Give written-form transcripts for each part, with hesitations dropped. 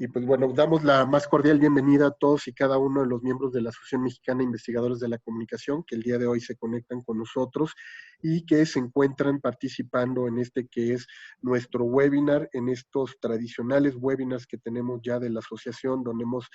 Y pues bueno, damos la más cordial bienvenida a todos y cada uno de los miembros de la Asociación Mexicana de Investigadores de la Comunicación que el día de hoy se conectan con nosotros y que se encuentran participando en este que es nuestro webinar, en estos tradicionales webinars que tenemos ya de la asociación, donde hemos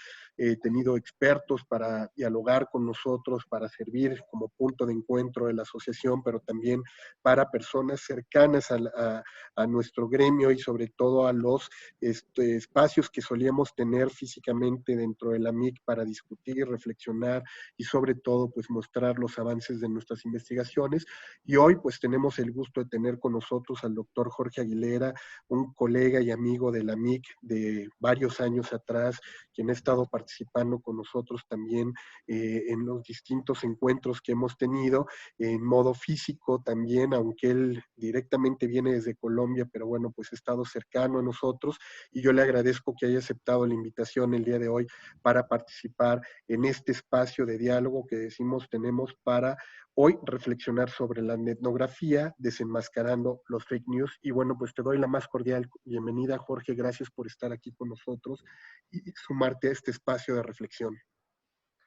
tenido expertos para dialogar con nosotros, para servir como punto de encuentro de la asociación, pero también para personas cercanas a nuestro gremio y sobre todo a los espacios que solíamos tener físicamente dentro de la MIC para discutir, reflexionar y sobre todo pues mostrar los avances de nuestras investigaciones. Y hoy pues tenemos el gusto de tener con nosotros al doctor Jorge Aguilera, un colega y amigo de la MIC de varios años atrás, quien ha estado participando con nosotros también en los distintos encuentros que hemos tenido, en modo físico también, aunque él directamente viene desde Colombia, pero bueno, pues ha estado cercano a nosotros y yo le agradezco que haya aceptado la invitación el día de hoy para participar en este espacio de diálogo que decimos tenemos para hoy reflexionar sobre la etnografía, desenmascarando los fake news. Y bueno, pues te doy la más cordial bienvenida, Jorge, gracias por estar aquí con nosotros y sumarte a este espacio de reflexión.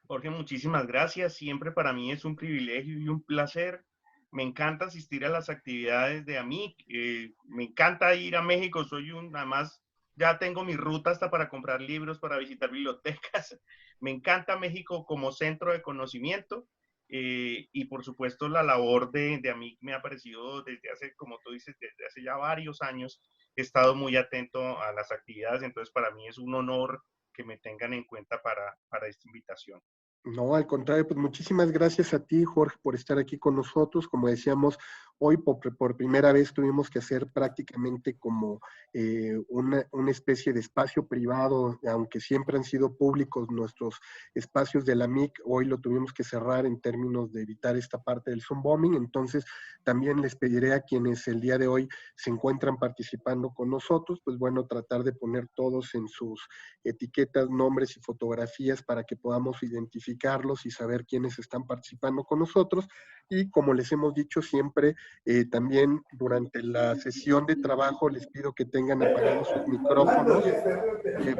Jorge, muchísimas gracias. Siempre para mí es un privilegio y un placer. Me encanta asistir a las actividades de AMIC. Me encanta ir a México. Además, ya tengo mi ruta hasta para comprar libros, para visitar bibliotecas. Me encanta México como centro de conocimiento. Y por supuesto, la labor de AMIC me ha parecido desde hace, como tú dices, desde hace ya varios años. He estado muy atento a las actividades. Entonces, para mí es un honor que me tengan en cuenta para esta invitación. No, al contrario, pues muchísimas gracias a ti, Jorge, por estar aquí con nosotros. Como decíamos, hoy por primera vez tuvimos que hacer prácticamente como una especie de espacio privado, aunque siempre han sido públicos nuestros espacios de la MIC, hoy lo tuvimos que cerrar en términos de evitar esta parte del Zoom bombing. Entonces, también les pediré a quienes el día de hoy se encuentran participando con nosotros, pues bueno, tratar de poner todos en sus etiquetas, nombres y fotografías para que podamos identificarlos y saber quiénes están participando con nosotros. Y como les hemos dicho siempre, también durante la sesión de trabajo les pido que tengan apagados sus micrófonos.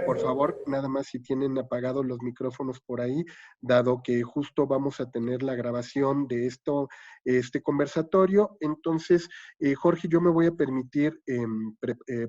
Por favor, nada más si tienen apagados los micrófonos por ahí, dado que justo vamos a tener la grabación de este conversatorio. Entonces, Jorge, yo me voy a permitir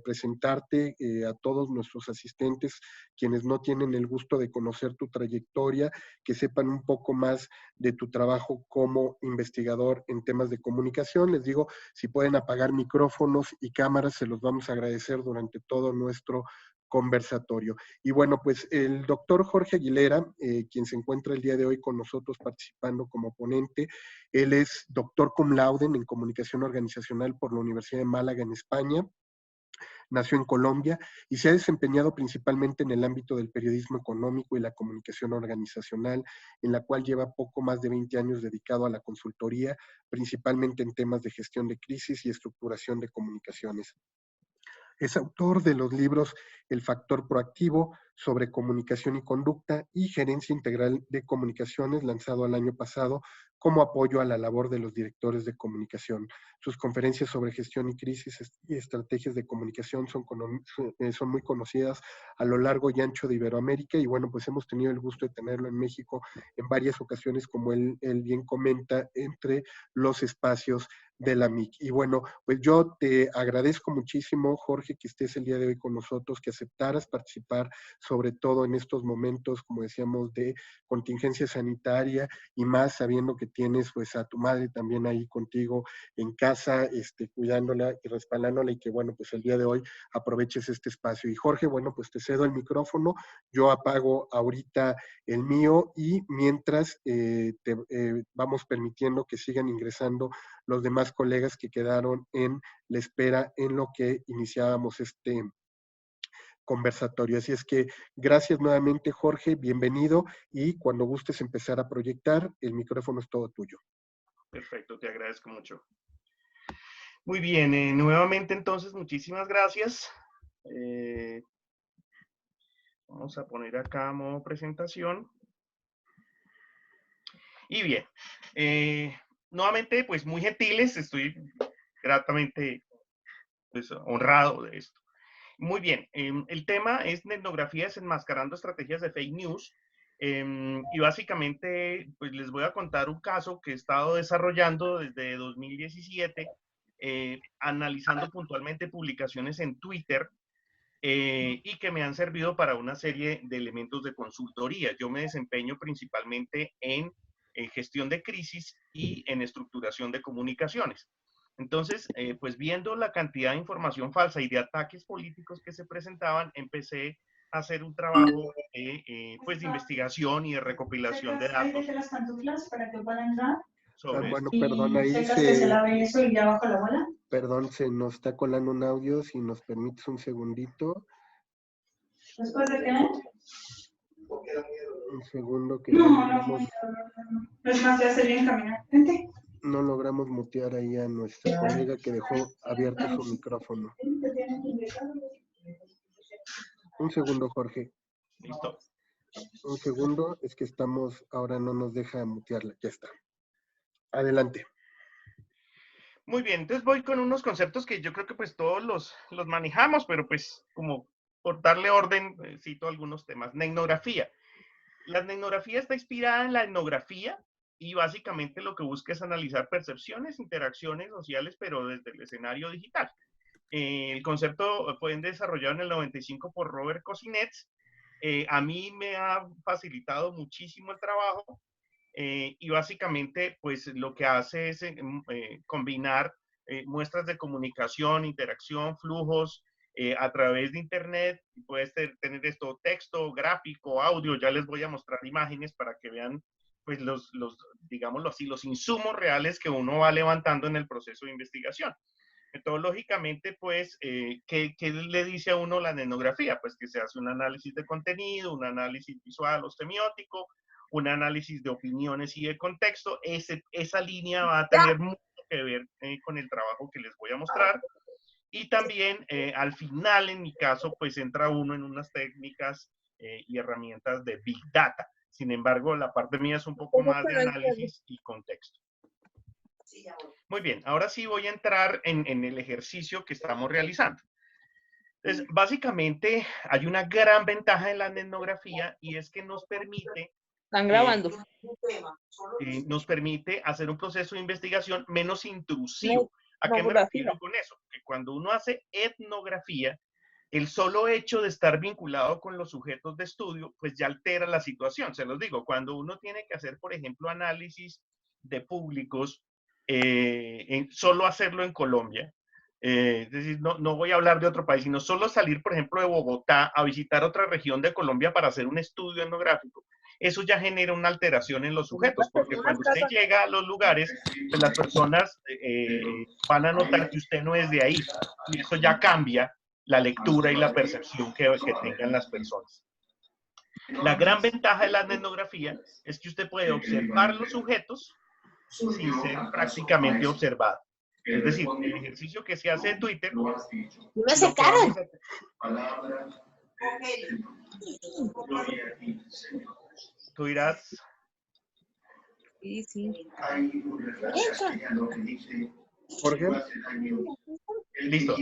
presentarte a todos nuestros asistentes, quienes no tienen el gusto de conocer tu trayectoria, que sepan un poco más de tu trabajo como investigador en temas de comunicación. Les digo, si pueden apagar micrófonos y cámaras, se los vamos a agradecer durante todo nuestro conversatorio. Y bueno, pues el doctor Jorge Aguilera, quien se encuentra el día de hoy con nosotros participando como ponente, él es doctor cum laude en comunicación organizacional por la Universidad de Málaga en España. Nació en Colombia y se ha desempeñado principalmente en el ámbito del periodismo económico y la comunicación organizacional, en la cual lleva poco más de 20 años dedicado a la consultoría, principalmente en temas de gestión de crisis y estructuración de comunicaciones. Es autor de los libros El factor proactivo sobre comunicación y conducta y Gerencia integral de comunicaciones, lanzado el año pasado como apoyo a la labor de los directores de comunicación. Sus conferencias sobre gestión y crisis y estrategias de comunicación son muy conocidas a lo largo y ancho de Iberoamérica y bueno, pues hemos tenido el gusto de tenerlo en México en varias ocasiones, como él bien comenta, entre los espacios de la MIC. Y bueno, pues yo te agradezco muchísimo, Jorge, que estés el día de hoy con nosotros, que aceptaras participar, sobre todo en estos momentos, como decíamos, de contingencia sanitaria y más sabiendo que tienes pues a tu madre también ahí contigo en casa, cuidándola y respaldándola y que bueno, pues el día de hoy aproveches este espacio. Y Jorge, bueno, pues te cedo el micrófono, yo apago ahorita el mío y mientras vamos permitiendo que sigan ingresando los demás colegas que quedaron en la espera en lo que iniciábamos este conversatorio. Así es que gracias nuevamente, Jorge, bienvenido y cuando gustes empezar a proyectar, el micrófono es todo tuyo. Perfecto, te agradezco mucho. Muy bien, nuevamente entonces, muchísimas gracias. Vamos a poner acá modo presentación. Y bien, nuevamente, pues muy gentiles, estoy gratamente pues, honrado de esto. Muy bien, el tema es etnografía desenmascarando estrategias de fake news. Y básicamente, pues les voy a contar un caso que he estado desarrollando desde 2017, analizando puntualmente publicaciones en Twitter y que me han servido para una serie de elementos de consultoría. Yo me desempeño principalmente en gestión de crisis y en estructuración de comunicaciones. Entonces, pues viendo la cantidad de información falsa y de ataques políticos que se presentaban, empecé a hacer un trabajo pues de investigación y de recopilación de datos sobre Bueno, esto. perdón, ahí perdón, se nos está colando un audio, si nos permites un segundito. ¿Después de qué? Un segundo que No, no no, logramos, es más, ya se bien caminar. Vente. no logramos mutear ahí a nuestra colega que dejó abierto su micrófono. Un segundo, Jorge. Listo. Un segundo, es que estamos, ahora no nos deja mutearla, ya está. Adelante. Muy bien, entonces voy con unos conceptos que yo creo que pues todos los manejamos, pero pues como por darle orden, cito algunos temas. Etnografía. La etnografía está inspirada en la etnografía y básicamente lo que busca es analizar percepciones, interacciones sociales, pero desde el escenario digital. El concepto fue desarrollado en el 95 por Robert Cosinetz. A mí me ha facilitado muchísimo el trabajo y básicamente pues lo que hace es combinar muestras de comunicación, interacción, flujos a través de internet. Puedes tener esto texto, gráfico, audio. Ya les voy a mostrar imágenes para que vean pues digámoslo así, los insumos reales que uno va levantando en el proceso de investigación. Metodológicamente, pues, ¿qué le dice a uno la etnografía? Pues que se hace un análisis de contenido, un análisis visual o semiótico, un análisis de opiniones y de contexto. Esa línea va a tener mucho que ver con el trabajo que les voy a mostrar. Y también, al final, en mi caso, pues entra uno en unas técnicas y herramientas de Big Data. Sin embargo, la parte mía es un poco más de análisis y contexto. Muy bien, ahora sí voy a entrar en el ejercicio que estamos realizando. Entonces, básicamente hay una gran ventaja en la etnografía y es que nos permite, Están grabando. nos permite hacer un proceso de investigación menos intrusivo. ¿A qué me refiero con eso? Que cuando uno hace etnografía, el solo hecho de estar vinculado con los sujetos de estudio, pues ya altera la situación. Se los digo, cuando uno tiene que hacer, por ejemplo, análisis de públicos, solo hacerlo en Colombia, es decir, no voy a hablar de otro país, sino solo salir, por ejemplo, de Bogotá a visitar otra región de Colombia para hacer un estudio etnográfico. Eso ya genera una alteración en los sujetos, porque cuando usted llega a los lugares, pues las personas van a notar que usted no es de ahí, y eso ya cambia la lectura y la percepción que tengan las personas. La gran ventaja de la etnografía es que usted puede observar los sujetos sin ser prácticamente observado. Es decir, el ejercicio que se hace en Twitter. Me acercaron. Tú dirás. Sí, sí. Jorge. Listo.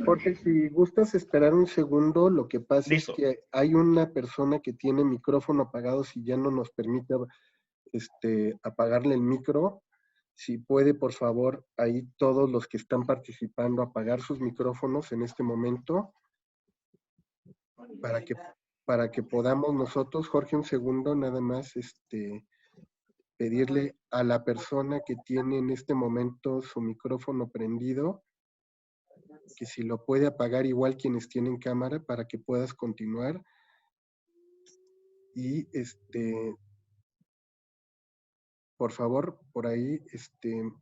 Jorge, si gustas esperar un segundo, lo que pasa Listo. es que hay una persona que tiene micrófono apagado, si ya no nos permite apagarle el micro. Si puede, por favor, ahí todos los que están participando apagar sus micrófonos en este momento para que podamos nosotros, Jorge, un segundo, nada más pedirle a la persona que tiene en este momento su micrófono prendido que si lo puede apagar igual quienes tienen cámara para que puedas continuar. Y por favor, por ahí,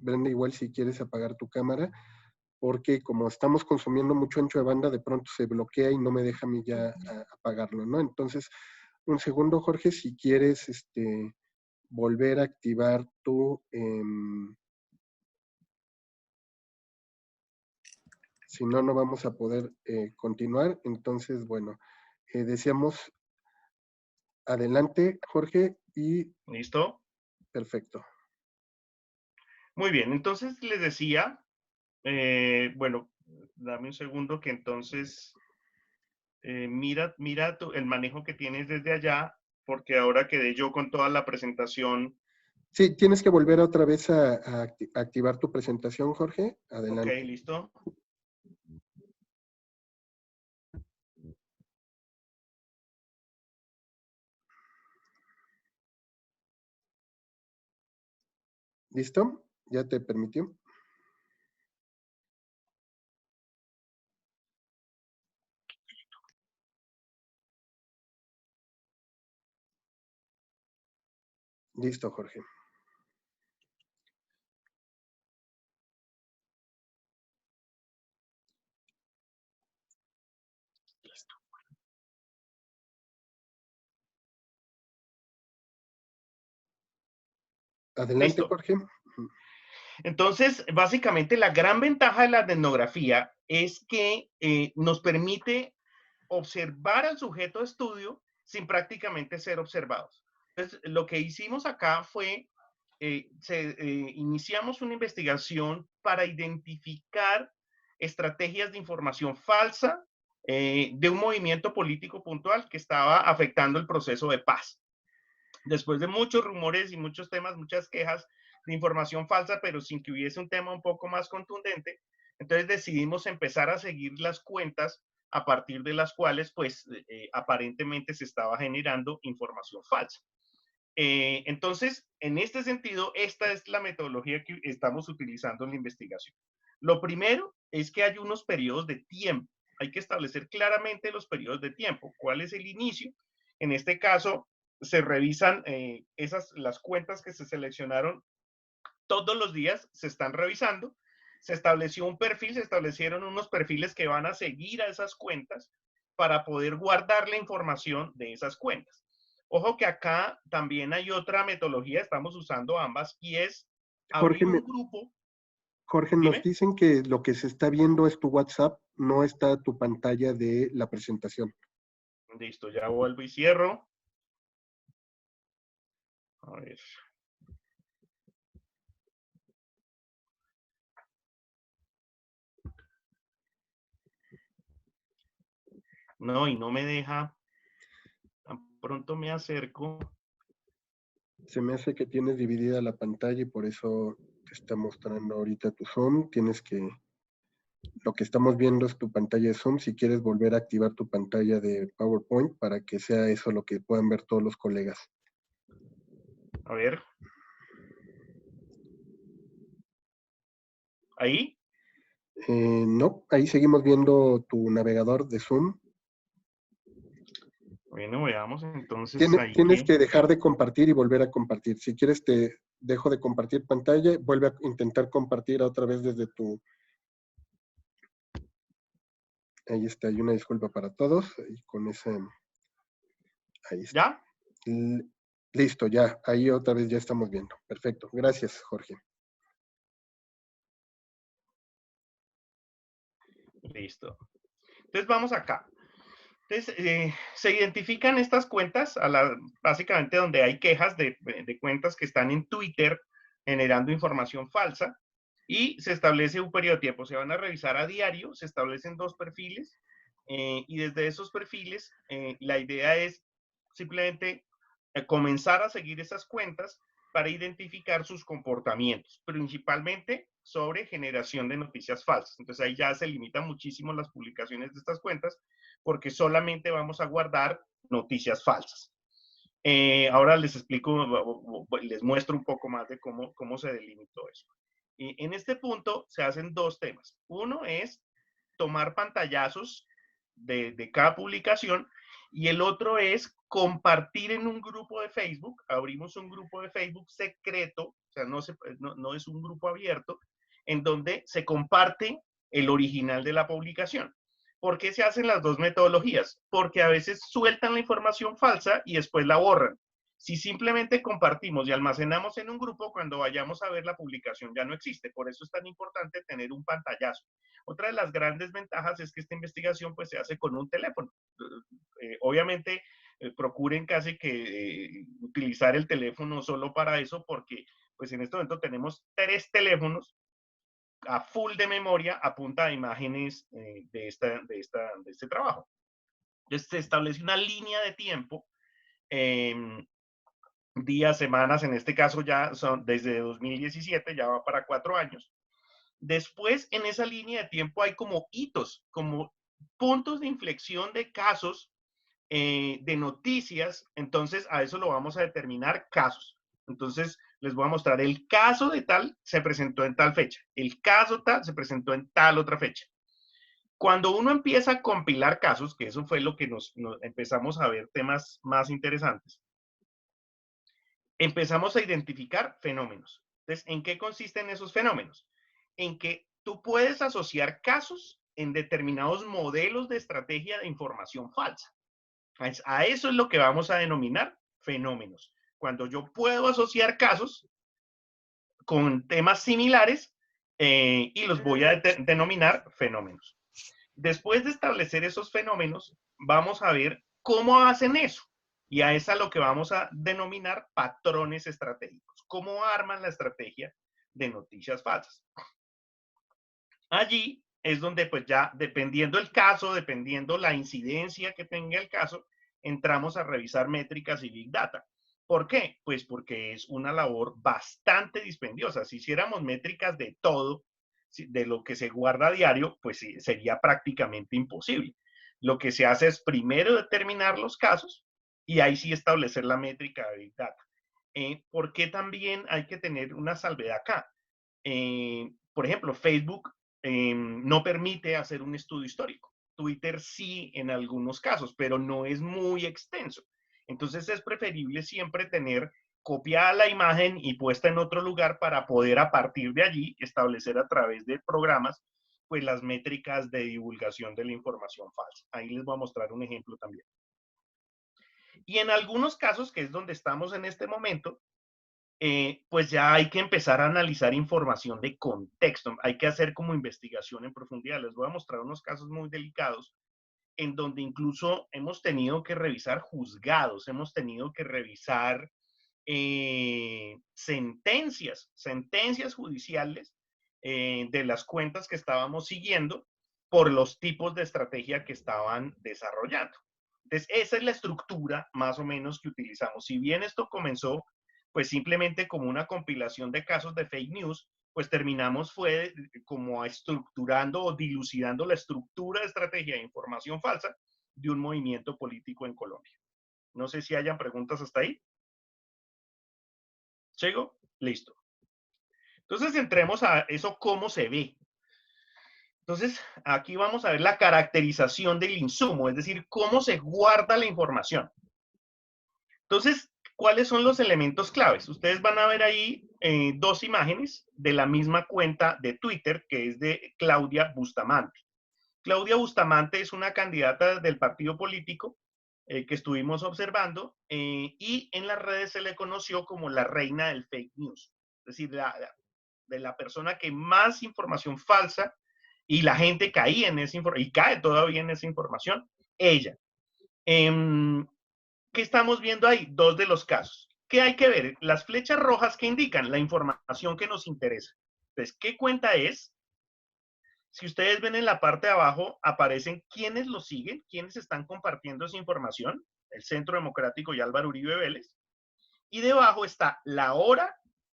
Brenda, igual si quieres apagar tu cámara, porque como estamos consumiendo mucho ancho de banda, de pronto se bloquea y no me deja a mí ya apagarlo, ¿no? Entonces, un segundo, Jorge, si quieres volver a activar tu... si no, no vamos a poder continuar. Entonces, bueno, decíamos, adelante, Jorge, y... ¿Listo? Perfecto. Muy bien, entonces les decía, bueno, dame un segundo que entonces mira el manejo que tienes desde allá, porque ahora quedé yo con toda la presentación. Sí, tienes que volver otra vez a activar tu presentación, Jorge. Ok, Adelante. listo. ¿Listo? ¿Ya te permitió? Listo, Jorge. Adelante, Listo. Jorge. Entonces, básicamente la gran ventaja de la etnografía es que nos permite observar al sujeto de estudio sin prácticamente ser observados. Entonces, lo que hicimos acá fue, iniciamos una investigación para identificar estrategias de información falsa de un movimiento político puntual que estaba afectando el proceso de paz. Después de muchos rumores y muchos temas, muchas quejas de información falsa, pero sin que hubiese un tema un poco más contundente, entonces decidimos empezar a seguir las cuentas a partir de las cuales, pues, aparentemente se estaba generando información falsa. Entonces, en este sentido, esta es la metodología que estamos utilizando en la investigación. Lo primero es que hay unos periodos de tiempo. Hay que establecer claramente los periodos de tiempo. ¿Cuál es el inicio? En este caso, se revisan las cuentas que se seleccionaron todos los días, se están revisando. Se estableció un perfil, se establecieron unos perfiles que van a seguir a esas cuentas para poder guardar la información de esas cuentas. Ojo que acá también hay otra metodología, estamos usando ambas, y es Jorge, abrir un grupo. Jorge, nos Dime. dicen que lo que se está viendo es tu WhatsApp, no está tu pantalla de la presentación. Listo, ya vuelvo y cierro. A ver. No, y no me deja. Tan pronto me acerco. Se me hace que tienes dividida la pantalla y por eso te está mostrando ahorita tu Zoom. Lo que estamos viendo es tu pantalla de Zoom. Si quieres volver a activar tu pantalla de PowerPoint para que sea eso lo que puedan ver todos los colegas. A ver. ¿Ahí? No, ahí seguimos viendo tu navegador de Zoom. Bueno, veamos entonces ahí Tienes que. que dejar de compartir y volver a compartir. Si quieres, te dejo de compartir pantalla, vuelve a intentar compartir otra vez desde tu... Ahí está, y una disculpa para todos. Y con esa... Ahí está. ¿Ya? Listo, ya. Ahí otra vez ya estamos viendo. Perfecto. Gracias, Jorge. Listo. Entonces vamos acá. Entonces, se identifican estas cuentas, básicamente donde hay quejas de cuentas que están en Twitter generando información falsa y se establece un periodo de tiempo. Se van a revisar a diario, se establecen 2 perfiles y desde esos perfiles la idea es simplemente comenzar a seguir esas cuentas para identificar sus comportamientos, principalmente sobre generación de noticias falsas. Entonces ahí ya se limitan muchísimo las publicaciones de estas cuentas porque solamente vamos a guardar noticias falsas. Ahora les explico, les muestro un poco más de cómo se delimitó eso. Y en este punto se hacen 2 temas. Uno es tomar pantallazos de cada publicación y el otro es compartir en un grupo de Facebook. Abrimos un grupo de Facebook secreto, o sea, no es un grupo abierto, en donde se comparte el original de la publicación. ¿Por qué se hacen las 2 metodologías? Porque a veces sueltan la información falsa y después la borran. Si simplemente compartimos y almacenamos en un grupo, cuando vayamos a ver la publicación ya no existe. Por eso es tan importante tener un pantallazo. Otra de las grandes ventajas es que esta investigación pues se hace con un teléfono. Obviamente procuren casi que utilizar el teléfono solo para eso porque pues en este momento tenemos 3 teléfonos a full de memoria a punta de imágenes de este trabajo. Entonces se establece una línea de tiempo, días, semanas, en este caso ya son desde 2017, ya va para 4 años. Después, en esa línea de tiempo hay como hitos, como puntos de inflexión de casos, de noticias. Entonces, a eso lo vamos a determinar casos. Entonces, les voy a mostrar el caso de tal se presentó en tal fecha. El caso tal se presentó en tal otra fecha. Cuando uno empieza a compilar casos, que eso fue lo que nos empezamos a ver temas más interesantes, empezamos a identificar fenómenos. Entonces, ¿en qué consisten esos fenómenos? En que tú puedes asociar casos en determinados modelos de estrategia de información falsa. A eso es lo que vamos a denominar fenómenos. Cuando yo puedo asociar casos con temas similares y los voy a denominar fenómenos. Después de establecer esos fenómenos, vamos a ver cómo hacen eso. Y a eso es lo que vamos a denominar patrones estratégicos. ¿Cómo arman la estrategia de noticias falsas? Allí es donde pues ya dependiendo el caso, dependiendo la incidencia que tenga el caso, entramos a revisar métricas y Big Data. ¿Por qué? Pues porque es una labor bastante dispendiosa. Si hiciéramos métricas de todo, de lo que se guarda a diario, pues sí, sería prácticamente imposible. Lo que se hace es primero determinar los casos y ahí sí establecer la métrica de Big Data. ¿Por qué también hay que tener una salvedad acá? Por ejemplo, Facebook no permite hacer un estudio histórico. Twitter sí en algunos casos, pero no es muy extenso. Entonces es preferible siempre tener copiada la imagen y puesta en otro lugar para poder a partir de allí establecer a través de programas pues las métricas de divulgación de la información falsa. Ahí les voy a mostrar un ejemplo también. Y en algunos casos, que es donde estamos en este momento, pues ya hay que empezar a analizar información de contexto, hay que hacer como investigación en profundidad. Les voy a mostrar unos casos muy delicados en donde incluso hemos tenido que revisar juzgados, hemos tenido que revisar sentencias judiciales de las cuentas que estábamos siguiendo por los tipos de estrategia que estaban desarrollando. Entonces, esa es la estructura más o menos que utilizamos. Si bien esto comenzó pues simplemente como una compilación de casos de fake news, pues terminamos fue como estructurando o dilucidando la estructura de estrategia de información falsa de un movimiento político en Colombia. No sé si hayan preguntas hasta ahí. ¿Sigo? Listo. Entonces entremos a eso, cómo se ve. Entonces, aquí vamos a ver la caracterización del insumo, es decir, cómo se guarda la información. Entonces, ¿cuáles son los elementos claves? Ustedes van a ver ahí dos imágenes de la misma cuenta de Twitter, que es de Claudia Bustamante. Claudia Bustamante es una candidata del partido político que estuvimos observando y en las redes se le conoció como la reina del fake news. Es decir, de la persona que más información falsa y la gente caía en esa información y cae todavía en esa información, ella. ¿Qué estamos viendo ahí? Dos de los casos. ¿Qué hay que ver? Las flechas rojas que indican la información que nos interesa. Entonces, ¿qué cuenta es? Si ustedes ven en la parte de abajo, aparecen quiénes lo siguen, quiénes están compartiendo esa información, el Centro Democrático y Álvaro Uribe Vélez. Y debajo está la hora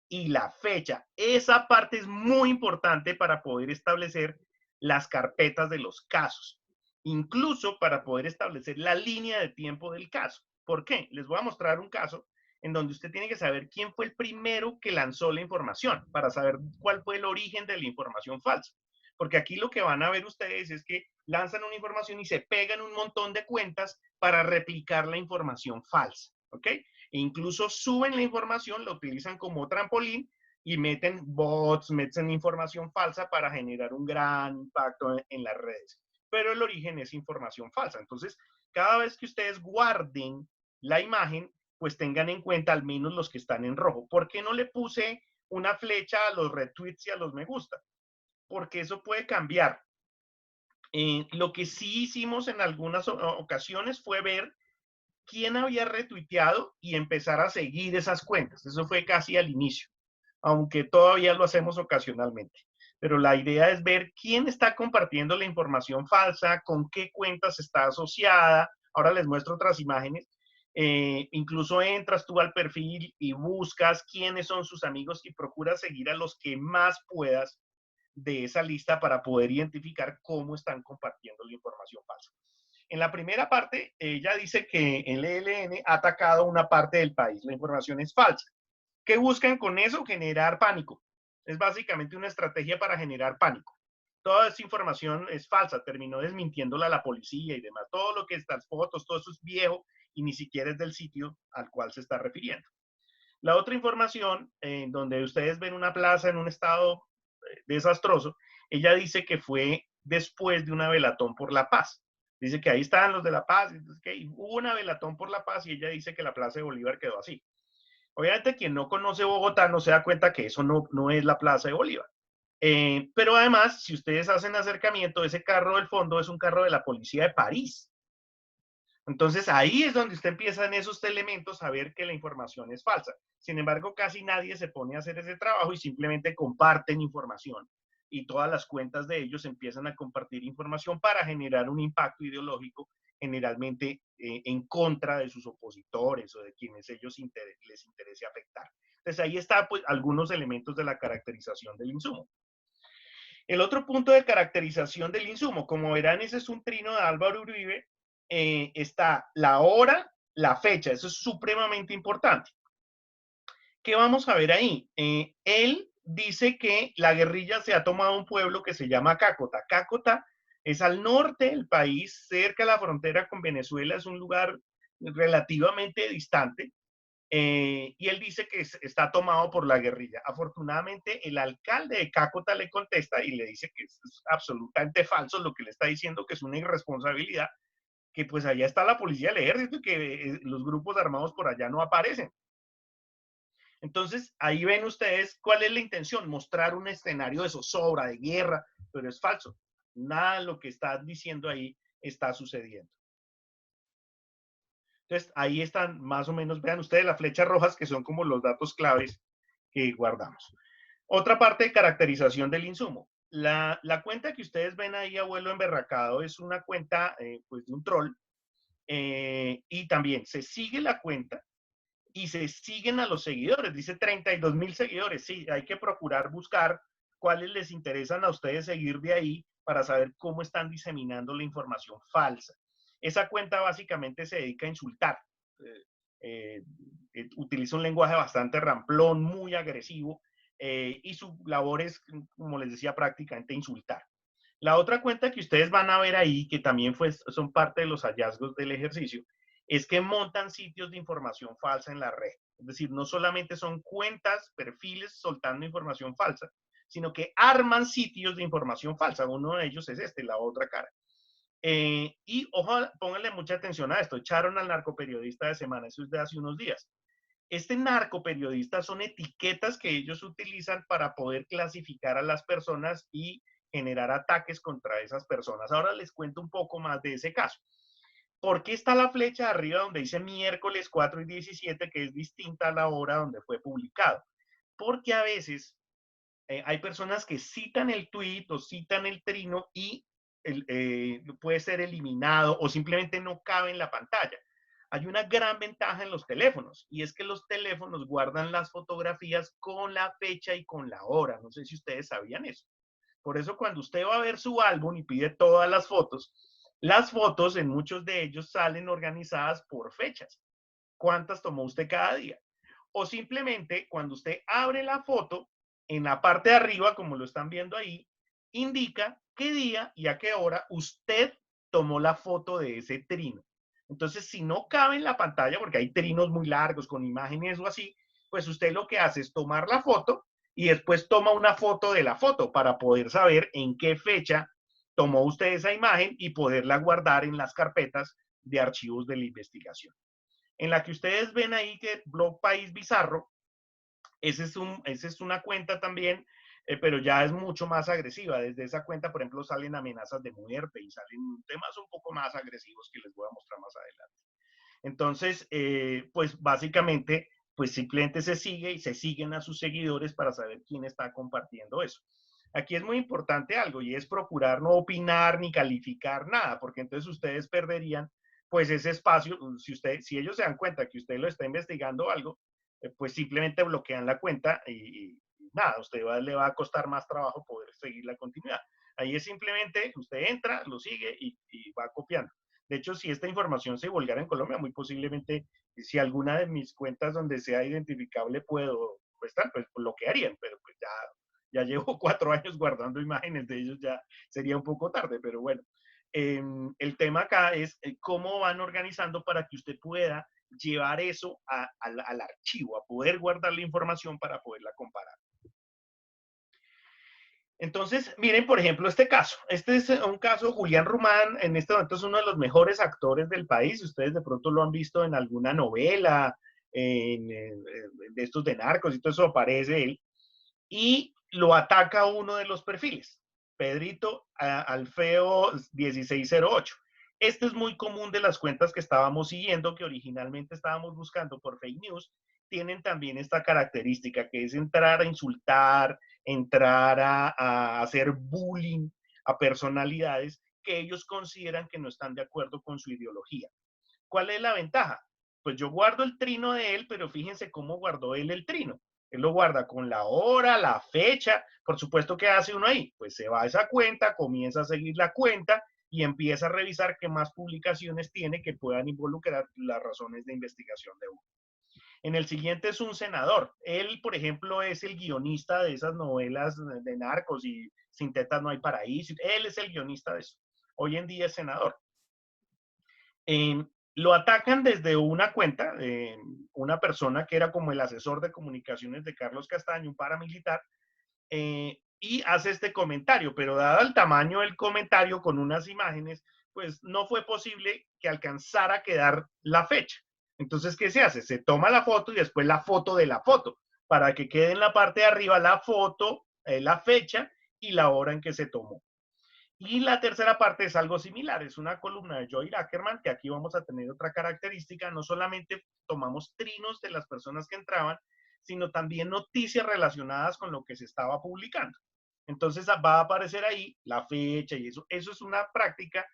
y la fecha. Esa parte es muy importante para poder establecer las carpetas de los casos, incluso para poder establecer la línea de tiempo del caso. ¿Por qué? Les voy a mostrar un caso en donde usted tiene que saber quién fue el primero que lanzó la información para saber cuál fue el origen de la información falsa. Porque aquí lo que van a ver ustedes es que lanzan una información y se pegan un montón de cuentas para replicar la información falsa, ¿ok? E incluso suben la información, la utilizan como trampolín y meten bots, meten información falsa para generar un gran impacto en las redes. Pero el origen es información falsa. Entonces, cada vez que ustedes guarden la imagen, pues tengan en cuenta al menos los que están en rojo. ¿Por qué no le puse una flecha a los retweets y a los me gusta? Porque eso puede cambiar. Lo que sí hicimos en algunas ocasiones fue ver quién había retuiteado y empezar a seguir esas cuentas. Eso fue casi al inicio, aunque todavía lo hacemos ocasionalmente. Pero la idea es ver quién está compartiendo la información falsa, con qué cuentas está asociada, Ahora les muestro otras imágenes. Incluso entras tú al perfil y buscas quiénes son sus amigos y procuras seguir a los que más puedas de esa lista para poder identificar cómo están compartiendo la información falsa. En la primera parte, ella dice que el ELN ha atacado una parte del país. La información es falsa. ¿Qué buscan con eso? Generar pánico. Es básicamente una estrategia para generar pánico. Toda esa información es falsa, terminó desmintiéndola a la policía y demás. Todo lo que estas fotos, todo eso es viejo y ni siquiera es del sitio al cual se está refiriendo. La otra información, donde ustedes ven una plaza en un estado desastroso, ella dice que fue después de una velatón por la paz. Dice que ahí estaban los de la paz, que hubo una velatón por la paz y ella dice que la Plaza de Bolívar quedó así. Obviamente quien no conoce Bogotá no se da cuenta que eso no es la Plaza de Bolívar. Pero además, si ustedes hacen acercamiento, ese carro del fondo es un carro de la policía de París. Entonces ahí es donde usted empieza en esos elementos a ver que la información es falsa. Sin embargo, casi nadie se pone a hacer ese trabajo y simplemente comparten información. Y todas las cuentas de ellos empiezan a compartir información para generar un impacto ideológico, generalmente en contra de sus opositores o de quienes ellos les interese afectar. Entonces ahí está pues algunos elementos de la caracterización del insumo. El otro punto de caracterización del insumo, como verán, ese es un trino de Álvaro Uribe, está la hora, la fecha, eso es supremamente importante. ¿Qué vamos a ver ahí? Él dice que la guerrilla se ha tomado un pueblo que se llama Cácota. Cácota es al norte del país, cerca de la frontera con Venezuela, es un lugar relativamente distante. Y él dice que está tomado por la guerrilla. Afortunadamente, el alcalde de Cácota le contesta y le dice que es absolutamente falso lo que le está diciendo, que es una irresponsabilidad, que pues allá está la policía del ejército y que los grupos armados por allá no aparecen. Entonces, ahí ven ustedes cuál es la intención, mostrar un escenario de zozobra, de guerra, pero es falso. Nada de lo que está diciendo ahí está sucediendo. Entonces, ahí están más o menos, vean ustedes las flechas rojas que son como los datos claves que guardamos. Otra parte de caracterización del insumo. La cuenta que ustedes ven ahí, abuelo emberracado, es una cuenta pues de un troll y también se sigue la cuenta y se siguen a los seguidores. Dice 32,000 seguidores. Sí, hay que procurar buscar cuáles les interesan a ustedes seguir de ahí para saber cómo están diseminando la información falsa. Esa cuenta básicamente se dedica a insultar. Utiliza un lenguaje bastante ramplón, muy agresivo, y su labor es, como les decía, prácticamente insultar. La otra cuenta que ustedes van a ver ahí, que también son parte de los hallazgos del ejercicio, es que montan sitios de información falsa en la red. Es decir, no solamente son cuentas, perfiles soltando información falsa, sino que arman sitios de información falsa. Uno de ellos es este, la otra cara. Y ojo, pónganle mucha atención a esto. Echaron al narcoperiodista de semana, eso es de hace unos días. Este narcoperiodista son etiquetas que ellos utilizan para poder clasificar a las personas y generar ataques contra esas personas. Ahora les cuento un poco más de ese caso. ¿Por qué está la flecha arriba donde dice miércoles 4:17, que es distinta a la hora donde fue publicado? Porque a veces hay personas que citan el tweet o citan el trino y puede ser eliminado o simplemente no cabe en la pantalla. Hay una gran ventaja en los teléfonos y es que los teléfonos guardan las fotografías con la fecha y con la hora. No sé si ustedes sabían eso. Por eso cuando usted va a ver su álbum y pide todas las fotos en muchos de ellos salen organizadas por fechas. ¿Cuántas tomó usted cada día? O simplemente cuando usted abre la foto, en la parte de arriba, como lo están viendo ahí, indica qué día y a qué hora usted tomó la foto de ese trino. Entonces, si no cabe en la pantalla, porque hay trinos muy largos con imágenes o así, pues usted lo que hace es tomar la foto y después toma una foto de la foto para poder saber en qué fecha tomó usted esa imagen y poderla guardar en las carpetas de archivos de la investigación. En la que ustedes ven ahí que Blog País Bizarro, esa es una cuenta también, pero ya es mucho más agresiva. Desde esa cuenta, por ejemplo, salen amenazas de muerte y salen temas un poco más agresivos que les voy a mostrar más adelante. Entonces, pues básicamente, pues simplemente se sigue y se siguen a sus seguidores para saber quién está compartiendo eso. Aquí es muy importante algo y es procurar no opinar ni calificar nada, porque entonces ustedes perderían pues ese espacio, si ellos se dan cuenta que usted lo está investigando algo, pues simplemente bloquean la cuenta y nada, a usted le va a costar más trabajo poder seguir la continuidad. Ahí es simplemente, usted entra, lo sigue y va copiando. De hecho, si esta información se divulgara en Colombia, muy posiblemente, si alguna de mis cuentas donde sea identificable puedo estar, pues bloquearían, pero pues ya llevo 4 años guardando imágenes de ellos, ya sería un poco tarde, pero bueno. El tema acá es cómo van organizando para que usted pueda llevar eso al archivo, a poder guardar la información para poderla comparar. Entonces, miren, por ejemplo, este caso. Este es un caso, Julián Rumán, en este momento es uno de los mejores actores del país. Ustedes de pronto lo han visto en alguna novela, de estos de narcos y todo eso, aparece él. Y lo ataca uno de los perfiles, Pedrito Alfeo 1608. Este es muy común de las cuentas que estábamos siguiendo, que originalmente estábamos buscando por fake news. Tienen también esta característica, que es entrar a insultar, entrar a hacer bullying a personalidades que ellos consideran que no están de acuerdo con su ideología. ¿Cuál es la ventaja? Pues yo guardo el trino de él, pero fíjense cómo guardó él el trino. Él lo guarda con la hora, la fecha. Por supuesto, ¿qué hace uno ahí? Pues se va a esa cuenta, comienza a seguir la cuenta y empieza a revisar qué más publicaciones tiene que puedan involucrar las razones de investigación de uno. En el siguiente es un senador. Él, por ejemplo, es el guionista de esas novelas de narcos y Sin tetas no hay paraíso. Él es el guionista de eso. Hoy en día es senador. Lo atacan desde una cuenta, una persona que era como el asesor de comunicaciones de Carlos Castaño, un paramilitar, y hace este comentario, pero dado el tamaño del comentario con unas imágenes, pues no fue posible que alcanzara a quedar la fecha. Entonces, ¿qué se hace? Se toma la foto y después la foto de la foto, para que quede en la parte de arriba la foto, la fecha y la hora en que se tomó. Y la tercera parte es algo similar, es una columna de Joel Ackerman, que aquí vamos a tener otra característica, no solamente tomamos trinos de las personas que entraban, sino también noticias relacionadas con lo que se estaba publicando. Entonces va a aparecer ahí la fecha y eso es una práctica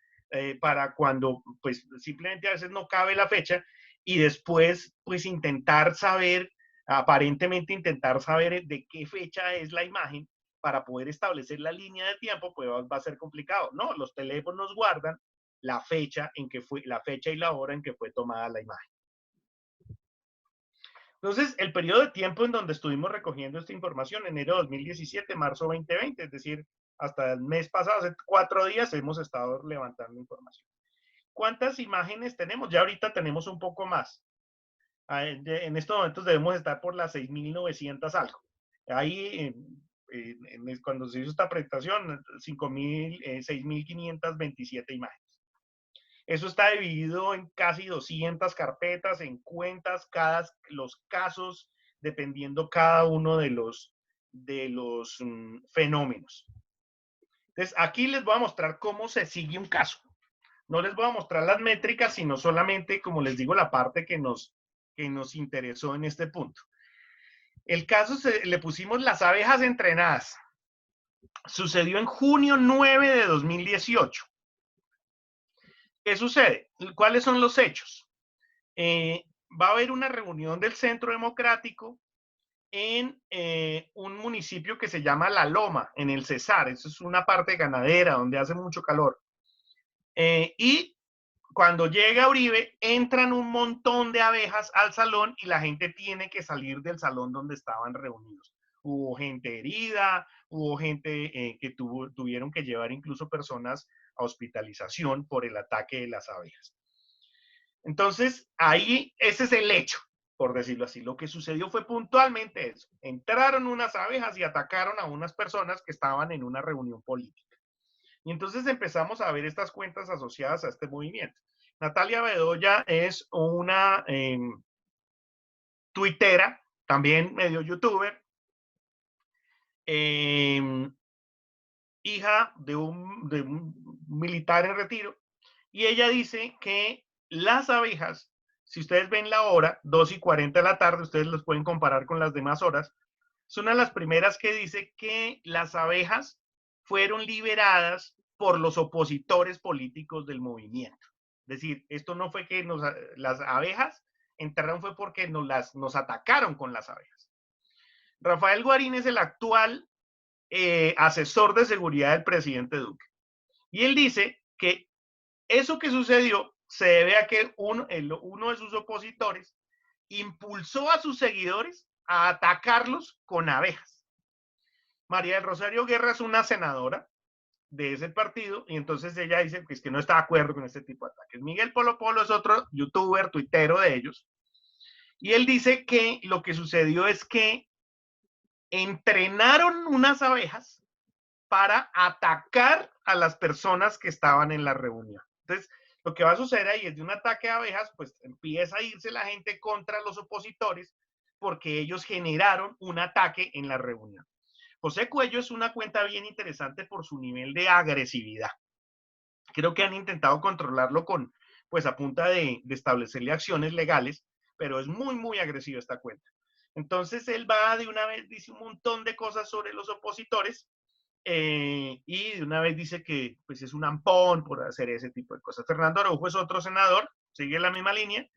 para cuando pues simplemente a veces no cabe la fecha y después pues intentar saber, aparentemente intentar saber de qué fecha es la imagen para poder establecer la línea de tiempo, pues va a ser complicado. No, los teléfonos guardan la fecha en que fue, la fecha y la hora en que fue tomada la imagen. Entonces, el periodo de tiempo en donde estuvimos recogiendo esta información, enero de 2017, marzo 2020, es decir, hasta el mes pasado, hace 4 días, hemos estado levantando información. ¿Cuántas imágenes tenemos? Ya ahorita tenemos un poco más. En estos momentos debemos estar por las 6.900 algo. Ahí, cuando se hizo esta presentación, 6.527 imágenes. Eso está dividido en casi 200 carpetas, en cuentas, los casos, dependiendo cada uno de los fenómenos. Entonces, aquí les voy a mostrar cómo se sigue un caso. No les voy a mostrar las métricas, sino solamente, como les digo, la parte que nos interesó en este punto. El caso le pusimos las abejas entrenadas. Sucedió en junio 9 de 2018. ¿Qué sucede? ¿Cuáles son los hechos? Va a haber una reunión del Centro Democrático en un municipio que se llama La Loma, en el Cesar. Eso es una parte ganadera donde hace mucho calor. Y cuando llega Uribe, entran un montón de abejas al salón y la gente tiene que salir del salón donde estaban reunidos. Hubo gente herida, hubo gente que tuvieron que llevar incluso personas a hospitalización por el ataque de las abejas. Entonces, ahí ese es el hecho, por decirlo así. Lo que sucedió fue puntualmente eso. Entraron unas abejas y atacaron a unas personas que estaban en una reunión política. Y entonces empezamos a ver estas cuentas asociadas a este movimiento. Natalia Bedoya es una tuitera, también medio youtuber, hija de un militar en retiro, y ella dice que las abejas, si ustedes ven la hora, 2:40 de la tarde, ustedes los pueden comparar con las demás horas, son una de las primeras que dice que las abejas fueron liberadas por los opositores políticos del movimiento. Es decir, esto no fue que las abejas entraron, fue porque nos atacaron con las abejas. Rafael Guarín es el actual asesor de seguridad del presidente Duque. Y él dice que eso que sucedió se debe a que uno de sus opositores impulsó a sus seguidores a atacarlos con abejas. María del Rosario Guerra es una senadora de ese partido y entonces ella dice que no está de acuerdo con este tipo de ataques. Miguel Polo Polo es otro youtuber, tuitero de ellos, y él dice que lo que sucedió es que entrenaron unas abejas para atacar a las personas que estaban en la reunión. Entonces, lo que va a suceder ahí es de un ataque de abejas, pues empieza a irse la gente contra los opositores porque ellos generaron un ataque en la reunión. José Cuello es una cuenta bien interesante por su nivel de agresividad. Creo que han intentado controlarlo pues a punta de establecerle acciones legales, pero es muy, muy agresiva esta cuenta. Entonces él va de una vez, dice un montón de cosas sobre los opositores y de una vez dice que pues es un ampón por hacer ese tipo de cosas. Fernando Araujo es otro senador, sigue la misma línea.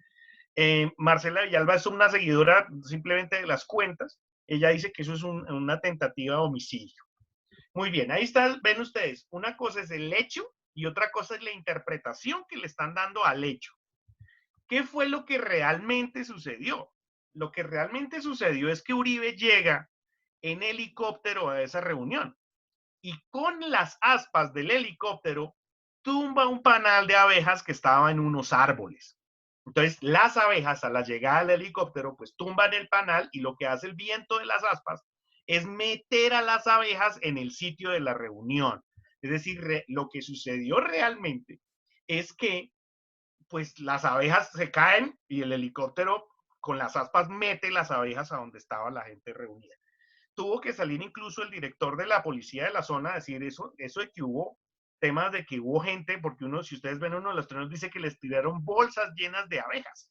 Marcela Villalba es una seguidora simplemente de las cuentas. Ella dice que eso es una tentativa de homicidio. Muy bien, ahí está, ven ustedes, una cosa es el hecho y otra cosa es la interpretación que le están dando al hecho. ¿Qué fue lo que realmente sucedió? Lo que realmente sucedió es que Uribe llega en helicóptero a esa reunión y con las aspas del helicóptero tumba un panal de abejas que estaba en unos árboles. Entonces, las abejas a la llegada del helicóptero, pues tumban el panal y lo que hace el viento de las aspas es meter a las abejas en el sitio de la reunión. Es decir, lo que sucedió realmente es que pues las abejas se caen y el helicóptero con las aspas mete las abejas a donde estaba la gente reunida. Tuvo que salir incluso el director de la policía de la zona a decir eso de que hubo temas de que hubo gente, porque si ustedes ven uno de los trenes, dice que les tiraron bolsas llenas de abejas.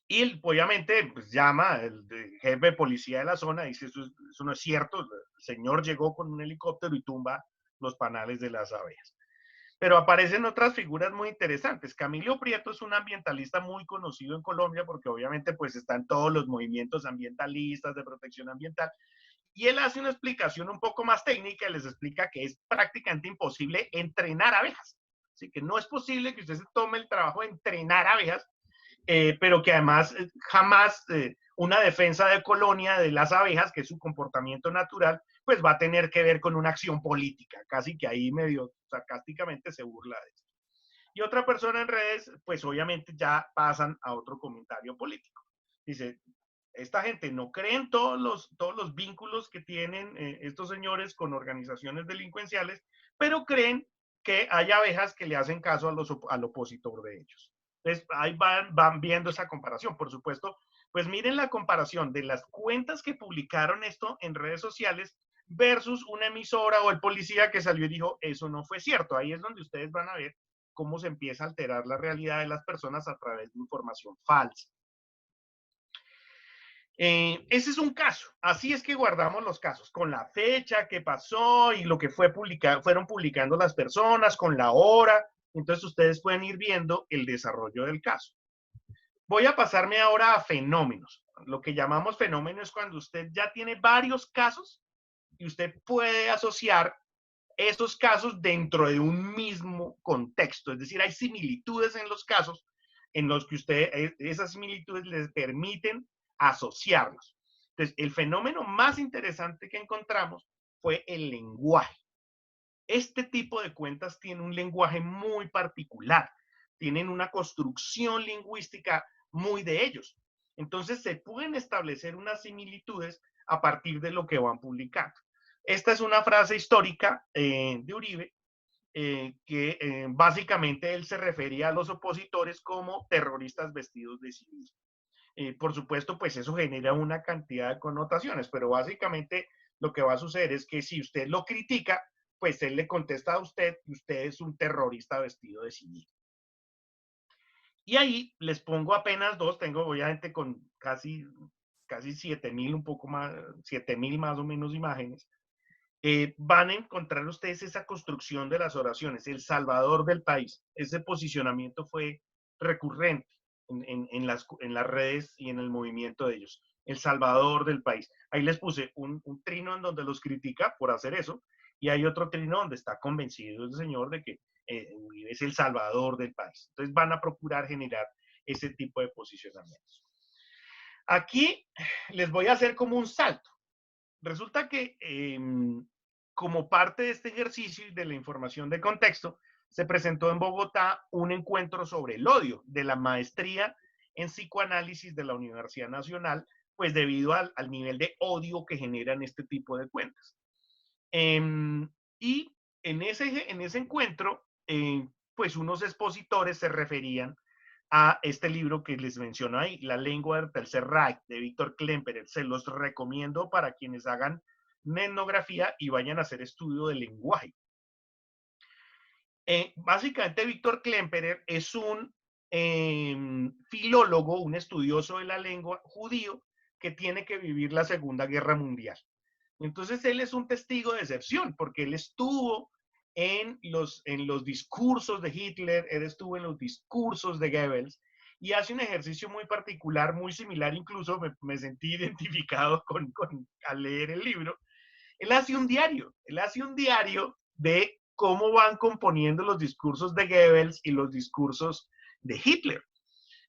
Y él, obviamente, pues llama el jefe de policía de la zona, dice eso no es cierto, el señor llegó con un helicóptero y tumba los panales de las abejas. Pero aparecen otras figuras muy interesantes. Camilo Prieto es un ambientalista muy conocido en Colombia porque obviamente pues está en todos los movimientos ambientalistas de protección ambiental y él hace una explicación un poco más técnica y les explica que es prácticamente imposible entrenar abejas. Así que no es posible que usted se tome el trabajo de entrenar abejas, pero que además jamás una defensa de colonia de las abejas, que es su comportamiento natural, pues va a tener que ver con una acción política, casi que ahí medio sarcásticamente se burla de eso. Y otra persona en redes, pues obviamente ya pasan a otro comentario político. Dice, esta gente no cree en todos los vínculos que tienen estos señores con organizaciones delincuenciales, pero creen que hay abejas que le hacen caso al opositor de ellos. Entonces, ahí van viendo esa comparación. Por supuesto, pues miren la comparación de las cuentas que publicaron esto en redes sociales versus una emisora o el policía que salió y dijo, eso no fue cierto. Ahí es donde ustedes van a ver cómo se empieza a alterar la realidad de las personas a través de información falsa. Ese es un caso. Así es que guardamos los casos, con la fecha que pasó y lo que fueron publicando las personas, con la hora. Entonces ustedes pueden ir viendo el desarrollo del caso. Voy a pasarme ahora a fenómenos. Lo que llamamos fenómeno es cuando usted ya tiene varios casos y usted puede asociar esos casos dentro de un mismo contexto. Es decir, hay similitudes en los casos en los que esas similitudes les permiten asociarlos. Entonces, el fenómeno más interesante que encontramos fue el lenguaje. Este tipo de cuentas tiene un lenguaje muy particular, tienen una construcción lingüística muy de ellos. Entonces, se pueden establecer unas similitudes a partir de lo que van publicando. Esta es una frase histórica de Uribe, que básicamente él se refería a los opositores como terroristas vestidos de civil. Por supuesto, pues eso genera una cantidad de connotaciones, pero básicamente lo que va a suceder es que si usted lo critica, pues él le contesta a usted que usted es un terrorista vestido de civil. Y ahí les pongo apenas dos, tengo obviamente con casi 7.000, un poco más, 7.000 más o menos imágenes. van a encontrar ustedes esa construcción de las oraciones, el salvador del país. Ese posicionamiento fue recurrente en las redes y en el movimiento de ellos. El salvador del país. Ahí les puse un trino en donde los critica por hacer eso, y hay otro trino donde está convencido el señor de que Uribe es el salvador del país. Entonces van a procurar generar ese tipo de posicionamientos. Aquí les voy a hacer como un salto. Resulta que como parte de este ejercicio y de la información de contexto, se presentó en Bogotá un encuentro sobre el odio de la maestría en psicoanálisis de la Universidad Nacional, pues debido al nivel de odio que generan este tipo de cuentas. Y en ese encuentro, pues unos expositores se referían a este libro que les menciono ahí, La lengua del Tercer Reich, de Víctor Klemperer. Se los recomiendo para quienes hagan etnografía y vayan a hacer estudio del lenguaje. Básicamente, Víctor Klemperer es un filólogo, un estudioso de la lengua judío que tiene que vivir la Segunda Guerra Mundial. Entonces, él es un testigo de excepción, porque él estuvo en los discursos de Hitler, él estuvo en los discursos de Goebbels, y hace un ejercicio muy particular, muy similar, incluso me sentí identificado al leer el libro. Él hace un diario de cómo van componiendo los discursos de Goebbels y los discursos de Hitler.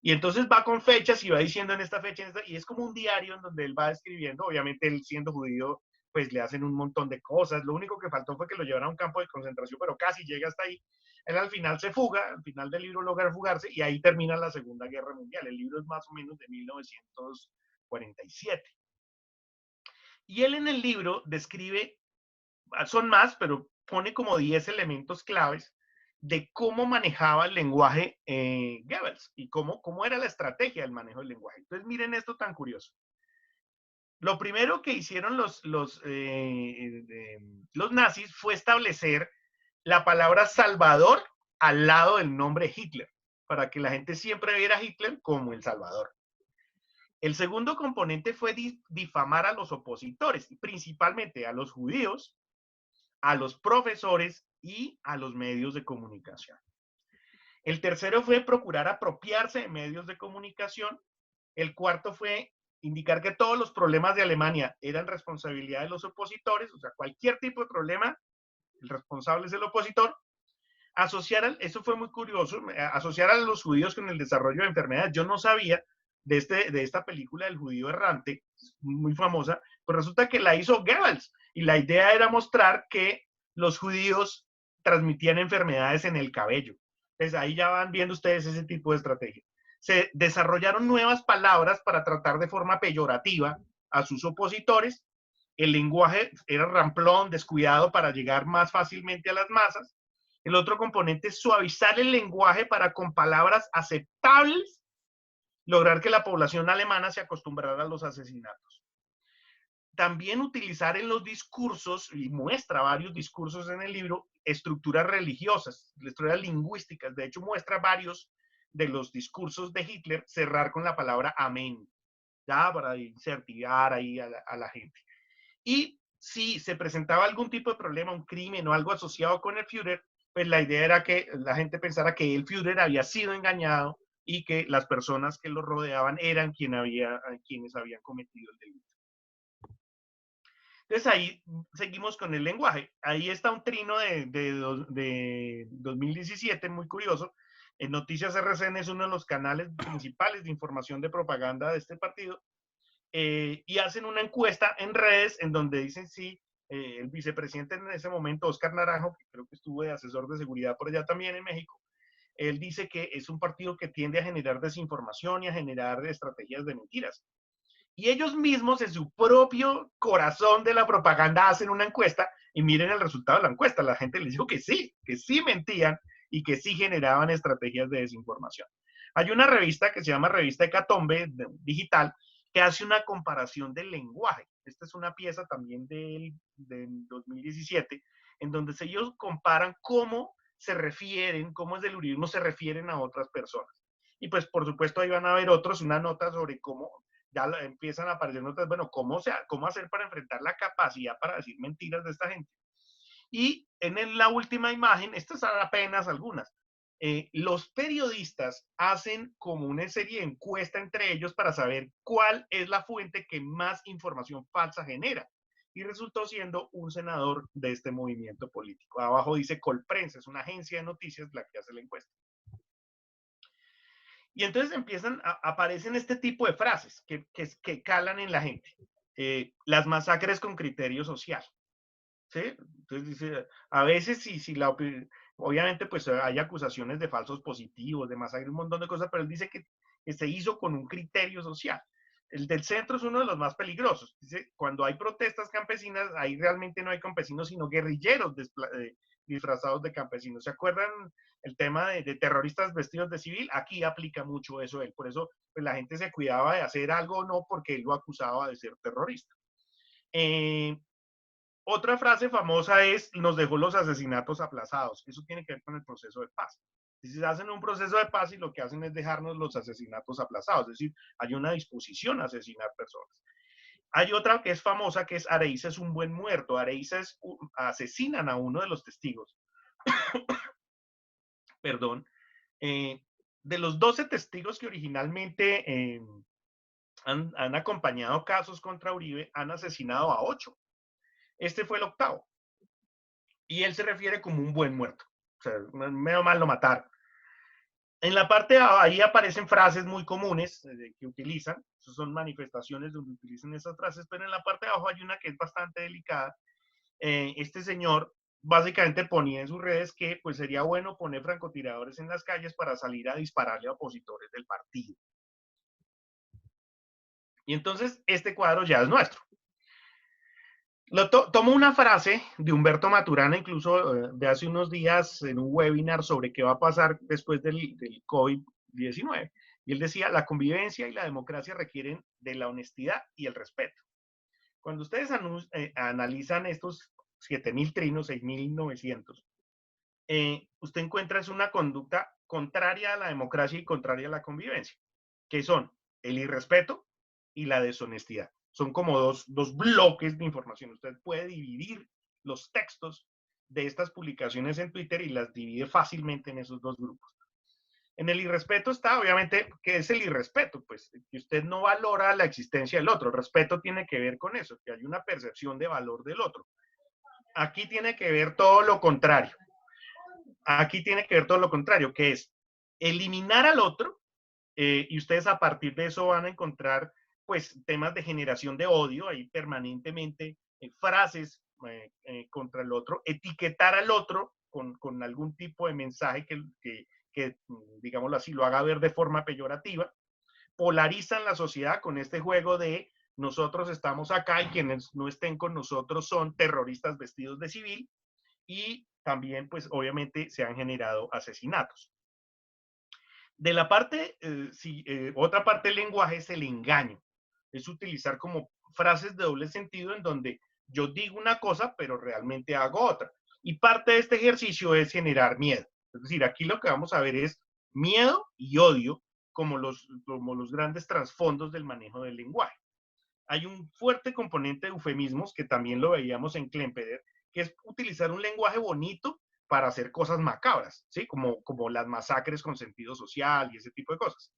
Y entonces va con fechas y va diciendo en esta fecha, y es como un diario en donde él va escribiendo. Obviamente él siendo judío, pues le hacen un montón de cosas. Lo único que faltó fue que lo llevaran a un campo de concentración, pero casi llega hasta ahí. Él al final se fuga, al final del libro logra fugarse y ahí termina la Segunda Guerra Mundial. El libro es más o menos de 1947. Y él en el libro describe, son más, pero pone como 10 elementos claves de cómo manejaba el lenguaje Goebbels y cómo era la estrategia del manejo del lenguaje. Entonces, miren esto tan curioso. Lo primero que hicieron los nazis fue establecer la palabra Salvador al lado del nombre Hitler, para que la gente siempre viera a Hitler como el Salvador. El segundo componente fue difamar a los opositores, principalmente a los judíos, a los profesores y a los medios de comunicación. El tercero fue procurar apropiarse de medios de comunicación. El cuarto fue indicar que todos los problemas de Alemania eran responsabilidad de los opositores, o sea, cualquier tipo de problema, el responsable es el opositor. Eso fue muy curioso, asociar a los judíos con el desarrollo de enfermedades. Yo no sabía de esta película del judío errante, muy famosa, pues resulta que la hizo Goebbels, y la idea era mostrar que los judíos transmitían enfermedades en el cabello. Entonces ahí ya van viendo ustedes ese tipo de estrategia. Se desarrollaron nuevas palabras para tratar de forma peyorativa a sus opositores. El lenguaje era ramplón, descuidado para llegar más fácilmente a las masas. El otro componente es suavizar el lenguaje para, con palabras aceptables, lograr que la población alemana se acostumbrara a los asesinatos. También utilizar en los discursos, y muestra varios discursos en el libro, estructuras religiosas, estructuras lingüísticas. De hecho, muestra varios de los discursos de Hitler cerrar con la palabra amén, ya para incentivar ahí a la gente. Y si se presentaba algún tipo de problema, un crimen o algo asociado con el Führer, pues la idea era que la gente pensara que el Führer había sido engañado y que las personas que lo rodeaban eran quienes habían cometido el delito. Entonces ahí seguimos con el lenguaje. Ahí está un trino de 2017 muy curioso. En Noticias RCN es uno de los canales principales de información de propaganda de este partido. Y hacen una encuesta en redes en donde dicen sí, el vicepresidente en ese momento, Oscar Naranjo, que creo que estuvo de asesor de seguridad por allá también en México, él dice que es un partido que tiende a generar desinformación y a generar estrategias de mentiras. Y ellos mismos en su propio corazón de la propaganda hacen una encuesta y miren el resultado de la encuesta. La gente les dijo que sí mentían y que sí generaban estrategias de desinformación. Hay una revista que se llama Revista Hecatombe Digital que hace una comparación del lenguaje. Esta es una pieza también del 2017 en donde ellos comparan cómo se refieren, cómo es del uribismo se refieren a otras personas. Y pues por supuesto ahí van a ver otros, una nota sobre cómo ya empiezan a aparecer notas, bueno, ¿cómo hacer para enfrentar la capacidad para decir mentiras de esta gente? Y en la última imagen, estas son apenas algunas, los periodistas hacen como una serie de encuesta entre ellos para saber cuál es la fuente que más información falsa genera. Y resultó siendo un senador de este movimiento político. Abajo dice Colprensa, es una agencia de noticias la que hace la encuesta. Y entonces aparecen este tipo de frases que calan en la gente. Las masacres con criterio social. ¿Sí? Entonces dice, a veces obviamente pues hay acusaciones de falsos positivos, de masacre, un montón de cosas, pero él dice que se hizo con un criterio social. El del centro es uno de los más peligrosos. Dice, cuando hay protestas campesinas, ahí realmente no hay campesinos, sino guerrilleros disfrazados de campesinos. ¿Se acuerdan el tema de terroristas vestidos de civil? Aquí aplica mucho eso él. Por eso pues, la gente se cuidaba de hacer algo o no, porque él lo acusaba de ser terrorista. Otra frase famosa es, nos dejó los asesinatos aplazados. Eso tiene que ver con el proceso de paz. Si se hacen un proceso de paz y lo que hacen es dejarnos los asesinatos aplazados, es decir, hay una disposición a asesinar personas. Hay otra que es famosa, que es Areiza es un buen muerto. Areiza asesinan a uno de los testigos. Perdón. De los 12 testigos que originalmente han acompañado casos contra Uribe, han asesinado a 8. Este fue el 8º. Y él se refiere como un buen muerto. O sea, medio mal lo mataron. En la parte de abajo, ahí aparecen frases muy comunes que utilizan. Esas son manifestaciones donde utilizan esas frases, pero en la parte de abajo hay una que es bastante delicada. Este señor básicamente ponía en sus redes que pues sería bueno poner francotiradores en las calles para salir a dispararle a opositores del partido. Y entonces este cuadro ya es nuestro. Tomo una frase de Humberto Maturana, incluso de hace unos días en un webinar sobre qué va a pasar después del COVID-19. Y él decía, la convivencia y la democracia requieren de la honestidad y el respeto. Cuando ustedes analizan estos 7.000 trinos, 6.900, usted encuentra es una conducta contraria a la democracia y contraria a la convivencia, que son el irrespeto y la deshonestidad. Son como dos bloques de información. Usted puede dividir los textos de estas publicaciones en Twitter y las divide fácilmente en esos dos grupos. En el irrespeto está, obviamente, ¿qué es el irrespeto? Pues que usted no valora la existencia del otro. El respeto tiene que ver con eso, que hay una percepción de valor del otro. Aquí tiene que ver todo lo contrario. Aquí tiene que ver todo lo contrario, que es eliminar al otro, y ustedes a partir de eso van a encontrar pues temas de generación de odio, ahí permanentemente frases contra el otro, etiquetar al otro con algún tipo de mensaje que, digámoslo así, lo haga ver de forma peyorativa, polarizan la sociedad con este juego de nosotros estamos acá y quienes no estén con nosotros son terroristas vestidos de civil, y también pues obviamente se han generado asesinatos. De la parte, otra parte del lenguaje es el engaño. Es utilizar como frases de doble sentido en donde yo digo una cosa, pero realmente hago otra. Y parte de este ejercicio es generar miedo. Es decir, aquí lo que vamos a ver es miedo y odio como los grandes trasfondos del manejo del lenguaje. Hay un fuerte componente de eufemismos que también lo veíamos en Klemperer, que es utilizar un lenguaje bonito para hacer cosas macabras, ¿sí? Como las masacres con sentido social y ese tipo de cosas.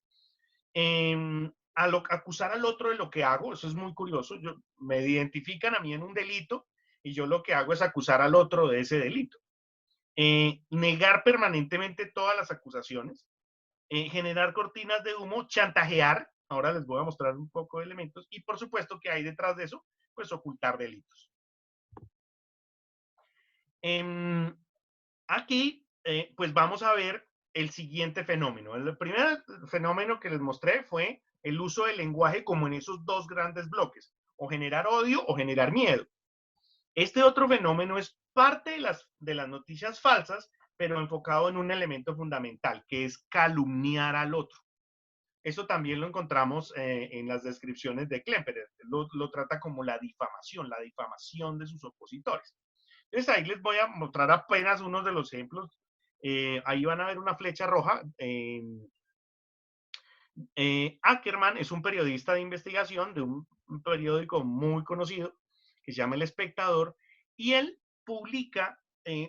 Acusar al otro de lo que hago, eso es muy curioso. Me identifican a mí en un delito y yo lo que hago es acusar al otro de ese delito. Negar permanentemente todas las acusaciones, generar cortinas de humo, chantajear. Ahora les voy a mostrar un poco de elementos y por supuesto que hay detrás de eso, pues ocultar delitos. Aquí, pues vamos a ver el siguiente fenómeno. El primer fenómeno que les mostré fue el uso del lenguaje como en esos dos grandes bloques, o generar odio o generar miedo. Este otro fenómeno es parte de las noticias falsas, pero enfocado en un elemento fundamental, que es calumniar al otro. Eso también lo encontramos en las descripciones de Klemperer. Lo trata como la difamación de sus opositores. Entonces ahí les voy a mostrar apenas unos de los ejemplos. Ahí van a ver una flecha roja. Ackerman es un periodista de investigación de un periódico muy conocido que se llama El Espectador, y él publica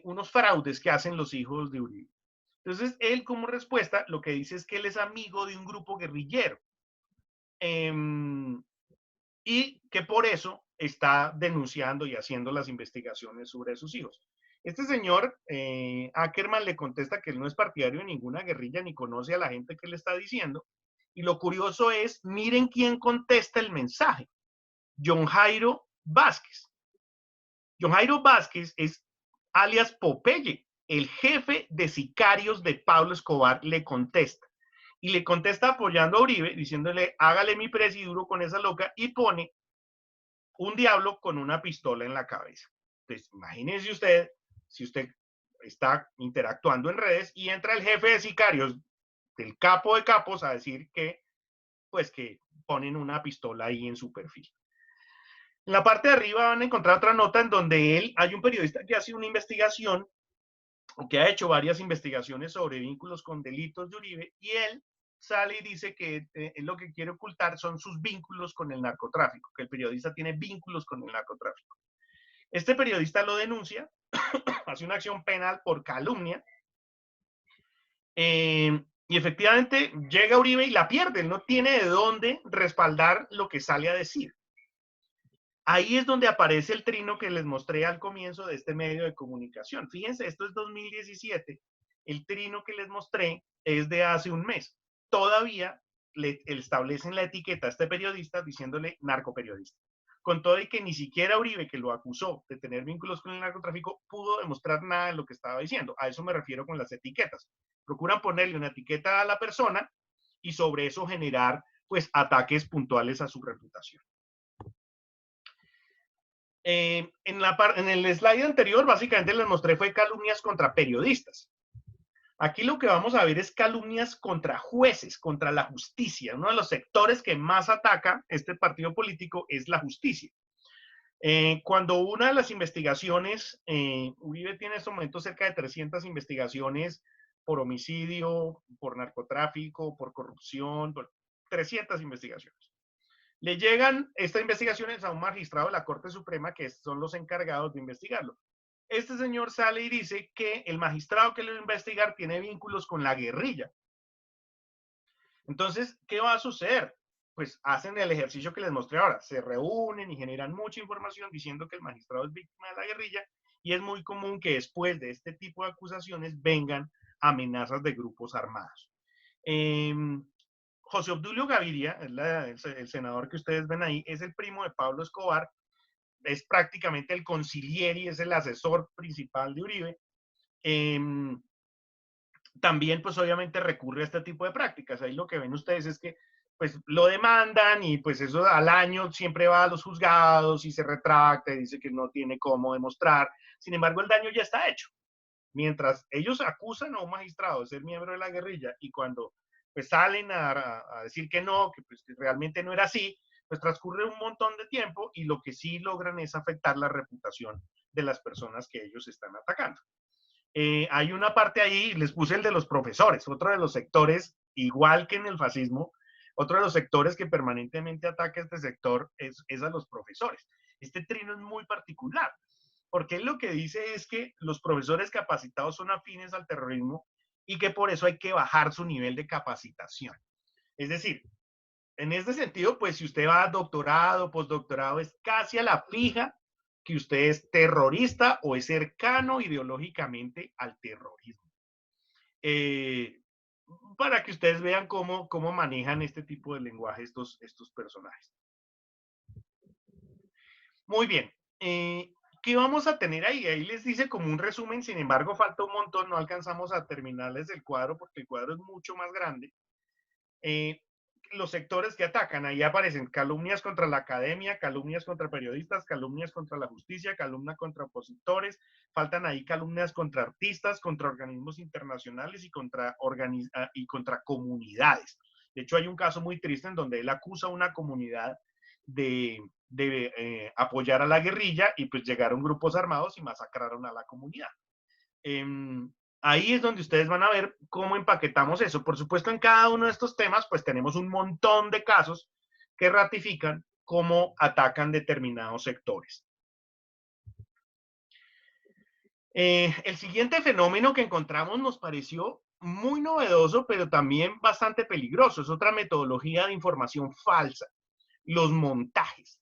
unos fraudes que hacen los hijos de Uribe. Entonces, él como respuesta lo que dice es que él es amigo de un grupo guerrillero y que por eso está denunciando y haciendo las investigaciones sobre sus hijos. Este señor, Ackerman, le contesta que él no es partidario de ninguna guerrilla ni conoce a la gente que le está diciendo. Y lo curioso es, miren quién contesta el mensaje. John Jairo Vázquez. John Jairo Vázquez es alias Popeye, el jefe de sicarios de Pablo Escobar, le contesta. Y le contesta apoyando a Uribe, diciéndole, hágale mi presiduro con esa loca, y pone un diablo con una pistola en la cabeza. Entonces, imagínense usted, si usted está interactuando en redes y entra el jefe de sicarios del capo de capos a decir que, pues que ponen una pistola ahí en su perfil. En la parte de arriba van a encontrar otra nota en donde hay un periodista que hace una investigación, o que ha hecho varias investigaciones sobre vínculos con delitos de Uribe, y él sale y dice que lo que quiere ocultar son sus vínculos con el narcotráfico, que el periodista tiene vínculos con el narcotráfico. Este periodista lo denuncia, hace una acción penal por calumnia, y efectivamente llega Uribe y la pierde, él no tiene de dónde respaldar lo que sale a decir. Ahí es donde aparece el trino que les mostré al comienzo de este medio de comunicación. Fíjense, esto es 2017, el trino que les mostré es de hace un mes. Todavía le establecen la etiqueta a este periodista diciéndole narcoperiodista. Con todo y que ni siquiera Uribe, que lo acusó de tener vínculos con el narcotráfico, pudo demostrar nada de lo que estaba diciendo. A eso me refiero con las etiquetas. Procuran ponerle una etiqueta a la persona y sobre eso generar, pues, ataques puntuales a su reputación. En el slide anterior, básicamente les mostré fue calumnias contra periodistas. Aquí lo que vamos a ver es calumnias contra jueces, contra la justicia. Uno de los sectores que más ataca este partido político es la justicia. Cuando una de las investigaciones, Uribe tiene en estos momentos cerca de 300 investigaciones por homicidio, por narcotráfico, por corrupción, por 300 investigaciones. Le llegan estas investigaciones a un magistrado de la Corte Suprema, que son los encargados de investigarlo. Este señor sale y dice que el magistrado que lo va a investigar tiene vínculos con la guerrilla. Entonces, ¿qué va a suceder? Pues hacen el ejercicio que les mostré ahora. Se reúnen y generan mucha información diciendo que el magistrado es víctima de la guerrilla, y es muy común que después de este tipo de acusaciones vengan amenazas de grupos armados. José Obdulio Gaviria, el senador que ustedes ven ahí, es el primo de Pablo Escobar, es prácticamente el conciliere y es el asesor principal de Uribe. También, pues obviamente recurre a este tipo de prácticas. Ahí lo que ven ustedes es que pues lo demandan y pues eso al año siempre va a los juzgados y se retracta y dice que no tiene cómo demostrar. Sin embargo, el daño ya está hecho. Mientras ellos acusan a un magistrado de ser miembro de la guerrilla y cuando pues salen a decir que no, que pues realmente no era así, pues transcurre un montón de tiempo y lo que sí logran es afectar la reputación de las personas que ellos están atacando. Hay una parte ahí, les puse el de los profesores, otro de los sectores, igual que en el fascismo, otro de los sectores que permanentemente ataca este sector es a los profesores. Este trino es muy particular, porque él lo que dice es que los profesores capacitados son afines al terrorismo y que por eso hay que bajar su nivel de capacitación. Es decir, en este sentido, pues si usted va a doctorado, postdoctorado, es casi a la fija que usted es terrorista o es cercano ideológicamente al terrorismo. Para que ustedes vean cómo manejan este tipo de lenguaje estos personajes. Muy bien. ¿Qué vamos a tener ahí? Ahí les dice como un resumen, sin embargo falta un montón, no alcanzamos a terminarles el cuadro porque el cuadro es mucho más grande. Los sectores que atacan, ahí aparecen calumnias contra la academia, calumnias contra periodistas, calumnias contra la justicia, calumnia contra opositores, faltan ahí calumnias contra artistas, contra organismos internacionales y contra comunidades. De hecho, hay un caso muy triste en donde él acusa a una comunidad de apoyar a la guerrilla y pues llegaron grupos armados y masacraron a la comunidad. Ahí es donde ustedes van a ver cómo empaquetamos eso. Por supuesto, en cada uno de estos temas, pues tenemos un montón de casos que ratifican cómo atacan determinados sectores. El siguiente fenómeno que encontramos nos pareció muy novedoso, pero también bastante peligroso. Es otra metodología de información falsa, los montajes.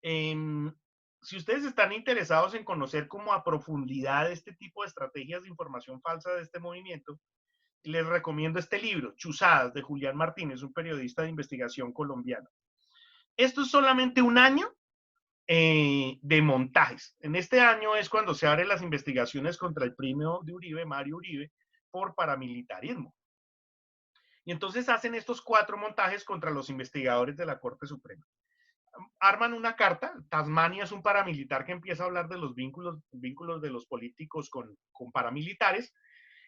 Si ustedes están interesados en conocer como a profundidad este tipo de estrategias de información falsa de este movimiento, les recomiendo este libro, Chuzadas, de Julián Martínez, un periodista de investigación colombiano. Esto es solamente un año de montajes. En este año es cuando se abren las investigaciones contra el primo de Uribe, Mario Uribe, por paramilitarismo. Y entonces hacen estos 4 montajes contra los investigadores de la Corte Suprema. Arman una carta, Tasmania es un paramilitar que empieza a hablar de los vínculos de los políticos con paramilitares,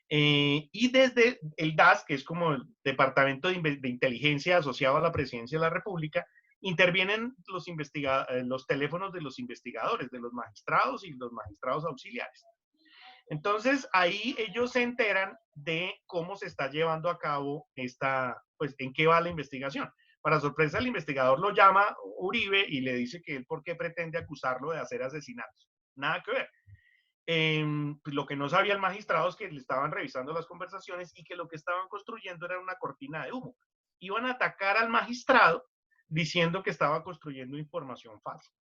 y desde el DAS, que es como el Departamento de Inteligencia asociado a la Presidencia de la República, intervienen los teléfonos de los investigadores, de los magistrados y los magistrados auxiliares. Entonces, ahí ellos se enteran de cómo se está llevando a cabo pues, en qué va la investigación. Para sorpresa, el investigador lo llama Uribe y le dice que él por qué pretende acusarlo de hacer asesinatos. Nada que ver. Pues lo que no sabía el magistrado es que le estaban revisando las conversaciones y que lo que estaban construyendo era una cortina de humo. Iban a atacar al magistrado diciendo que estaba construyendo información falsa.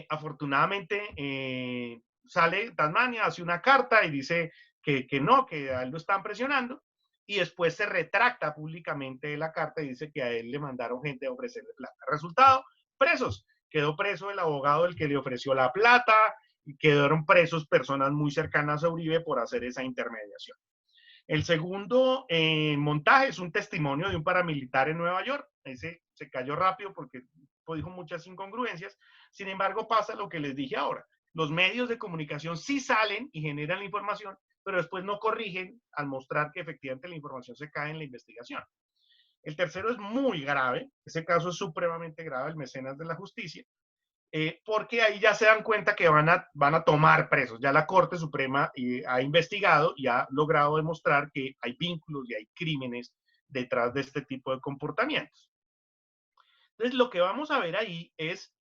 Afortunadamente, sale Tasmania, hace una carta y dice que no, que a él lo están presionando, y después se retracta públicamente de la carta y dice que a él le mandaron gente a ofrecerle plata. Resultado, presos. Quedó preso el abogado del que le ofreció la plata, y quedaron presos personas muy cercanas a Uribe por hacer esa intermediación. El segundo montaje es un testimonio de un paramilitar en Nueva York. Ese se cayó rápido porque dijo muchas incongruencias. Sin embargo, pasa lo que les dije ahora. Los medios de comunicación sí salen y generan la información, pero después no corrigen al mostrar que efectivamente la información se cae en la investigación. El tercero es muy grave. Ese caso es supremamente grave, el mecenas de la justicia. Porque ahí ya se dan cuenta que van a tomar presos. Ya la Corte Suprema ha investigado y ha logrado demostrar que hay vínculos y hay crímenes detrás de este tipo de comportamientos. Entonces, lo que vamos a ver ahí es,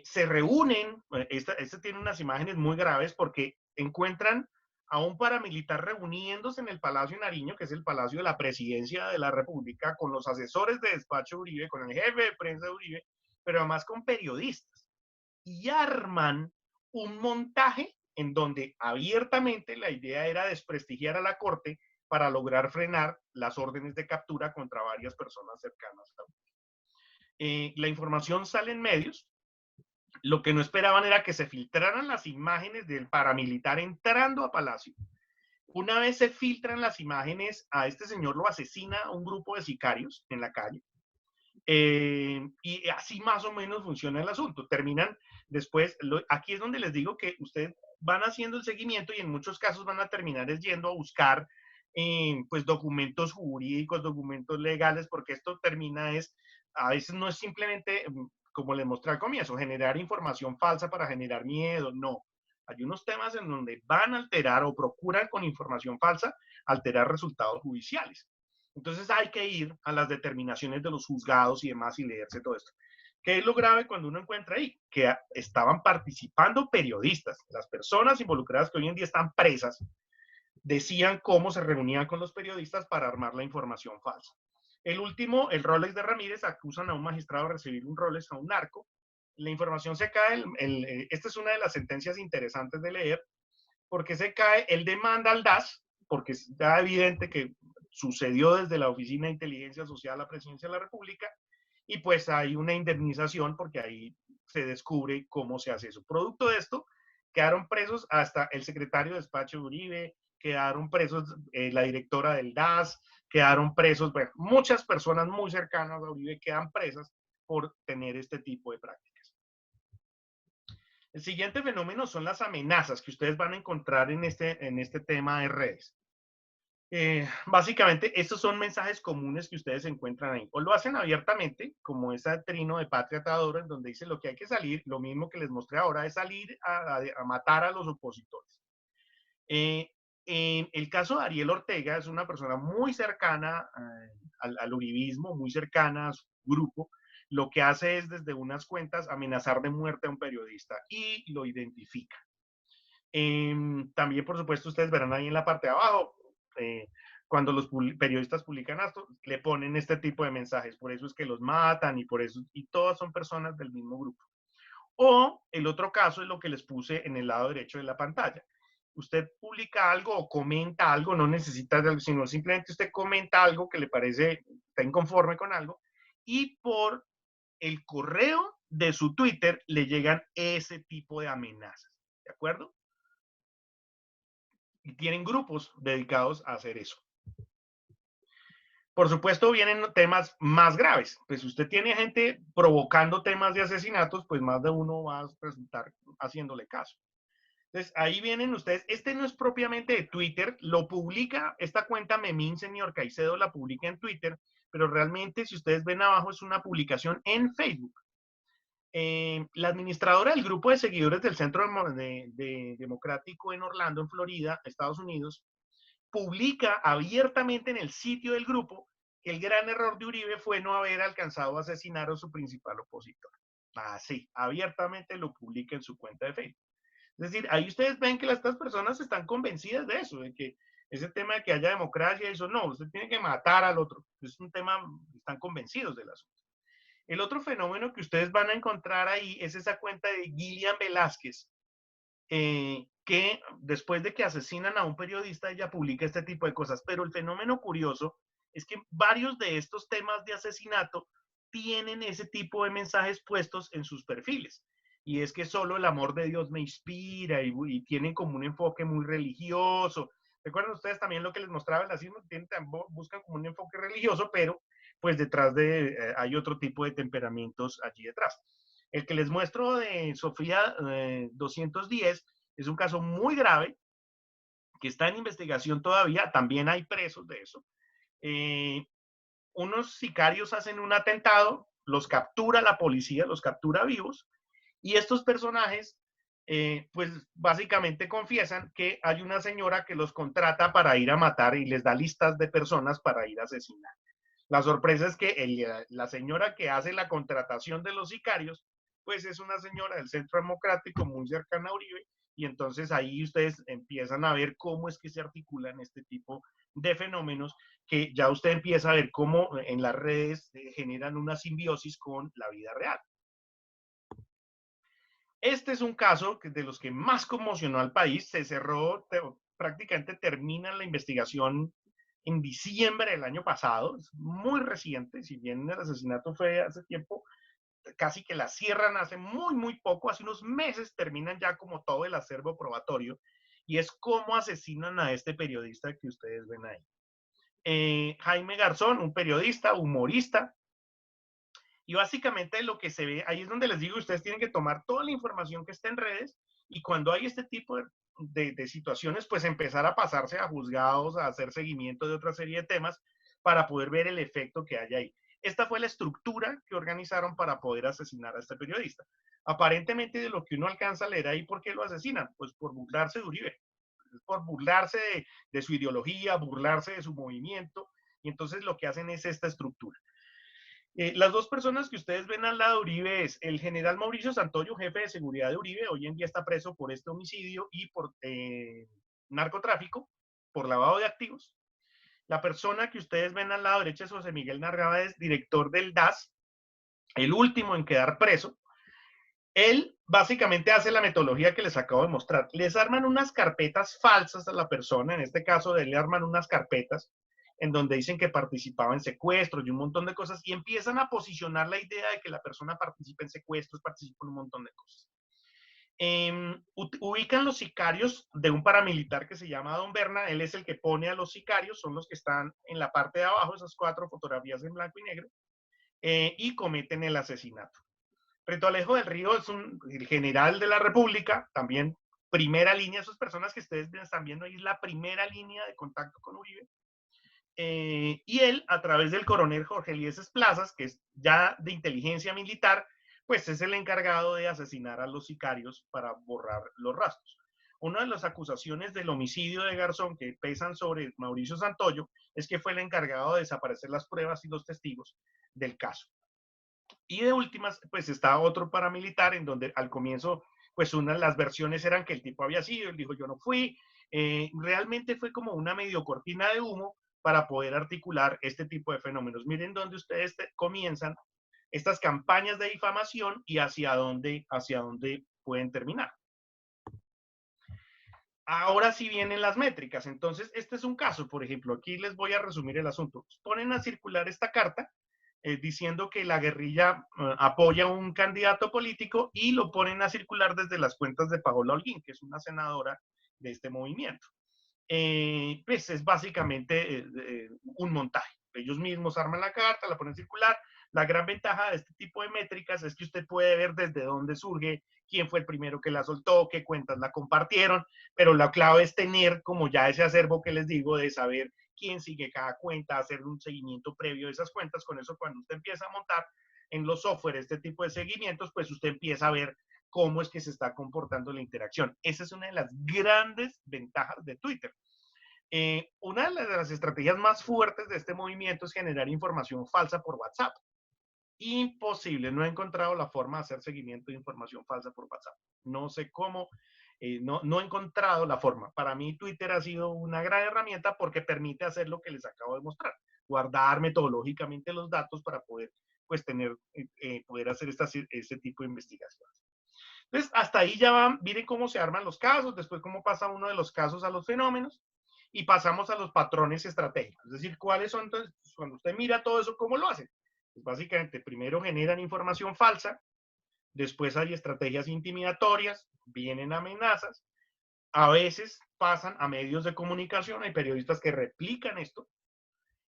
se reúnen, este tiene unas imágenes muy graves porque encuentran a un paramilitar reuniéndose en el Palacio Nariño, que es el Palacio de la Presidencia de la República, con los asesores de despacho de Uribe, con el jefe de prensa de Uribe, pero además con periodistas. Y arman un montaje en donde abiertamente la idea era desprestigiar a la Corte para lograr frenar las órdenes de captura contra varias personas cercanas a la información sale en medios. Lo que no esperaban era que se filtraran las imágenes del paramilitar entrando a Palacio. Una vez se filtran las imágenes, a este señor lo asesina un grupo de sicarios en la calle. Y así más o menos funciona el asunto. Terminan después, aquí es donde les digo que ustedes van haciendo el seguimiento y en muchos casos van a terminar yendo a buscar pues documentos jurídicos, documentos legales, porque esto a veces no es simplemente, como les mostré al comienzo, generar información falsa para generar miedo, no. Hay unos temas en donde van a alterar o procuran con información falsa alterar resultados judiciales. Entonces hay que ir a las determinaciones de los juzgados y demás y leerse todo esto. ¿Qué es lo grave cuando uno encuentra ahí? Que estaban participando periodistas, las personas involucradas que hoy en día están presas, decían cómo se reunían con los periodistas para armar la información falsa. El último, el Rolex de Ramírez, acusan a un magistrado de recibir un Rolex a un narco. La información se cae, esta es una de las sentencias interesantes de leer, porque se cae, él demanda al DAS, porque es ya evidente que sucedió desde la Oficina de Inteligencia Social a la Presidencia de la República, y pues hay una indemnización porque ahí se descubre cómo se hace eso. Producto de esto, quedaron presos hasta el secretario de despacho de Uribe, quedaron presos la directora del DAS, quedaron presos, bueno, muchas personas muy cercanas a Uribe quedan presas por tener este tipo de prácticas. El siguiente fenómeno son las amenazas que ustedes van a encontrar en este tema de redes. Básicamente, estos son mensajes comunes que ustedes encuentran ahí. O lo hacen abiertamente, como ese trino de Patria Tadora, en donde dice lo que hay que salir, lo mismo que les mostré ahora, es salir a matar a los opositores. En el caso de Ariel Ortega, es una persona muy cercana al uribismo, muy cercana a su grupo. Lo que hace es desde unas cuentas amenazar de muerte a un periodista y lo identifica. También, por supuesto, ustedes verán ahí en la parte de abajo, cuando los periodistas publican esto, le ponen este tipo de mensajes. Por eso es que los matan y todas son personas del mismo grupo. O el otro caso es lo que les puse en el lado derecho de la pantalla. Usted publica algo o comenta algo, no necesita, sino simplemente usted comenta algo que le parece, está inconforme con algo, y por el correo de su Twitter le llegan ese tipo de amenazas, ¿de acuerdo? Y tienen grupos dedicados a hacer eso. Por supuesto, vienen temas más graves. Pues si usted tiene gente provocando temas de asesinatos, pues más de uno va a resultar haciéndole caso. Entonces, ahí vienen ustedes. Este no es propiamente de Twitter, lo publica esta cuenta Memín, señor Caicedo, la publica en Twitter, pero realmente, si ustedes ven abajo, es una publicación en Facebook. La administradora del grupo de seguidores del Centro Democrático en Orlando, en Florida, Estados Unidos, publica abiertamente en el sitio del grupo que el gran error de Uribe fue no haber alcanzado a asesinar a su principal opositor. Así, abiertamente lo publica en su cuenta de Facebook. Es decir, ahí ustedes ven que estas personas están convencidas de eso, de que ese tema de que haya democracia, eso no, usted tiene que matar al otro. Es un tema, están convencidos del asunto. El otro fenómeno que ustedes van a encontrar ahí es esa cuenta de Gillian Velázquez, que después de que asesinan a un periodista, ella publica este tipo de cosas. Pero el fenómeno curioso es que varios de estos temas de asesinato tienen ese tipo de mensajes puestos en sus perfiles. Y es que solo el amor de Dios me inspira y tienen como un enfoque muy religioso. ¿Recuerdan ustedes también lo que les mostraba el nazismo? Buscan como un enfoque religioso, pero pues detrás hay otro tipo de temperamentos allí detrás. El que les muestro de Sofía 210 es un caso muy grave que está en investigación todavía, también hay presos de eso. Unos sicarios hacen un atentado, los captura la policía, los captura vivos, y estos personajes pues básicamente confiesan que hay una señora que los contrata para ir a matar y les da listas de personas para ir a asesinar. La sorpresa es que la señora que hace la contratación de los sicarios, pues es una señora del Centro Democrático muy cercana a Uribe, y entonces ahí ustedes empiezan a ver cómo es que se articulan este tipo de fenómenos, que ya usted empieza a ver cómo en las redes generan una simbiosis con la vida real. Este es un caso de los que más conmocionó al país, se cerró, prácticamente termina la investigación en diciembre del año pasado, es muy reciente, si bien el asesinato fue hace tiempo, casi que la cierran hace muy poco, hace unos meses terminan ya como todo el acervo probatorio, y es cómo asesinan a este periodista que ustedes ven ahí. Jaime Garzón, un periodista, humorista, y básicamente lo que se ve, ahí es donde les digo, ustedes tienen que tomar toda la información que está en redes, y cuando hay este tipo de situaciones, pues empezar a pasarse a juzgados, a hacer seguimiento de otra serie de temas para poder ver el efecto que hay ahí. Esta fue la estructura que organizaron para poder asesinar a este periodista. Aparentemente, de lo que uno alcanza a leer ahí, ¿por qué lo asesinan? Pues por burlarse de Uribe, por burlarse de su ideología, burlarse de su movimiento, y entonces lo que hacen es esta estructura. Las dos personas que ustedes ven al lado de Uribe es el general Mauricio Santoyo, jefe de seguridad de Uribe, hoy en día está preso por este homicidio y por narcotráfico, por lavado de activos. La persona que ustedes ven al lado derecho es José Miguel Narváez, director del DAS, el último en quedar preso. Él básicamente hace la metodología que les acabo de mostrar. Les arman unas carpetas falsas a la persona, en este caso le arman unas carpetas en donde dicen que participaba en secuestros y un montón de cosas, y empiezan a posicionar la idea de que la persona participa en secuestros, participa en un montón de cosas. Ubican los sicarios de un paramilitar que se llama Don Berna, él es el que pone a los sicarios, son los que están en la parte de abajo, esas 4 fotografías en blanco y negro, y cometen el asesinato. Preto Alejo del Río es el general de la República, también primera línea, esas personas que ustedes están viendo ahí es la primera línea de contacto con Uribe. Y él, a través del coronel Jorge Eliezer Plazas, que es ya de inteligencia militar, pues es el encargado de asesinar a los sicarios para borrar los rastros. una de las acusaciones del homicidio de Garzón que pesan sobre Mauricio Santoyo es que fue el encargado de desaparecer las pruebas y los testigos del caso. Y de últimas, pues está otro paramilitar en donde al comienzo, pues una de las versiones eran que el tipo había sido, él dijo yo no fui, realmente fue como una medio cortina de humo para poder articular este tipo de fenómenos. Miren dónde ustedes comienzan estas campañas de difamación y hacia dónde pueden terminar. Ahora sí vienen las métricas. Entonces, este es un caso, por ejemplo, aquí les voy a resumir el asunto. Ponen a circular esta carta diciendo que la guerrilla apoya a un candidato político y lo ponen a circular desde las cuentas de Paola Holguín, que es una senadora de este movimiento. Pues es básicamente un montaje. Ellos mismos arman la carta, la ponen a circular. La gran ventaja de este tipo de métricas es que usted puede ver desde dónde surge, quién fue el primero que la soltó, qué cuentas la compartieron, pero la clave es tener como ya ese acervo que les digo de saber quién sigue cada cuenta, hacer un seguimiento previo de esas cuentas. Con eso, cuando usted empieza a montar en los software este tipo de seguimientos, pues usted empieza a ver cómo es que se está comportando la interacción. Esa es una de las grandes ventajas de Twitter. Una de las estrategias más fuertes de este movimiento es generar información falsa por WhatsApp. Imposible, no he encontrado la forma de hacer seguimiento de información falsa por WhatsApp. No sé cómo, no he encontrado la forma. Para mí Twitter ha sido una gran herramienta porque permite hacer lo que les acabo de mostrar, guardar metodológicamente los datos para poder, pues, poder hacer este tipo de investigaciones. Entonces, hasta ahí ya van, miren cómo se arman los casos, después cómo pasa uno de los casos a los fenómenos, y pasamos a los patrones estratégicos. Es decir, cuáles son, entonces, cuando usted mira todo eso, ¿cómo lo hacen? Pues básicamente, primero generan información falsa, después hay estrategias intimidatorias, vienen amenazas, a veces pasan a medios de comunicación, hay periodistas que replican esto,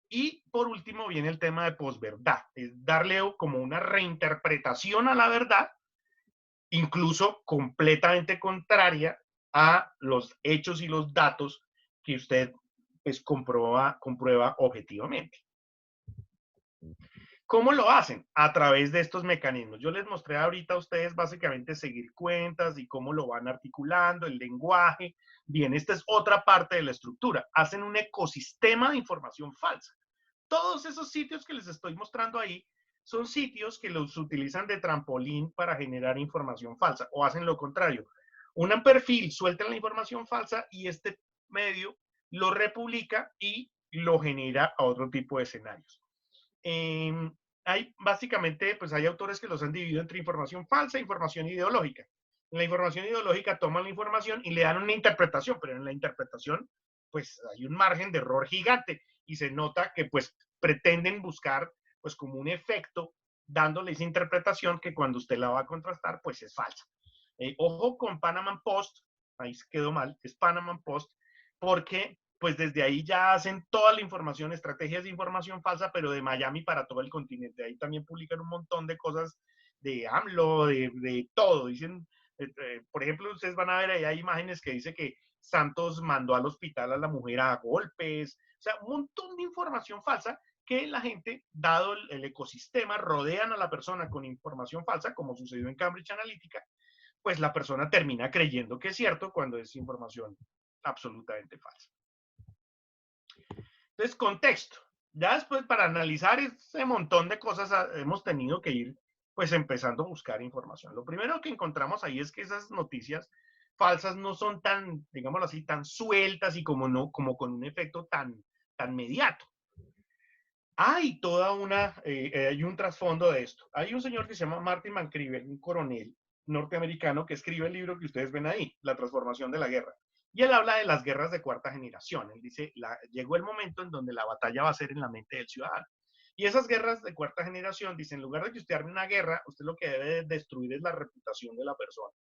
y por último viene el tema de posverdad, es darle como una reinterpretación a la verdad, incluso completamente contraria a los hechos y los datos que usted pues comprueba objetivamente. ¿Cómo lo hacen? A través de estos mecanismos. Yo les mostré ahorita a ustedes básicamente seguir cuentas y cómo lo van articulando, el lenguaje. Bien, esta es otra parte de la estructura. Hacen un ecosistema de información falsa. Todos esos sitios que les estoy mostrando ahí son sitios que los utilizan de trampolín para generar información falsa, o hacen lo contrario. Un perfil suelta la información falsa y este medio lo republica y lo genera a otro tipo de escenarios. Hay básicamente, pues hay autores que los han dividido entre información falsa e información ideológica. En la información ideológica toman la información y le dan una interpretación, pero en la interpretación, pues hay un margen de error gigante y se nota que pues pretenden buscar pues como un efecto dándole esa interpretación que cuando usted la va a contrastar, pues es falsa. Ojo con Panama Post, ahí se quedó mal, es Panama Post, porque pues desde ahí ya hacen toda la información, estrategias de información falsa, pero de Miami para todo el continente. Ahí también publican un montón de cosas de AMLO, de todo. Dicen, por ejemplo, ustedes van a ver ahí hay imágenes que dice que Santos mandó al hospital a la mujer a golpes. O sea, un montón de información falsa que la gente, dado el ecosistema, rodean a la persona con información falsa, como sucedió en Cambridge Analytica, pues la persona termina creyendo que es cierto cuando es información absolutamente falsa. Entonces, contexto. Ya después, para analizar ese montón de cosas, hemos tenido que ir, pues, empezando a buscar información. Lo primero que encontramos ahí es que esas noticias falsas no son tan, digámoslo así, tan sueltas y como con un efecto tan mediato. Hay toda hay un trasfondo de esto. Hay un señor que se llama Martin McCreever, un coronel norteamericano que escribe el libro que ustedes ven ahí, La transformación de la guerra. Y él habla de las guerras de cuarta generación. Él dice, llegó el momento en donde la batalla va a ser en la mente del ciudadano. Y esas guerras de cuarta generación, dice, en lugar de que usted arme una guerra, usted lo que debe destruir es la reputación de la persona.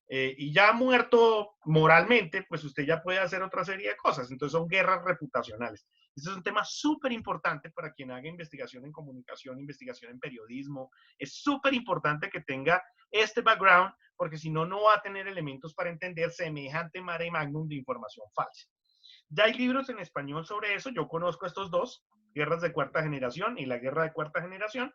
Y ya muerto moralmente, pues usted ya puede hacer otra serie de cosas. Entonces son guerras reputacionales. Este es un tema súper importante para quien haga investigación en comunicación, investigación en periodismo. Es súper importante que tenga este background, porque si no, no va a tener elementos para entender semejante mare magnum de información falsa. Ya hay libros en español sobre eso. Yo conozco estos dos, Guerras de Cuarta Generación y La Guerra de Cuarta Generación.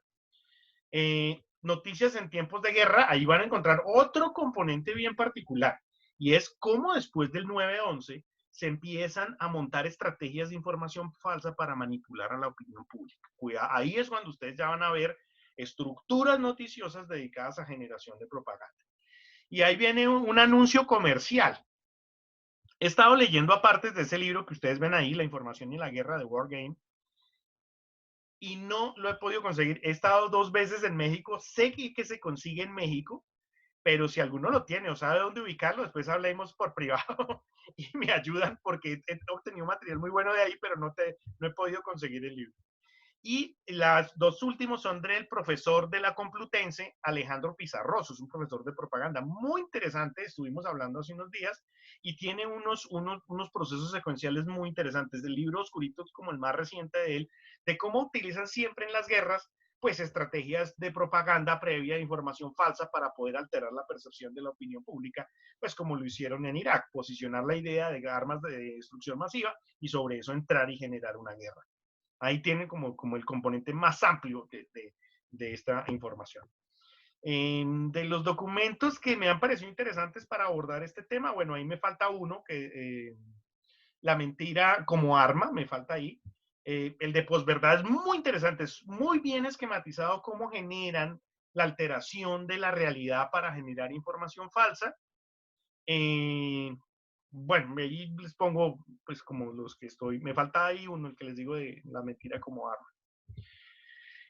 Noticias en tiempos de guerra, ahí van a encontrar otro componente bien particular. y es cómo después del 9/11 se empiezan a montar estrategias de información falsa para manipular a la opinión pública. Cuidado, ahí es cuando ustedes ya van a ver estructuras noticiosas dedicadas a generación de propaganda. Y ahí viene un anuncio comercial. He estado leyendo aparte de ese libro que ustedes ven ahí, La información y la guerra de Wargame, y no lo he podido conseguir. He estado 2 veces en México, sé que se consigue en México, pero si alguno lo tiene o sabe dónde ubicarlo, después hablemos por privado y me ayudan porque he obtenido material muy bueno de ahí, pero no he podido conseguir el libro. Y las 2 últimos son del profesor de la Complutense, Alejandro Pizarroso, es un profesor de propaganda muy interesante, estuvimos hablando hace unos días, y tiene unos procesos secuenciales muy interesantes. El libro Oscurito es como el más reciente de él, de cómo utilizan siempre en las guerras, pues estrategias de propaganda previa, de información falsa para poder alterar la percepción de la opinión pública, pues como lo hicieron en Irak, posicionar la idea de armas de destrucción masiva y sobre eso entrar y generar una guerra. Ahí tiene como el componente más amplio de esta información. De los documentos que me han parecido interesantes para abordar este tema, bueno, ahí me falta uno, que la mentira como arma, me falta ahí. El de posverdad es muy interesante, es muy bien esquematizado cómo generan la alteración de la realidad para generar información falsa. Bueno, ahí les pongo, pues, como los que estoy. Me falta ahí uno, el que les digo de la mentira como arma.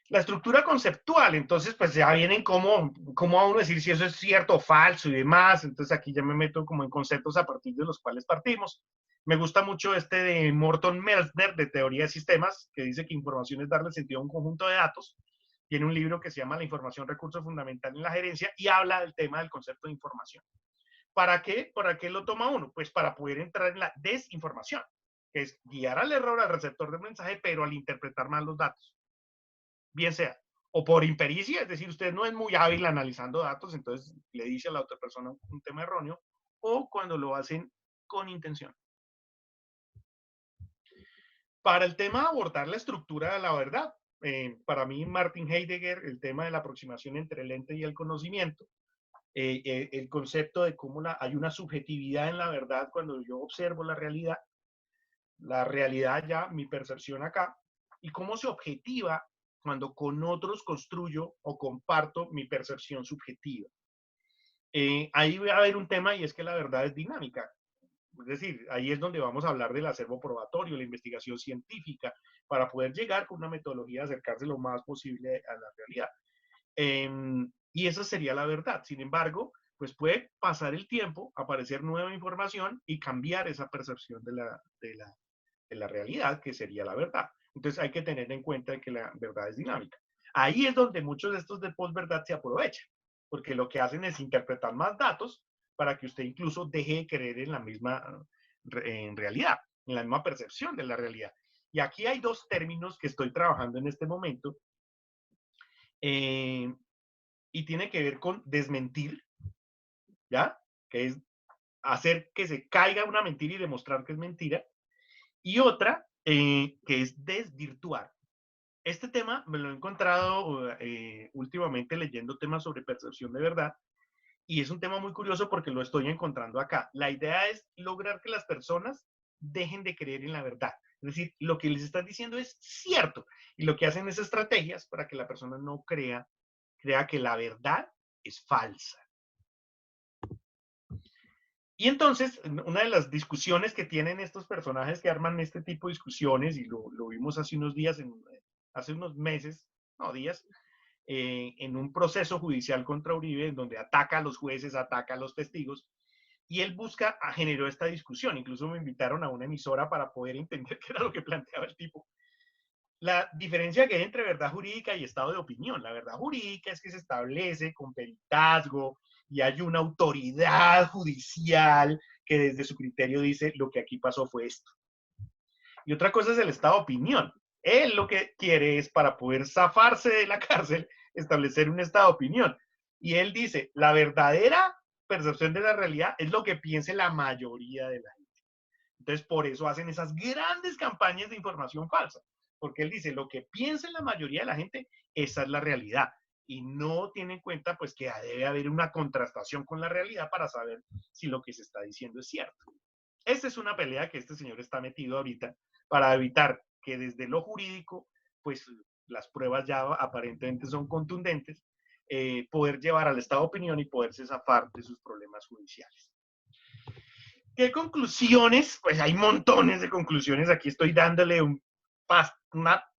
La estructura conceptual, entonces, pues ya vienen cómo a uno decir si eso es cierto o falso y demás. Entonces, aquí ya me meto como en conceptos a partir de los cuales partimos. Me gusta mucho este de Morton Melsner, de teoría de sistemas, que dice que información es darle sentido a un conjunto de datos. Tiene un libro que se llama La información, recurso fundamental en la gerencia, y habla del tema del concepto de información. ¿Para qué? ¿Para qué lo toma uno? Pues para poder entrar en la desinformación, que es guiar al error al receptor del mensaje, pero al interpretar mal los datos. Bien sea, o por impericia, es decir, usted no es muy hábil analizando datos, entonces le dice a la otra persona un tema erróneo, o cuando lo hacen con intención. Para el tema de abordar la estructura de la verdad, para mí, Martin Heidegger, el tema de la aproximación entre el ente y el conocimiento, el concepto de cómo hay una subjetividad en la verdad cuando yo observo la realidad ya, mi percepción acá, y cómo se objetiva cuando con otros construyo o comparto mi percepción subjetiva. Ahí va a haber un tema y es que la verdad es dinámica. Es decir, ahí es donde vamos a hablar del acervo probatorio, la investigación científica, para poder llegar con una metodología de acercarse lo más posible a la realidad. Y esa sería la verdad. Sin embargo, pues puede pasar el tiempo, aparecer nueva información y cambiar esa percepción de la realidad, que sería la verdad. Entonces hay que tener en cuenta que la verdad es dinámica. Ahí es donde muchos de estos de posverdad se aprovechan, porque lo que hacen es interpretar más datos para que usted incluso deje de creer en la misma realidad, en la misma percepción de la realidad. Y aquí hay 2 términos que estoy trabajando en este momento, y tiene que ver con desmentir, ¿ya? Que es hacer que se caiga una mentira y demostrar que es mentira. Y otra, que es desvirtuar. Este tema me lo he encontrado últimamente leyendo temas sobre percepción de verdad, y es un tema muy curioso porque lo estoy encontrando acá. La idea es lograr que las personas dejen de creer en la verdad. Es decir, lo que les están diciendo es cierto, y lo que hacen es estrategias para que la persona no crea que la verdad es falsa. Y entonces, una de las discusiones que tienen estos personajes que arman este tipo de discusiones, y lo vimos hace unos días, hace unos meses, no días, en un proceso judicial contra Uribe, en donde ataca a los jueces, ataca a los testigos, y él generó esta discusión. Incluso me invitaron a una emisora para poder entender qué era lo que planteaba el tipo. La diferencia que hay entre verdad jurídica y estado de opinión. La verdad jurídica es que se establece con peritazgo y hay una autoridad judicial que desde su criterio dice lo que aquí pasó fue esto. Y otra cosa es el estado de opinión. Él lo que quiere es, para poder zafarse de la cárcel, establecer un estado de opinión. Y él dice, la verdadera percepción de la realidad es lo que piense la mayoría de la gente. Entonces, por eso hacen esas grandes campañas de información falsa. Porque él dice, lo que piensa la mayoría de la gente, esa es la realidad. y no tiene en cuenta pues que debe haber una contrastación con la realidad para saber si lo que se está diciendo es cierto. Esta es una pelea que este señor está metido ahorita para evitar que desde lo jurídico, pues las pruebas ya aparentemente son contundentes, poder llevar al Estado opinión y poderse zafar de sus problemas judiciales. ¿Qué conclusiones? Pues hay montones de conclusiones. Aquí estoy dándole un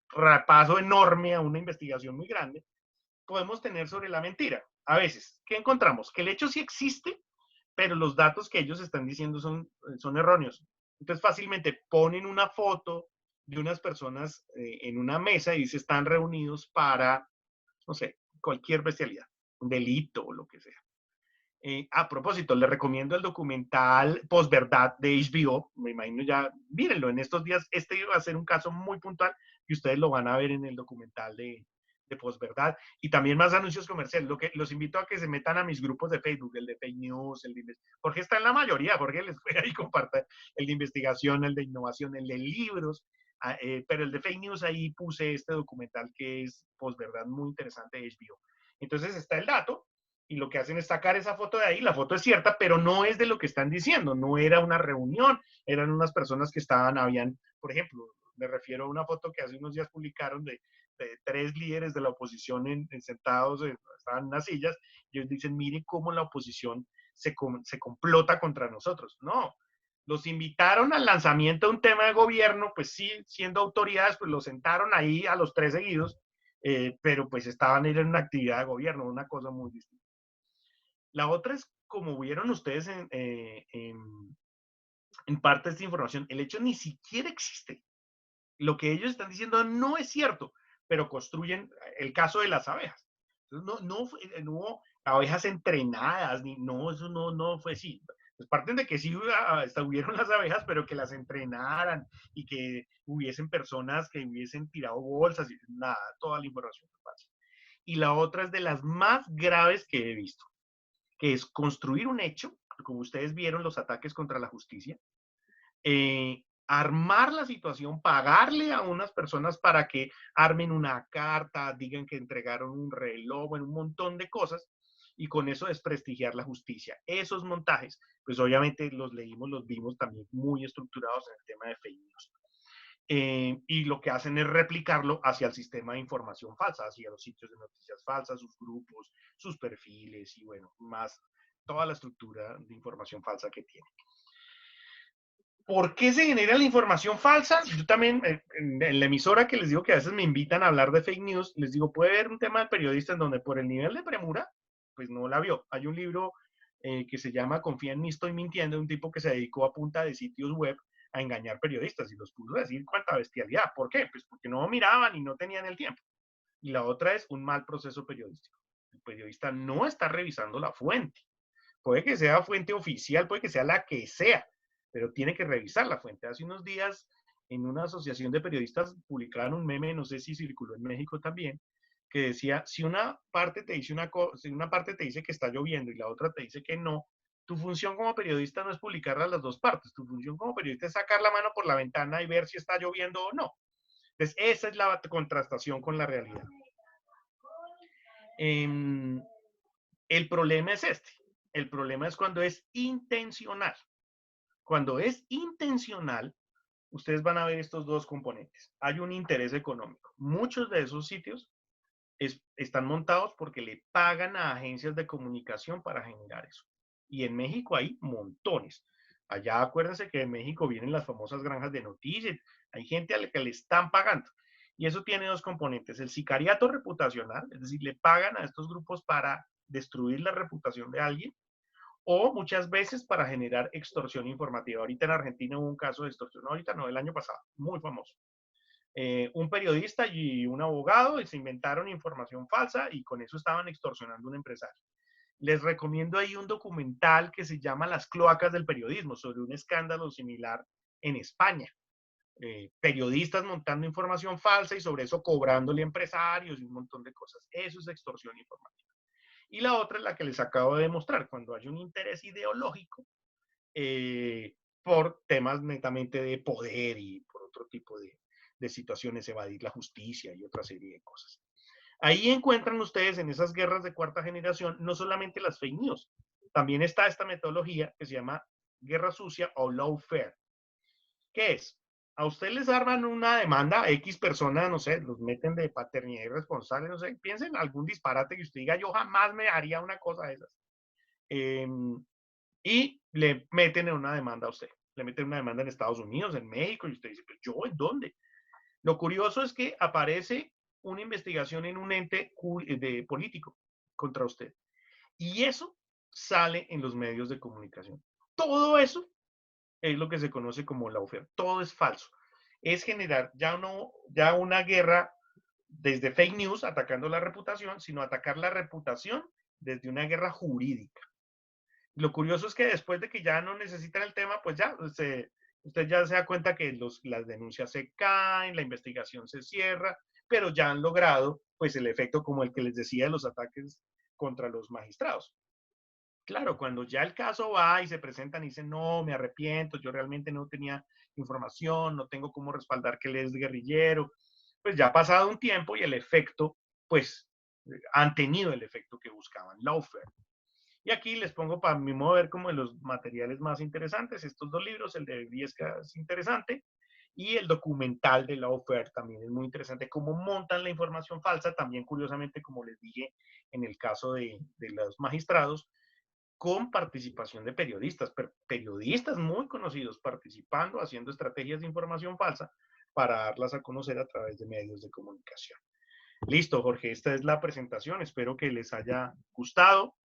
repaso enorme a una investigación muy grande. Podemos tener sobre la mentira. A veces, ¿qué encontramos? Que el hecho sí existe, pero los datos que ellos están diciendo son erróneos. Entonces fácilmente ponen una foto de unas personas en una mesa y dice están reunidos para, no sé, cualquier bestialidad, un delito o lo que sea. A propósito, les recomiendo el documental Posverdad de HBO, me imagino ya, mírenlo en estos días, este va a ser un caso muy puntual y ustedes lo van a ver en el documental de Posverdad, y también más anuncios comerciales. Los invito a que se metan a mis grupos de Facebook, el de Fake News, Jorge está en la mayoría, Jorge les puede ahí compartir el de investigación, el de innovación, el de libros, pero el de Fake News ahí puse este documental que es Posverdad, muy interesante de HBO. Entonces está el dato, y lo que hacen es sacar esa foto de ahí, la foto es cierta, pero no es de lo que están diciendo, no era una reunión, eran unas personas que habían, por ejemplo, me refiero a una foto que hace unos días publicaron de 3 líderes de la oposición sentados, estaban en unas sillas, y ellos dicen, mire cómo la oposición se complota contra nosotros. No, los invitaron al lanzamiento de un tema de gobierno, pues sí, siendo autoridades, pues los sentaron ahí a los 3 seguidos, pero pues estaban en una actividad de gobierno, una cosa muy distinta. La otra es, como vieron ustedes en parte de esta información, el hecho ni siquiera existe. Lo que ellos están diciendo no es cierto, pero construyen el caso de las abejas. Entonces, no hubo abejas entrenadas, no, eso no fue así. Pues parten de que sí hubieron las abejas, pero que las entrenaran y que hubiesen personas que hubiesen tirado bolsas, y nada, toda la información falsa. Y la otra es de las más graves que he visto, que es construir un hecho, como ustedes vieron los ataques contra la justicia, armar la situación, pagarle a unas personas para que armen una carta, digan que entregaron un reloj, bueno, un montón de cosas, y con eso desprestigiar la justicia. Esos montajes, pues obviamente los leímos, los vimos también muy estructurados en el tema de fake news. Y lo que hacen es replicarlo hacia el sistema de información falsa, hacia los sitios de noticias falsas, sus grupos, sus perfiles y bueno, más toda la estructura de información falsa que tiene. ¿Por qué se genera la información falsa? Yo también, en la emisora que les digo que a veces me invitan a hablar de fake news, les digo, puede haber un tema de periodista en donde por el nivel de premura, pues no la vio. Hay un libro que se llama Confía en mí, estoy mintiendo, un tipo que se dedicó a punta de sitios web a engañar periodistas y los puso a decir cuánta bestialidad. ¿Por qué? Pues porque no miraban y no tenían el tiempo. Y la otra es un mal proceso periodístico. El periodista no está revisando la fuente. Puede que sea fuente oficial, puede que sea la que sea, pero tiene que revisar la fuente. Hace unos días, en una asociación de periodistas, publicaron un meme, no sé si circuló en México también, que decía, si una parte te dice si una parte te dice que está lloviendo y la otra te dice que no, tu función como periodista no es publicar a las dos partes, tu función como periodista es sacar la mano por la ventana y ver si está lloviendo o no. Entonces, esa es la contrastación con la realidad. El problema es este. El problema es cuando es intencional. Cuando es intencional, ustedes van a ver estos dos componentes. Hay un interés económico. Muchos de esos sitios están montados porque le pagan a agencias de comunicación para generar eso. Y en México hay montones. Allá acuérdense que en México vienen las famosas granjas de noticias. Hay gente a la que le están pagando. Y eso tiene dos componentes. El sicariato reputacional, es decir, le pagan a estos grupos para destruir la reputación de alguien, o muchas veces para generar extorsión informativa. Ahorita en Argentina hubo un caso de extorsión, no, ahorita no, el año pasado, muy famoso. Un periodista y un abogado y se inventaron información falsa y con eso estaban extorsionando a un empresario. Les recomiendo ahí un documental que se llama Las cloacas del periodismo, sobre un escándalo similar en España. Periodistas montando información falsa y sobre eso cobrándole a empresarios y un montón de cosas. Eso es extorsión informativa. Y la otra es la que les acabo de demostrar, cuando hay un interés ideológico por temas netamente de poder y por otro tipo de situaciones, evadir la justicia y otra serie de cosas. Ahí encuentran ustedes en esas guerras de cuarta generación no solamente las fake news, también está esta metodología que se llama guerra sucia o lawfare. ¿Qué es? A usted les arman una demanda a X personas, no sé, los meten de paternidad irresponsable, no sé, piensen en algún disparate que usted diga, yo jamás me haría una cosa de esas. Y le meten en una demanda a usted. Le meten una demanda en Estados Unidos, en México, y usted dice, ¿pero yo en dónde? Lo curioso es que aparece una investigación en un ente de político contra usted. Y eso sale en los medios de comunicación. Todo eso es lo que se conoce como lawfare. Todo es falso. Es generar ya una guerra desde fake news, atacando la reputación, sino atacar la reputación desde una guerra jurídica. Lo curioso es que después de que ya no necesitan el tema, pues ya usted ya se da cuenta que las denuncias se caen, la investigación se cierra, pero ya han logrado pues el efecto como el que les decía de los ataques contra los magistrados. Claro, cuando ya el caso va y se presentan y dicen, no, me arrepiento, yo realmente no tenía información, no tengo cómo respaldar que él es guerrillero, pues ya ha pasado un tiempo y el efecto, pues, han tenido el efecto que buscaban, lawfare. Y aquí les pongo para mi modo de ver como de los materiales más interesantes, estos dos libros, el de Viesca es interesante, y el documental de lawfare también es muy interesante, cómo montan la información falsa, también curiosamente, como les dije, en el caso de los magistrados, con participación de periodistas, periodistas muy conocidos participando, haciendo estrategias de información falsa para darlas a conocer a través de medios de comunicación. Listo, Jorge, esta es la presentación. Espero que les haya gustado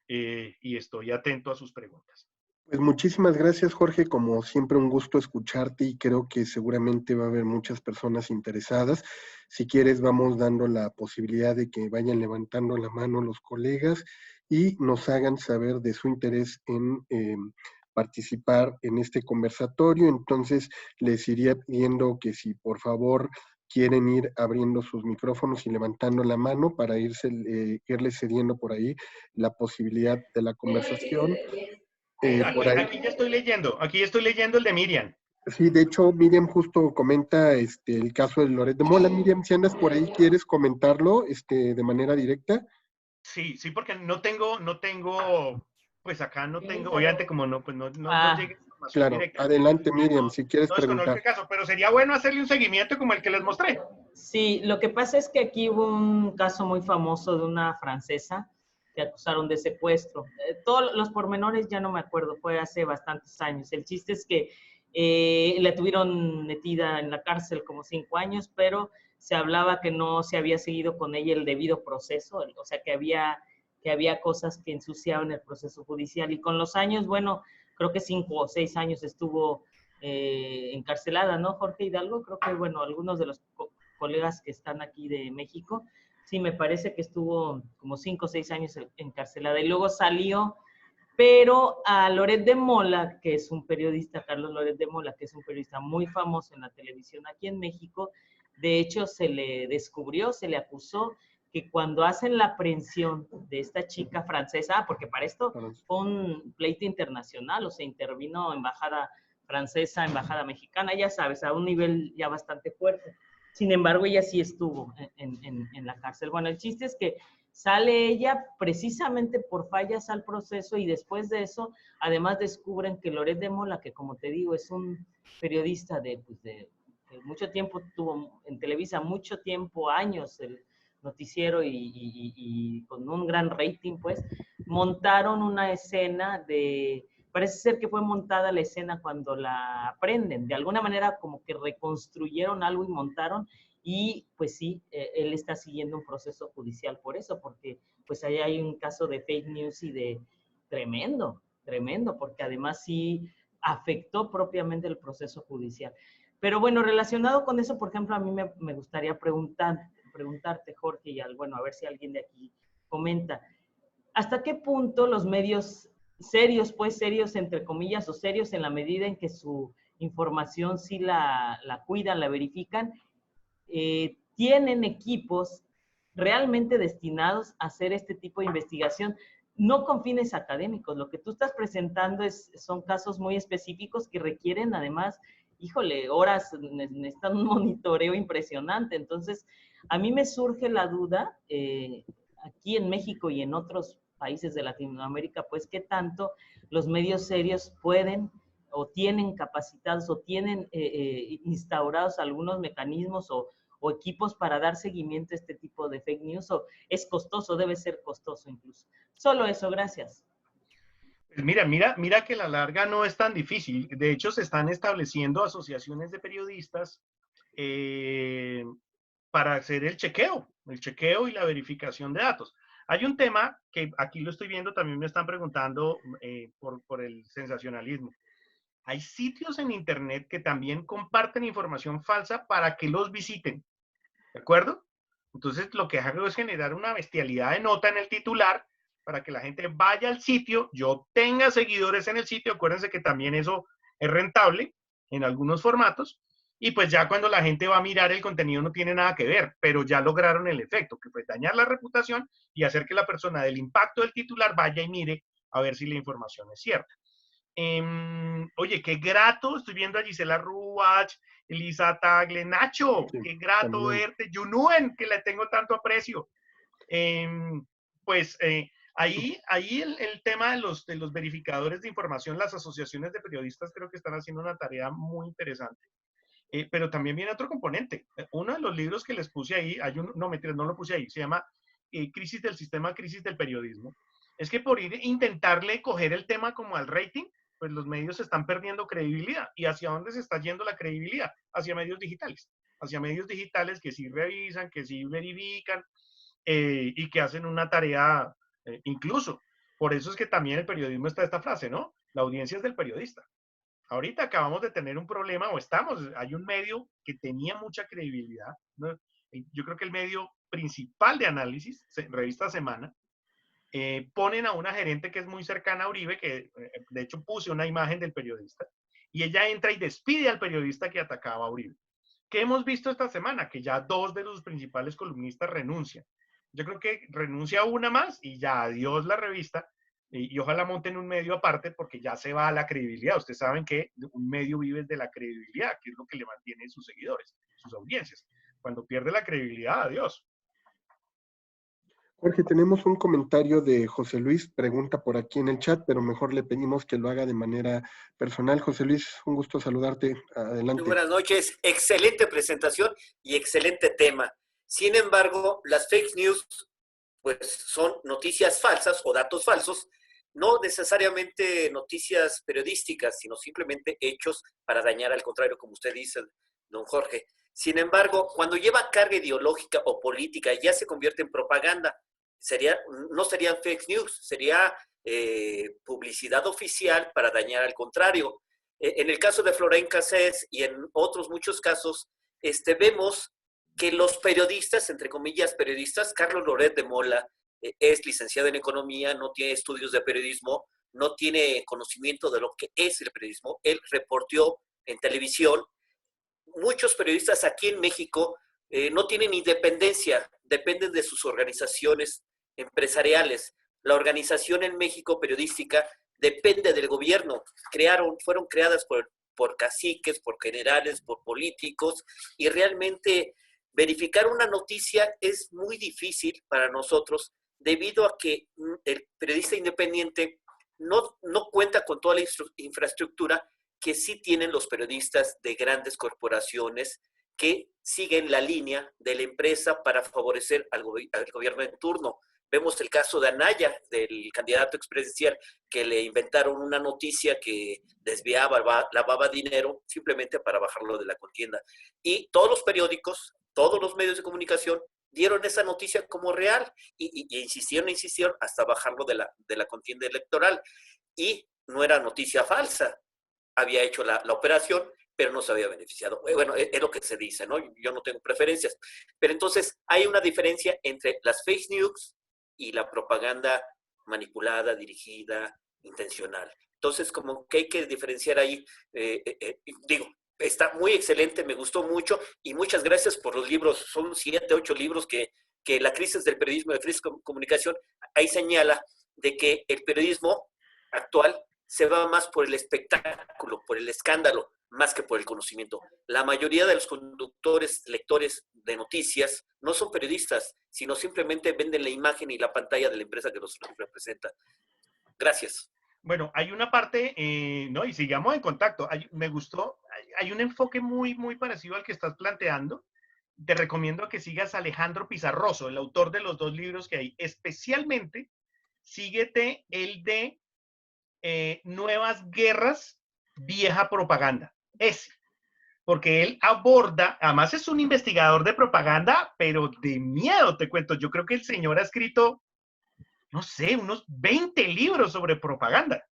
y estoy atento a sus preguntas. Pues muchísimas gracias, Jorge. Como siempre, un gusto escucharte y creo que seguramente va a haber muchas personas interesadas. Si quieres, vamos dando la posibilidad de que vayan levantando la mano los colegas y nos hagan saber de su interés en participar en este conversatorio. Entonces, les iría pidiendo que si por favor quieren ir abriendo sus micrófonos y levantando la mano para irles cediendo por ahí la posibilidad de la conversación. Aquí ya estoy leyendo el de Miriam. Sí, de hecho, Miriam justo comenta el caso de Loret de Mola. Miriam, si andas por ahí, ¿quieres comentarlo de manera directa? Sí, porque no tengo, pues acá no tengo, obviamente como no llega información Claro, directa. adelante Miriam, si quieres No desconozco preguntar. el caso, pero sería bueno hacerle un seguimiento como el que les mostré. Sí, lo que pasa es que aquí hubo un caso muy famoso de una francesa que acusaron de secuestro. Todos los pormenores ya no me acuerdo, fue hace bastantes años. El chiste es que la tuvieron metida en la cárcel como 5 años, pero se hablaba que no se había seguido con ella el debido proceso, o sea, que había cosas que ensuciaban el proceso judicial. Y con los años, bueno, creo que 5 o 6 años estuvo encarcelada, ¿no, Jorge Hidalgo? Creo que, bueno, algunos de los colegas que están aquí de México, sí, me parece que estuvo como 5 o 6 años encarcelada y luego salió, pero a Loret de Mola, que es un periodista, Carlos Loret de Mola, que es un periodista muy famoso en la televisión aquí en México, de hecho se le descubrió, se le acusó que cuando hacen la aprehensión de esta chica francesa, porque para esto fue un pleito internacional, o sea, intervino embajada francesa, embajada mexicana, ya sabes, a un nivel ya bastante fuerte. Sin embargo, ella sí estuvo en la cárcel. Bueno, el chiste es que sale ella precisamente por fallas al proceso y después de eso, además descubren que Loret de Mola, que como te digo, es un periodista de mucho tiempo, tuvo en Televisa mucho tiempo, años, el noticiero y con un gran rating, pues, montaron una escena parece ser que fue montada la escena cuando la aprenden, de alguna manera como que reconstruyeron algo y montaron, y pues sí, él está siguiendo un proceso judicial por eso, porque pues ahí hay un caso de fake news y de tremendo, porque además sí afectó propiamente el proceso judicial. Pero bueno, relacionado con eso, por ejemplo, a mí me gustaría preguntarte, Jorge, y bueno, a ver si alguien de aquí comenta, ¿hasta qué punto los medios serios, pues serios entre comillas, o serios en la medida en que su información sí la cuidan, la verifican, tienen equipos realmente destinados a hacer este tipo de investigación, no con fines académicos? Lo que tú estás presentando son casos muy específicos que requieren además híjole, horas, necesitan un monitoreo impresionante. Entonces, a mí me surge la duda, aquí en México y en otros países de Latinoamérica, pues, ¿qué tanto los medios serios pueden o tienen capacitados o tienen instaurados algunos mecanismos o equipos para dar seguimiento a este tipo de fake news? ¿O es costoso? Debe ser costoso incluso. Solo eso, gracias. Pues mira que la larga no es tan difícil. De hecho, se están estableciendo asociaciones de periodistas para hacer el chequeo y la verificación de datos. Hay un tema que aquí lo estoy viendo, también me están preguntando por el sensacionalismo. Hay sitios en Internet que también comparten información falsa para que los visiten, ¿de acuerdo? Entonces, lo que hago es generar una bestialidad de nota en el titular para que la gente vaya al sitio, yo tenga seguidores en el sitio, acuérdense que también eso es rentable en algunos formatos, y pues ya cuando la gente va a mirar el contenido no tiene nada que ver, pero ya lograron el efecto, que fue dañar la reputación y hacer que la persona del impacto del titular vaya y mire a ver si la información es cierta. Oye, qué grato, estoy viendo a Gisela Ruach, Elisa Tagle, Nacho, Sí, qué grato también. verte, Yunuen, que le tengo tanto aprecio. Pues ahí el tema de los verificadores de información, las asociaciones de periodistas creo que están haciendo una tarea muy interesante. Pero también viene otro componente. Uno de los libros que les puse ahí, no, mentiras, no lo puse ahí, se llama Crisis del Sistema, Crisis del Periodismo. Es que por intentarle coger el tema como al rating, pues los medios están perdiendo credibilidad. ¿Y hacia dónde se está yendo la credibilidad? Hacia medios digitales. Hacia medios digitales que sí revisan, que sí verifican y que hacen una tarea incluso. Por eso es que también el periodismo está esta frase, ¿no? La audiencia es del periodista. Ahorita acabamos de tener un problema, hay un medio que tenía mucha credibilidad, ¿no? Yo creo que el medio principal de análisis, Revista Semana, ponen a una gerente que es muy cercana a Uribe, que de hecho puse una imagen del periodista, y ella entra y despide al periodista que atacaba a Uribe. ¿Qué hemos visto esta semana? Que ya 2 de los principales columnistas renuncian. Yo creo que renuncia una más y ya adiós la revista, y ojalá monten un medio aparte porque ya se va a la credibilidad. Ustedes saben que un medio vive de la credibilidad, que es lo que le mantiene sus seguidores, sus audiencias. Cuando pierde la credibilidad, adiós. Jorge, tenemos un comentario de José Luis, pregunta por aquí en el chat, pero mejor le pedimos que lo haga de manera personal. José Luis, un gusto saludarte. Adelante. Muy buenas noches. Excelente presentación y excelente tema. Sin embargo, las fake news pues son noticias falsas o datos falsos, no necesariamente noticias periodísticas, sino simplemente hechos para dañar al contrario, como usted dice, don Jorge. Sin embargo, cuando lleva carga ideológica o política, ya se convierte en propaganda. No serían fake news, sería publicidad oficial para dañar al contrario. En el caso de Florent Cassés y en otros muchos casos, vemos que los periodistas, entre comillas periodistas, Carlos Loret de Mola es licenciado en economía, no tiene estudios de periodismo, no tiene conocimiento de lo que es el periodismo, él reporteó en televisión. Muchos periodistas aquí en México no tienen independencia, dependen de sus organizaciones empresariales. La organización en México periodística depende del gobierno. Fueron creadas por caciques, por generales, por políticos, y realmente verificar una noticia es muy difícil para nosotros debido a que el periodista independiente no cuenta con toda la infraestructura que sí tienen los periodistas de grandes corporaciones que siguen la línea de la empresa para favorecer al gobierno en turno. Vemos el caso de Anaya, del candidato expresidencial, que le inventaron una noticia que desviaba, lavaba dinero simplemente para bajarlo de la contienda. Y todos los periódicos, todos los medios de comunicación dieron esa noticia como real y insistieron hasta bajarlo de la contienda electoral. Y no era noticia falsa. Había hecho la operación, pero no se había beneficiado. Bueno, es lo que se dice, ¿no? Yo no tengo preferencias. Pero entonces hay una diferencia entre las fake news y la propaganda manipulada, dirigida, intencional. Entonces, como que hay que diferenciar ahí. Digo, está muy excelente, me gustó mucho y muchas gracias por los libros. Son 7, 8 libros que la crisis del periodismo, de crisis de comunicación, ahí señala de que el periodismo actual se va más por el espectáculo, por el escándalo, más que por el conocimiento. La mayoría de los conductores, lectores de noticias, no son periodistas, sino simplemente venden la imagen y la pantalla de la empresa que los representa. Gracias. Bueno, hay una parte, no, y sigamos en contacto. Me gustó, hay un enfoque muy parecido al que estás planteando. Te recomiendo que sigas a Alejandro Pizarroso, el autor de los 2 libros que hay. Especialmente, síguete el de Nuevas Guerras, Vieja Propaganda. Ese. Porque él aborda, además es un investigador de propaganda, pero de miedo, te cuento. Yo creo que el señor ha escrito, no sé, unos 20 libros sobre propaganda.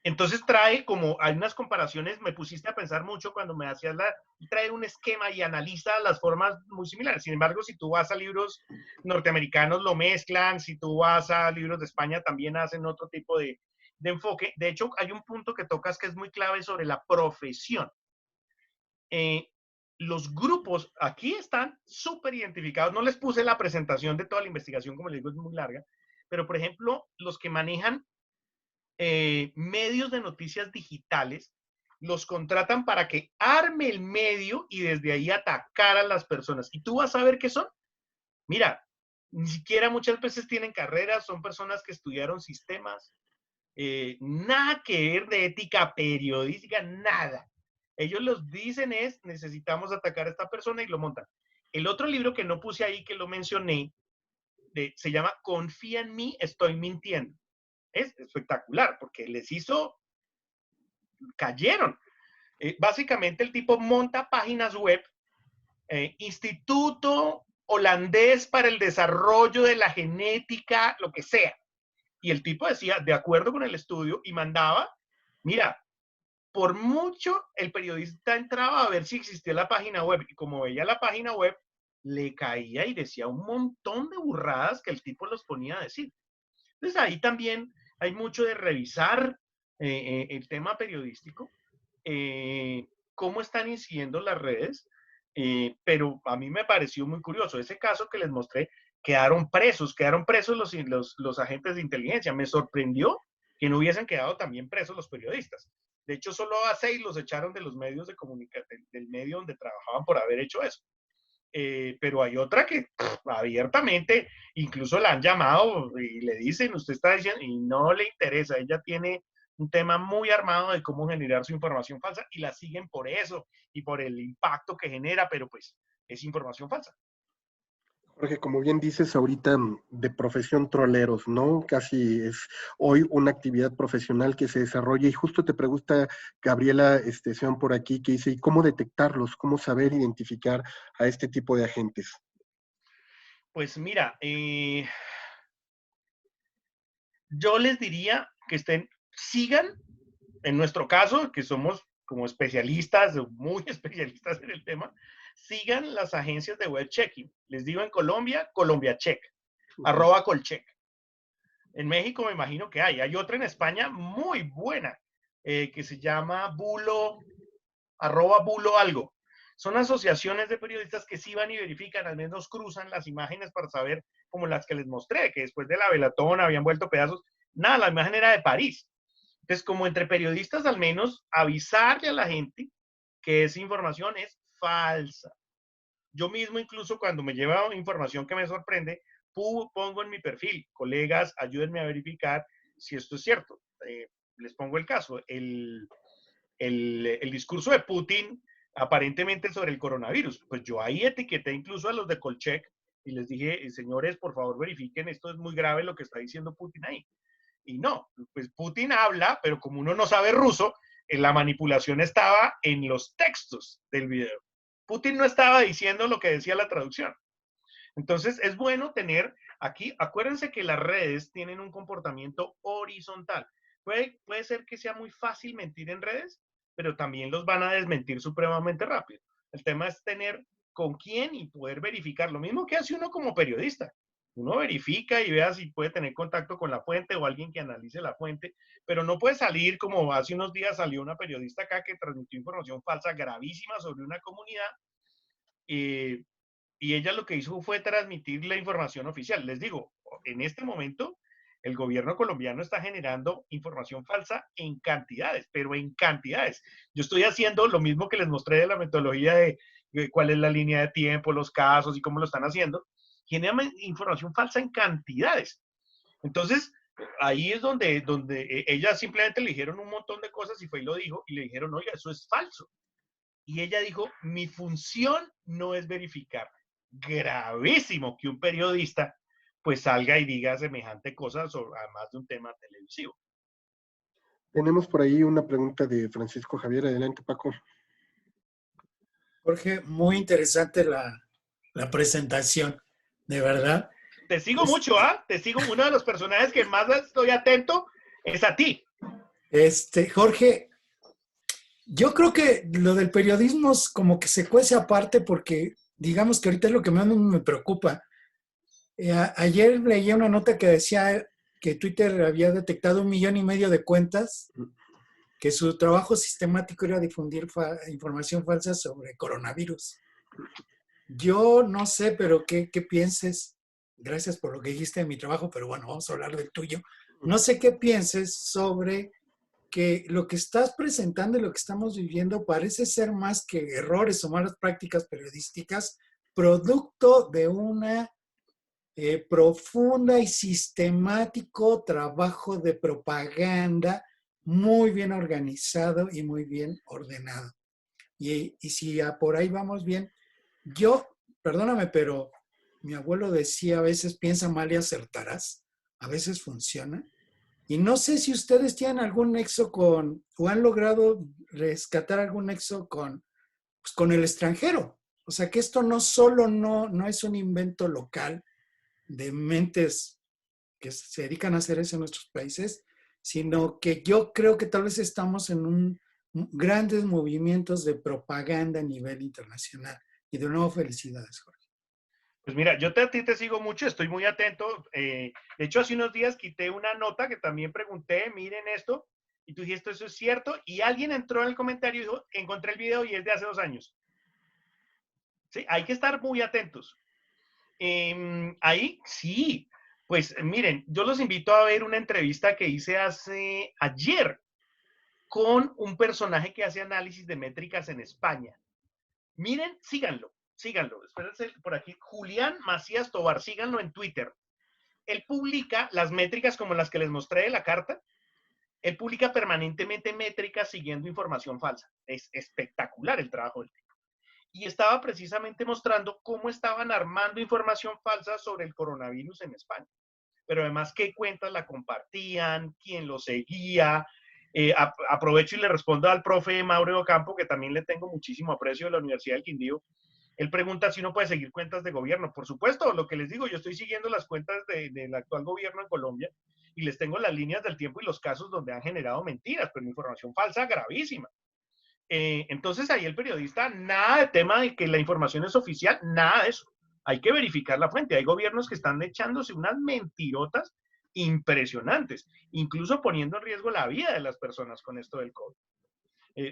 Entonces trae como, hay unas comparaciones, me pusiste a pensar mucho cuando me hacías trae un esquema y analiza las formas muy similares. Sin embargo, si tú vas a libros norteamericanos lo mezclan, si tú vas a libros de España también hacen otro tipo de enfoque. De hecho, hay un punto que tocas que es muy clave sobre la profesión. Los grupos aquí están súper identificados. No les puse la presentación de toda la investigación, como les digo, es muy larga, pero por ejemplo, los que manejan medios de noticias digitales, los contratan para que arme el medio y desde ahí atacar a las personas. ¿Y tú vas a ver qué son? Mira, ni siquiera muchas veces tienen carreras, son personas que estudiaron sistemas, nada que ver de ética periodística, nada. Ellos los dicen es, necesitamos atacar a esta persona y lo montan. El otro libro que no puse ahí, que lo mencioné, se llama Confía en mí, estoy mintiendo. Es espectacular porque les hizo, cayeron. Básicamente el tipo monta páginas web, Instituto Holandés para el Desarrollo de la Genética, lo que sea. Y el tipo decía, de acuerdo con el estudio, y mandaba, mira, por mucho el periodista entraba a ver si existía la página web, y como veía la página web, le caía y decía un montón de burradas que el tipo los ponía a decir. Entonces ahí también hay mucho de revisar el tema periodístico, cómo están incidiendo las redes, pero a mí me pareció muy curioso. Ese caso que les mostré, quedaron presos los agentes de inteligencia. Me sorprendió que no hubiesen quedado también presos los periodistas. De hecho, solo a 6 los echaron de los medios de comunicación, del medio donde trabajaban por haber hecho eso. Pero hay otra que abiertamente, incluso la han llamado y le dicen, usted está diciendo, y no le interesa, ella tiene un tema muy armado de cómo generar su información falsa y la siguen por eso y por el impacto que genera, pero pues es información falsa. Jorge, como bien dices ahorita, de profesión troleros, ¿no? Casi es hoy una actividad profesional que se desarrolla y justo te pregunta Gabriela Sean por aquí que dice, ¿y cómo detectarlos? ¿Cómo saber identificar a este tipo de agentes? Pues mira, yo les diría que sigan, en nuestro caso, que somos como especialistas, muy especialistas en el tema, sigan las agencias de web checking. Les digo en Colombia, Colombia Check, @Colcheck. En México me imagino que hay otra en España muy buena, que se llama Bulo, @Bulo algo. Son asociaciones de periodistas que sí van y verifican, al menos cruzan las imágenes para saber, como las que les mostré, que después de la velatón habían vuelto pedazos. Nada, la imagen era de París. Entonces, como entre periodistas, al menos avisarle a la gente que esa información es falsa. Yo mismo, incluso cuando me lleva información que me sorprende, pongo en mi perfil, colegas, ayúdenme a verificar si esto es cierto. Les pongo el caso, el discurso de Putin aparentemente sobre el coronavirus. Pues yo ahí etiqueté incluso a los de Colcheck y les dije, señores, por favor verifiquen, esto es muy grave lo que está diciendo Putin ahí. Y no, pues Putin habla, pero como uno no sabe ruso, la manipulación estaba en los textos del video. Putin no estaba diciendo lo que decía la traducción. Entonces es bueno tener aquí, acuérdense que las redes tienen un comportamiento horizontal. Puede ser que sea muy fácil mentir en redes, pero también los van a desmentir supremamente rápido. El tema es tener con quién y poder verificar. Lo mismo que hace uno como periodista. Uno verifica y vea si puede tener contacto con la fuente o alguien que analice la fuente, pero no puede salir como hace unos días salió una periodista acá que transmitió información falsa gravísima sobre una comunidad y ella lo que hizo fue transmitir la información oficial. Les digo, en este momento el gobierno colombiano está generando información falsa en cantidades, pero en cantidades. Yo estoy haciendo lo mismo que les mostré de la metodología de cuál es la línea de tiempo, los casos y cómo lo están haciendo. Generan información falsa en cantidades. Entonces, ahí es donde ella simplemente le dijeron un montón de cosas y fue y lo dijo y le dijeron, oiga, eso es falso. Y ella dijo, mi función no es verificar. Gravísimo que un periodista pues salga y diga semejante cosa sobre, además de un tema televisivo. Tenemos por ahí una pregunta de Francisco Javier. Adelante, Paco. Jorge, muy interesante la presentación, de verdad. Te sigo mucho, ¿ah? Te sigo. Uno de los personajes que más estoy atento es a ti. Jorge, yo creo que lo del periodismo es como que se cuece aparte porque digamos que ahorita es lo que más me preocupa. Ayer leía una nota que decía que Twitter había detectado 1,5 millones de cuentas, que su trabajo sistemático era difundir información falsa sobre coronavirus. Yo no sé, pero ¿qué pienses? Gracias por lo que dijiste de mi trabajo, pero bueno, vamos a hablar del tuyo. No sé qué pienses sobre que lo que estás presentando y lo que estamos viviendo parece ser más que errores o malas prácticas periodísticas, producto de una profunda y sistemático trabajo de propaganda muy bien organizado y muy bien ordenado. Y si por ahí vamos bien, perdóname, pero mi abuelo decía a veces piensa mal y acertarás, a veces funciona. Y no sé si ustedes tienen algún nexo o han logrado rescatar algún nexo con el extranjero. O sea, que esto no solo no es un invento local de mentes que se dedican a hacer eso en nuestros países, sino que yo creo que tal vez estamos en grandes movimientos de propaganda a nivel internacional. Y de nuevo, felicidades, Jorge. Pues mira, yo a ti te sigo mucho, estoy muy atento. De hecho, hace unos días quité una nota que también pregunté, miren esto, y tú dijiste, eso es cierto, y alguien entró en el comentario y dijo, encontré el video y es de hace 2 años. Sí, hay que estar muy atentos. Ahí sí, pues miren, yo los invito a ver una entrevista que hice ayer con un personaje que hace análisis de métricas en España. Miren, síganlo. Espérense por aquí, Julián Macías Tobar, síganlo en Twitter. Él publica las métricas como las que les mostré de la carta. Él publica permanentemente métricas siguiendo información falsa. Es espectacular el trabajo del tipo. Y estaba precisamente mostrando cómo estaban armando información falsa sobre el coronavirus en España. Pero además qué cuentas la compartían, quién lo seguía. Aprovecho y le respondo al profe Mauro Ocampo, que también le tengo muchísimo aprecio de la Universidad del Quindío. Él pregunta si uno puede seguir cuentas de gobierno. Por supuesto, lo que les digo, yo estoy siguiendo las cuentas del actual gobierno en Colombia y les tengo las líneas del tiempo y los casos donde han generado mentiras, pero información falsa gravísima. Entonces ahí el periodista, nada de tema de que la información es oficial, nada de eso. Hay que verificar la fuente. Hay gobiernos que están echándose unas mentirotas impresionantes, incluso poniendo en riesgo la vida de las personas con esto del COVID.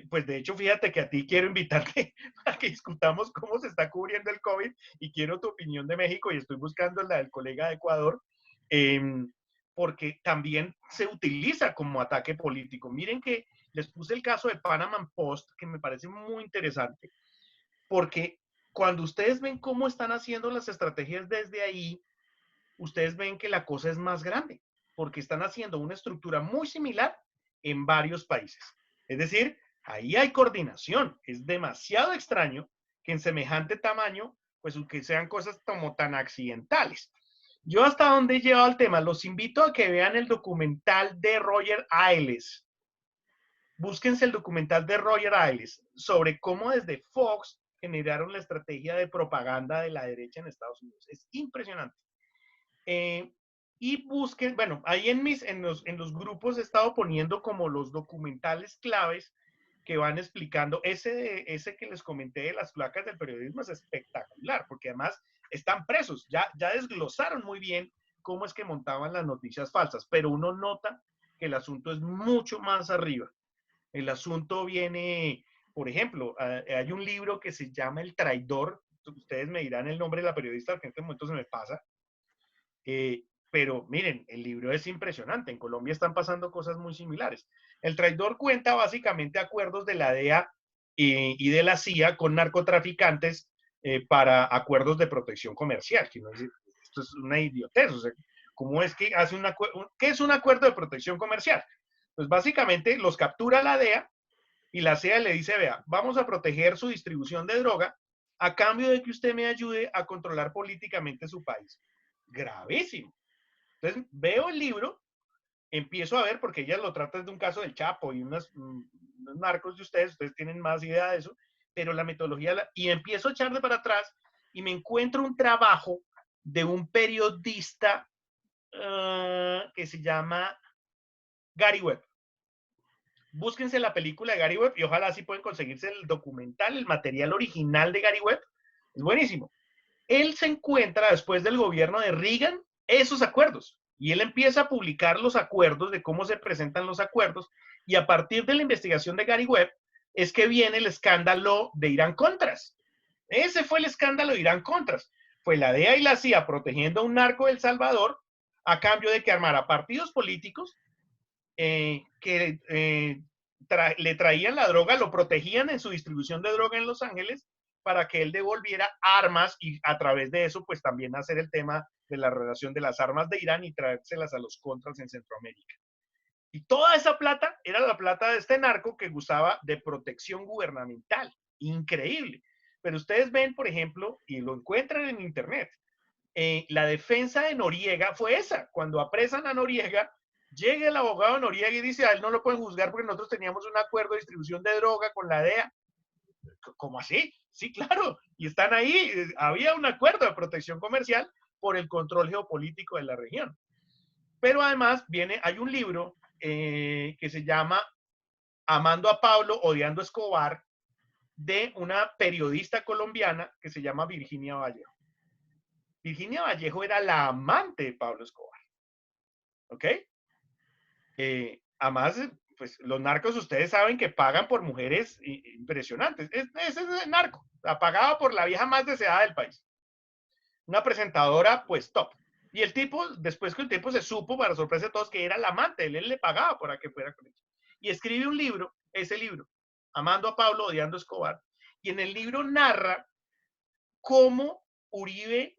Pues de hecho, fíjate que a ti quiero invitarte a que discutamos cómo se está cubriendo el COVID y quiero tu opinión de México y estoy buscando la del colega de Ecuador, porque también se utiliza como ataque político. Miren que les puse el caso de Panama Post, que me parece muy interesante, porque cuando ustedes ven cómo están haciendo las estrategias desde ahí, ustedes ven que la cosa es más grande, porque están haciendo una estructura muy similar en varios países. Es decir, ahí hay coordinación. Es demasiado extraño que en semejante tamaño, pues que sean cosas como tan accidentales. Yo hasta donde he llevado el tema, los invito a que vean el documental de Roger Ailes. Búsquense el documental de Roger Ailes sobre cómo desde Fox generaron la estrategia de propaganda de la derecha en Estados Unidos. Es impresionante. Y busquen, bueno, ahí en los grupos he estado poniendo como los documentales claves que van explicando. Ese que les comenté de las placas del periodismo es espectacular, porque además están presos, ya desglosaron muy bien cómo es que montaban las noticias falsas, pero uno nota que el asunto es mucho más arriba. El asunto viene, por ejemplo, hay un libro que se llama El Traidor, ustedes me dirán el nombre de la periodista, que en este momento se me pasa, pero miren, el libro es impresionante. En Colombia están pasando cosas muy similares. El traidor cuenta básicamente acuerdos de la DEA y de la CIA con narcotraficantes para acuerdos de protección comercial. Que no es, esto es una idiotez. O sea, ¿cómo es que hace qué es un acuerdo de protección comercial? Pues básicamente los captura la DEA y la CIA le dice, vea, vamos a proteger su distribución de droga a cambio de que usted me ayude a controlar políticamente su país. Gravísimo. Entonces veo el libro, empiezo a ver, porque ellas lo tratan de un caso del Chapo y unos narcos de ustedes tienen más idea de eso, pero la metodología, y empiezo a echarle para atrás y me encuentro un trabajo de un periodista que se llama Gary Webb. Búsquense la película de Gary Webb y ojalá así pueden conseguirse el documental, el material original de Gary Webb. Es buenísimo. Él se encuentra después del gobierno de Reagan esos acuerdos y él empieza a publicar los acuerdos, de cómo se presentan los acuerdos, y a partir de la investigación de Gary Webb es que viene el escándalo de Irán-Contras. Ese fue el escándalo de Irán-Contras. Fue la DEA y la CIA protegiendo a un narco de El Salvador a cambio de que armara partidos políticos que le traían la droga, lo protegían en su distribución de droga en Los Ángeles para que él devolviera armas y a través de eso pues también hacer el tema de la relación de las armas de Irán y traérselas a los contras en Centroamérica. Y toda esa plata era la plata de este narco que gustaba de protección gubernamental. Increíble. Pero ustedes ven, por ejemplo, y lo encuentran en internet, la defensa de Noriega fue esa. Cuando apresan a Noriega, llega el abogado Noriega y dice, a él no lo pueden juzgar porque nosotros teníamos un acuerdo de distribución de droga con la DEA. ¿Cómo así? Sí, claro. Y están ahí. Había un acuerdo de protección comercial por el control geopolítico de la región. Pero además hay un libro que se llama Amando a Pablo, odiando a Escobar, de una periodista colombiana que se llama Virginia Vallejo. Virginia Vallejo era la amante de Pablo Escobar. ¿Ok? Además, pues los narcos ustedes saben que pagan por mujeres impresionantes. Ese es el narco. Pagaba por la vieja más deseada del país. Una presentadora, pues top. Y el tipo, después que el tiempo se supo, para sorpresa de todos, que era la amante. Él le pagaba para que fuera con ella. Y escribe un libro, ese libro, Amando a Pablo, odiando a Escobar. Y en el libro narra cómo Uribe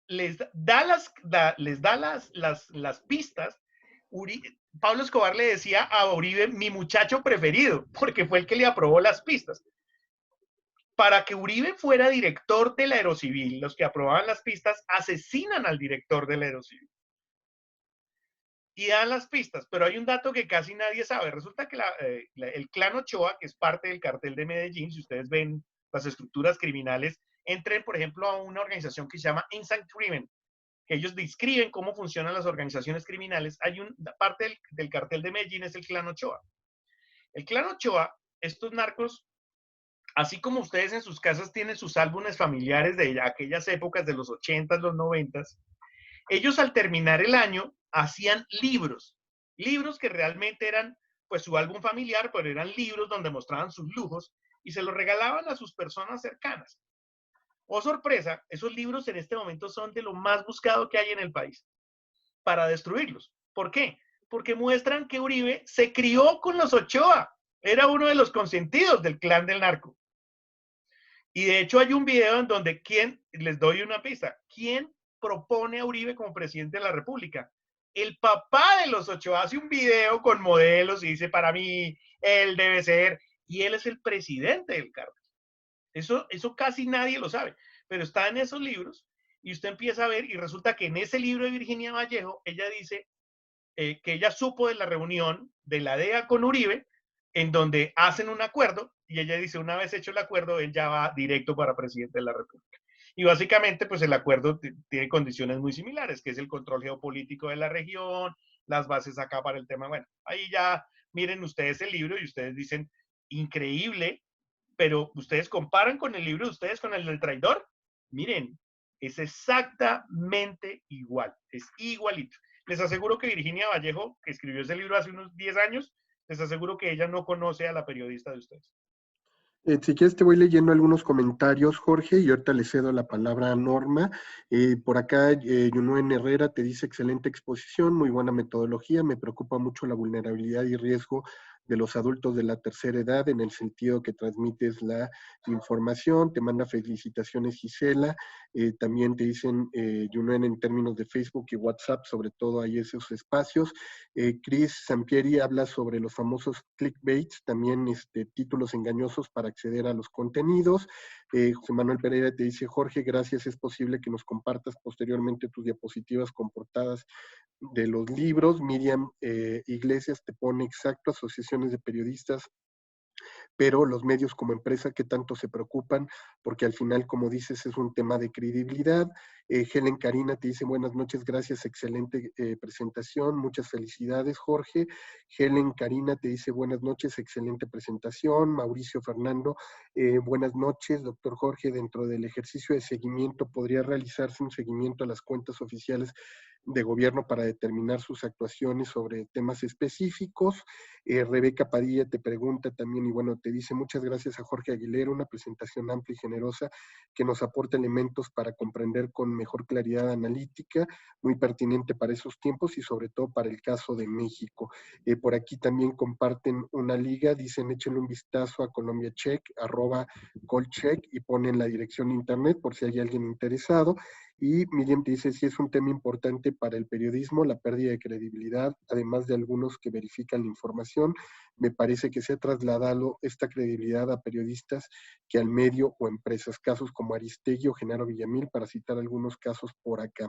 les da las pistas. Pablo Escobar le decía a Uribe, mi muchacho preferido, porque fue el que le aprobó las pistas. Para que Uribe fuera director del Aerocivil, los que aprobaban las pistas asesinan al director del Aerocivil. Y dan las pistas, pero hay un dato que casi nadie sabe. Resulta que el clan Ochoa, que es parte del cartel de Medellín, si ustedes ven las estructuras criminales, entren, por ejemplo, a una organización que se llama Inside Crimen, que ellos describen cómo funcionan las organizaciones criminales. Hay una parte del cartel de Medellín, es el clan Ochoa. El clan Ochoa, estos narcos, así como ustedes en sus casas tienen sus álbumes familiares de aquellas épocas de los 80s, los 90s, ellos al terminar el año hacían libros que realmente eran pues su álbum familiar, pero eran libros donde mostraban sus lujos y se los regalaban a sus personas cercanas. Oh, sorpresa, esos libros en este momento son de lo más buscado que hay en el país para destruirlos. ¿Por qué? Porque muestran que Uribe se crió con los Ochoa. Era uno de los consentidos del clan del narco. Y de hecho hay un video en donde les doy una pista, ¿quién propone a Uribe como presidente de la República? El papá de los Ochoa hace un video con modelos y dice, para mí, él debe ser, y él es el presidente del cártel. Eso casi nadie lo sabe, pero está en esos libros y usted empieza a ver y resulta que en ese libro de Virginia Vallejo, ella dice que ella supo de la reunión de la DEA con Uribe, en donde hacen un acuerdo y ella dice, una vez hecho el acuerdo, él ya va directo para presidente de la República. Y básicamente, pues el acuerdo tiene condiciones muy similares, que es el control geopolítico de la región, las bases acá para el tema. Bueno, ahí ya miren ustedes el libro y ustedes dicen, increíble, pero ustedes comparan con el libro de ustedes con el del traidor. Miren, es exactamente igual, es igualito. Les aseguro que Virginia Vallejo, que escribió ese libro hace unos 10 años, les aseguro que ella no conoce a la periodista de ustedes. Si quieres te voy leyendo algunos comentarios, Jorge, y ahorita le cedo la palabra a Norma. Por acá, Yunuen Herrera te dice, excelente exposición, muy buena metodología, me preocupa mucho la vulnerabilidad y riesgo de los adultos de la tercera edad en el sentido que transmites la información. Te manda felicitaciones, Gisela. También te dicen, Yunuen, en términos de Facebook y WhatsApp, sobre todo hay esos espacios. Chris Sampieri habla sobre los famosos clickbaits, también títulos engañosos para acceder a los contenidos. José Manuel Pereira te dice, Jorge, gracias, es posible que nos compartas posteriormente tus diapositivas con portadas de los libros. Miriam Iglesias te pone exacto, asociaciones de periodistas, pero los medios como empresa que tanto se preocupan, porque al final, como dices, es un tema de credibilidad. Helen Karina te dice, buenas noches, gracias, excelente presentación, muchas felicidades, Jorge. Helen Karina te dice, buenas noches, excelente presentación. Mauricio Fernando, buenas noches, doctor Jorge, dentro del ejercicio de seguimiento, ¿podría realizarse un seguimiento a las cuentas oficiales de gobierno para determinar sus actuaciones sobre temas específicos? Rebeca Padilla te pregunta también, y bueno, te dice, muchas gracias a Jorge Aguilera, una presentación amplia y generosa que nos aporta elementos para comprender con mejor claridad analítica, muy pertinente para esos tiempos y sobre todo para el caso de México. Por aquí también comparten una liga, dicen, échenle un vistazo a colombiacheck, @colcheck, y ponen la dirección de internet por si hay alguien interesado. Y Miriam te dice, sí es un tema importante para el periodismo, la pérdida de credibilidad, además de algunos que verifican la información. Me parece que se ha trasladado esta credibilidad a periodistas que al medio o empresas, casos como Aristegui o Genaro Villamil, para citar algunos casos por acá.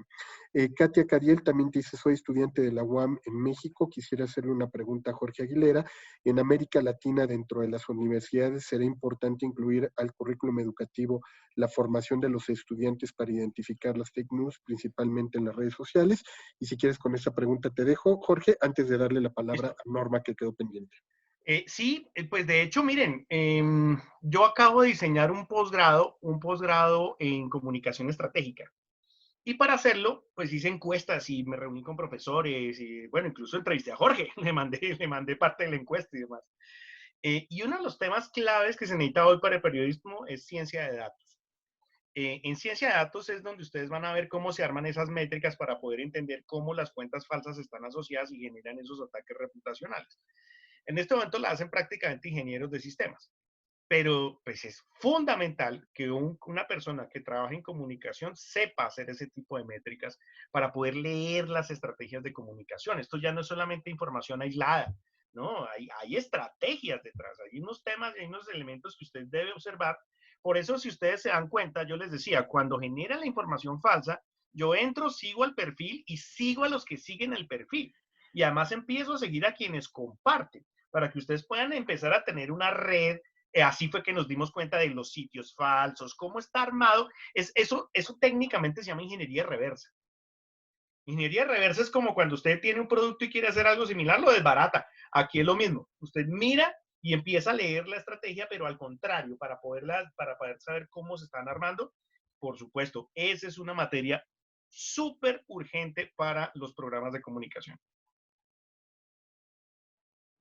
Katia Cariel también te dice, soy estudiante de la UAM en México, quisiera hacerle una pregunta a Jorge Aguilera. En América Latina, dentro de las universidades, será importante incluir al currículum educativo la formación de los estudiantes para identificar las fake news, principalmente en las redes sociales. Y si quieres, con esa pregunta te dejo, Jorge, antes de darle la palabra a Norma, que quedó pendiente. Sí, pues de hecho, miren, yo acabo de diseñar un posgrado en comunicación estratégica. Y para hacerlo, pues hice encuestas y me reuní con profesores y, bueno, incluso entrevisté a Jorge, le mandé parte de la encuesta y demás. Y uno de los temas claves que se necesita hoy para el periodismo es ciencia de datos. En ciencia de datos es donde ustedes van a ver cómo se arman esas métricas para poder entender cómo las cuentas falsas están asociadas y generan esos ataques reputacionales. En este momento la hacen prácticamente ingenieros de sistemas, pero pues es fundamental que una persona que trabaja en comunicación sepa hacer ese tipo de métricas para poder leer las estrategias de comunicación. Esto ya no es solamente información aislada, ¿no? Hay estrategias detrás, hay unos temas, hay unos elementos que usted debe observar. Por eso, si ustedes se dan cuenta, yo les decía, cuando genera la información falsa, yo entro, sigo al perfil y sigo a los que siguen el perfil. Y además empiezo a seguir a quienes comparten, para que ustedes puedan empezar a tener una red. Así fue que nos dimos cuenta de los sitios falsos, cómo está armado. Eso técnicamente se llama ingeniería reversa. Ingeniería reversa es como cuando usted tiene un producto y quiere hacer algo similar, lo desbarata. Aquí es lo mismo. Usted mira y empieza a leer la estrategia, pero al contrario, para poder saber cómo se están armando. Por supuesto, esa es una materia súper urgente para los programas de comunicación.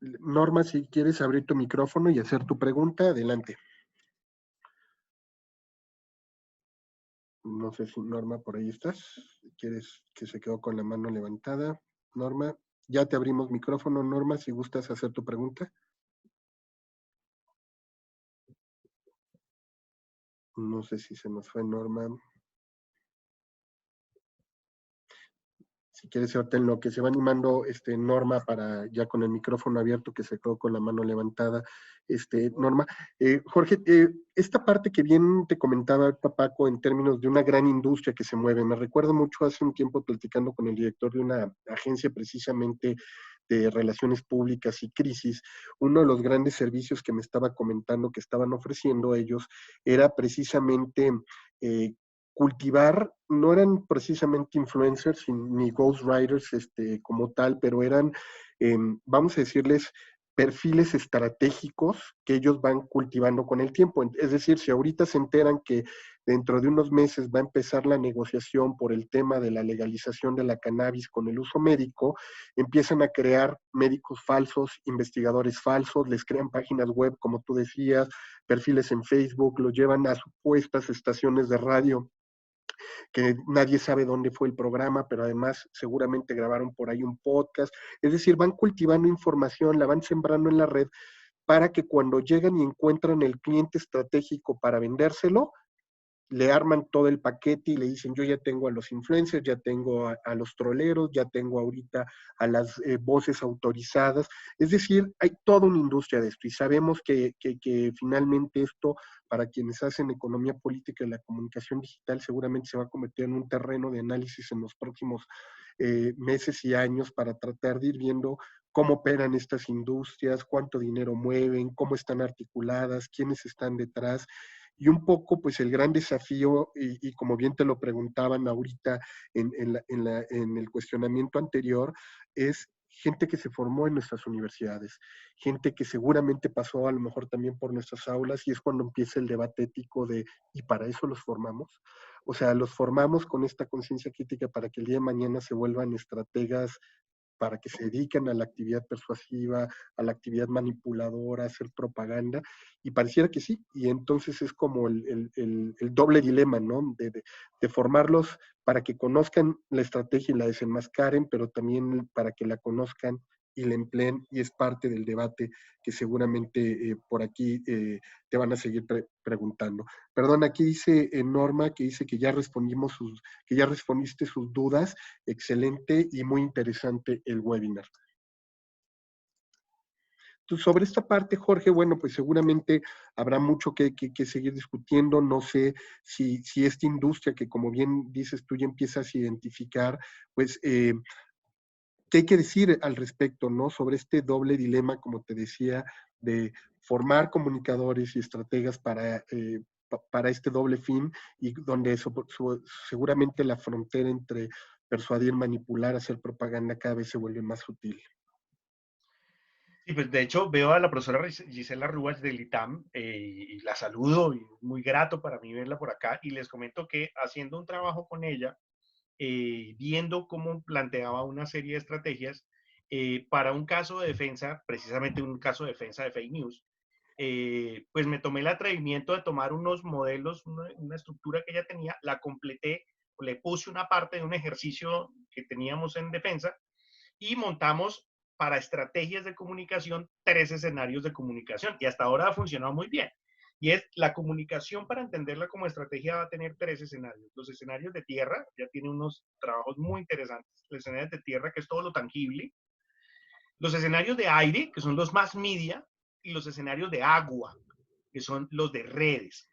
Norma, si quieres abrir tu micrófono y hacer tu pregunta, adelante. No sé si Norma por ahí estás. ¿Quieres que se quedó con la mano levantada? Norma, ya te abrimos micrófono, Norma, si gustas hacer tu pregunta. No sé si se nos fue Norma. Si quieres, ahorita en lo que se va animando Norma, para ya con el micrófono abierto, que se quedó con la mano levantada, Norma. Jorge, esta parte que bien te comentaba Paco en términos de una gran industria que se mueve, me recuerdo mucho hace un tiempo platicando con el director de una agencia precisamente de relaciones públicas y crisis. Uno de los grandes servicios que me estaba comentando que estaban ofreciendo ellos era precisamente cultivar, no eran precisamente influencers ni ghostwriters como tal, pero eran, vamos a decirles, perfiles estratégicos que ellos van cultivando con el tiempo. Es decir, si ahorita se enteran que dentro de unos meses va a empezar la negociación por el tema de la legalización de la cannabis con el uso médico, empiezan a crear médicos falsos, investigadores falsos, les crean páginas web, como tú decías, perfiles en Facebook, los llevan a supuestas estaciones de radio que nadie sabe dónde fue el programa, pero además seguramente grabaron por ahí un podcast. Es decir, van cultivando información, la van sembrando en la red para que cuando llegan y encuentran el cliente estratégico para vendérselo, le arman todo el paquete y le dicen, yo ya tengo a los influencers, ya tengo a los troleros, ya tengo ahorita a las voces autorizadas. Es decir, hay toda una industria de esto y sabemos que finalmente esto, para quienes hacen economía política y la comunicación digital, seguramente se va a convertir en un terreno de análisis en los próximos meses y años para tratar de ir viendo cómo operan estas industrias, cuánto dinero mueven, cómo están articuladas, quiénes están detrás. Y un poco, pues el gran desafío, y como bien te lo preguntaban ahorita en el cuestionamiento anterior, es gente que se formó en nuestras universidades, gente que seguramente pasó a lo mejor también por nuestras aulas, y es cuando empieza el debate ético de, ¿y para eso los formamos? O sea, los formamos con esta conciencia crítica para que el día de mañana se vuelvan estrategas para que se dediquen a la actividad persuasiva, a la actividad manipuladora, a hacer propaganda, y pareciera que sí, y entonces es como el doble dilema, ¿no? De formarlos para que conozcan la estrategia y la desenmascaren, pero también para que la conozcan y la empleen, y es parte del debate que seguramente por aquí te van a seguir preguntando. Perdón, aquí dice Norma que dice que ya respondiste sus dudas. Excelente y muy interesante el webinar. Entonces, sobre esta parte, Jorge, bueno, pues seguramente habrá mucho que seguir discutiendo. No sé si esta industria que, como bien dices, tú ya empiezas a identificar, pues, ¿qué hay que decir al respecto, no? Sobre este doble dilema, como te decía, de formar comunicadores y estrategas para este doble fin, y donde seguramente la frontera entre persuadir, manipular, hacer propaganda cada vez se vuelve más sutil. Sí, pues de hecho veo a la profesora Gisela Ruach del ITAM y la saludo, y muy grato para mí verla por acá, y les comento que haciendo un trabajo con ella, viendo cómo planteaba una serie de estrategias para un caso de defensa, precisamente un caso de defensa de fake news, pues me tomé el atrevimiento de tomar unos modelos, una estructura que ella tenía, la completé, le puse una parte de un ejercicio que teníamos en defensa y montamos para estrategias de comunicación 3 escenarios de comunicación, y hasta ahora ha funcionado muy bien. Y es la comunicación, para entenderla como estrategia, va a tener 3 escenarios. Los escenarios de tierra, ya tiene unos trabajos muy interesantes. Los escenarios de tierra, que es todo lo tangible. Los escenarios de aire, que son los más media. Y los escenarios de agua, que son los de redes.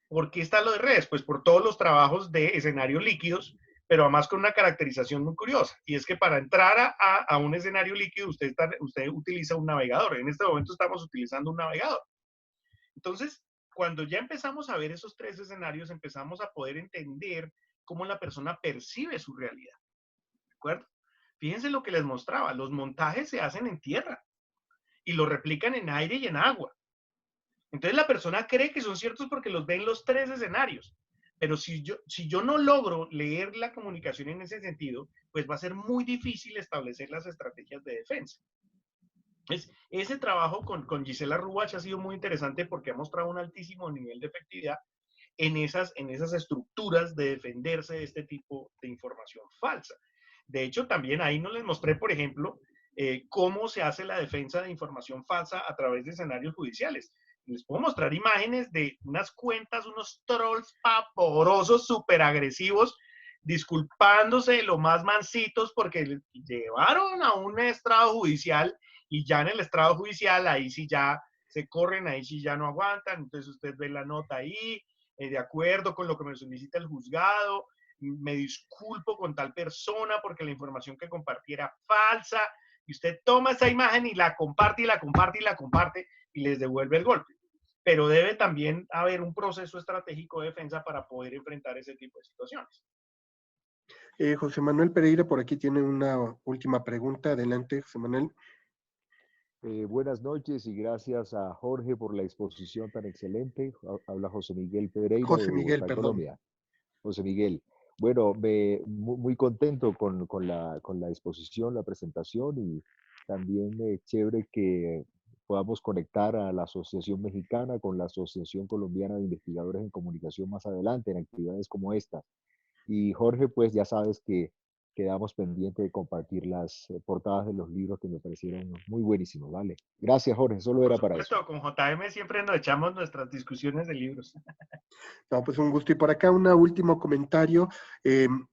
¿Por qué está lo de redes? Pues por todos los trabajos de escenarios líquidos, pero además con una caracterización muy curiosa. Y es que para entrar a un escenario líquido, usted utiliza un navegador. En este momento estamos utilizando un navegador. Entonces, cuando ya empezamos a ver esos 3 escenarios, empezamos a poder entender cómo la persona percibe su realidad. ¿De acuerdo? Fíjense lo que les mostraba. Los montajes se hacen en tierra y los replican en aire y en agua. Entonces la persona cree que son ciertos porque los ve en los 3 escenarios. Pero si yo no logro leer la comunicación en ese sentido, pues va a ser muy difícil establecer las estrategias de defensa. Ese trabajo con Gisela Ruach ha sido muy interesante porque ha mostrado un altísimo nivel de efectividad en esas estructuras de defenderse de este tipo de información falsa. De hecho, también ahí no les mostré, por ejemplo, cómo se hace la defensa de información falsa a través de escenarios judiciales. Les puedo mostrar imágenes de unas cuentas, unos trolls pavorosos, súper agresivos, disculpándose de lo más mansitos porque llevaron a un estrado judicial, y ya en el estrado judicial ahí sí ya se corren, ahí sí ya no aguantan. Entonces usted ve la nota ahí, de acuerdo con lo que me solicita el juzgado, me disculpo con tal persona porque la información que compartí era falsa, y usted toma esa imagen y la comparte y la comparte y la comparte y les devuelve el golpe. Pero debe también haber un proceso estratégico de defensa para poder enfrentar ese tipo de situaciones. José Manuel Pereira por aquí tiene una última pregunta. Adelante, José Manuel. Buenas noches y gracias a Jorge por la exposición tan excelente. Habla José Miguel Pedreira José de Miguel, Bogotá, perdón. Colombia. José Miguel. Bueno, muy contento con la exposición, la presentación y también chévere que podamos conectar a la Asociación Mexicana con la Asociación Colombiana de Investigadores en Comunicación más adelante en actividades como esta. Y Jorge, pues ya sabes que quedamos pendientes de compartir las portadas de los libros que me parecieron muy buenísimos, ¿vale? Gracias, Jorge, solo Por era para eso. supuesto, con JM siempre nos echamos nuestras discusiones de libros. No, pues un gusto. Y por acá un último comentario.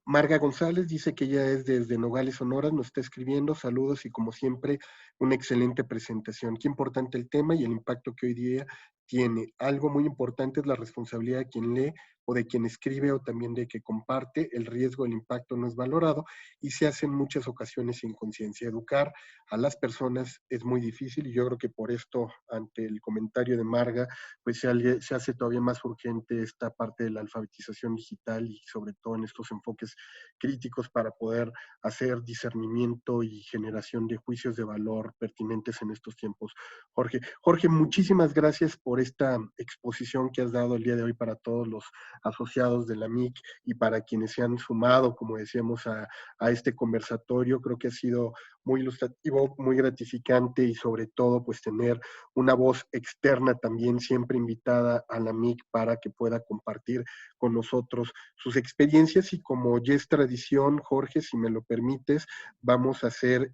Marga González dice que ella es desde Nogales, Sonora, nos está escribiendo. Saludos y como siempre, una excelente presentación. Qué importante el tema y el impacto que hoy día tiene. Algo muy importante es la responsabilidad de quien lee o de quien escribe o también de que comparte. El riesgo, el impacto no es valorado y se hace en muchas ocasiones sin conciencia. Educar a las personas es muy difícil y yo creo que por esto, ante el comentario de Marga, pues se hace todavía más urgente esta parte de la alfabetización digital y sobre todo en estos enfoques críticos para poder hacer discernimiento y generación de juicios de valor pertinentes en estos tiempos. Jorge, muchísimas gracias por esta exposición que has dado el día de hoy para todos los asociados de la MIC y para quienes se han sumado, como decíamos, a este conversatorio. Creo que ha sido muy ilustrativo, muy gratificante y sobre todo pues tener una voz externa también siempre invitada a la MIC para que pueda compartir con nosotros sus experiencias y como ya es tradición, Jorge, si me lo permites, vamos a hacer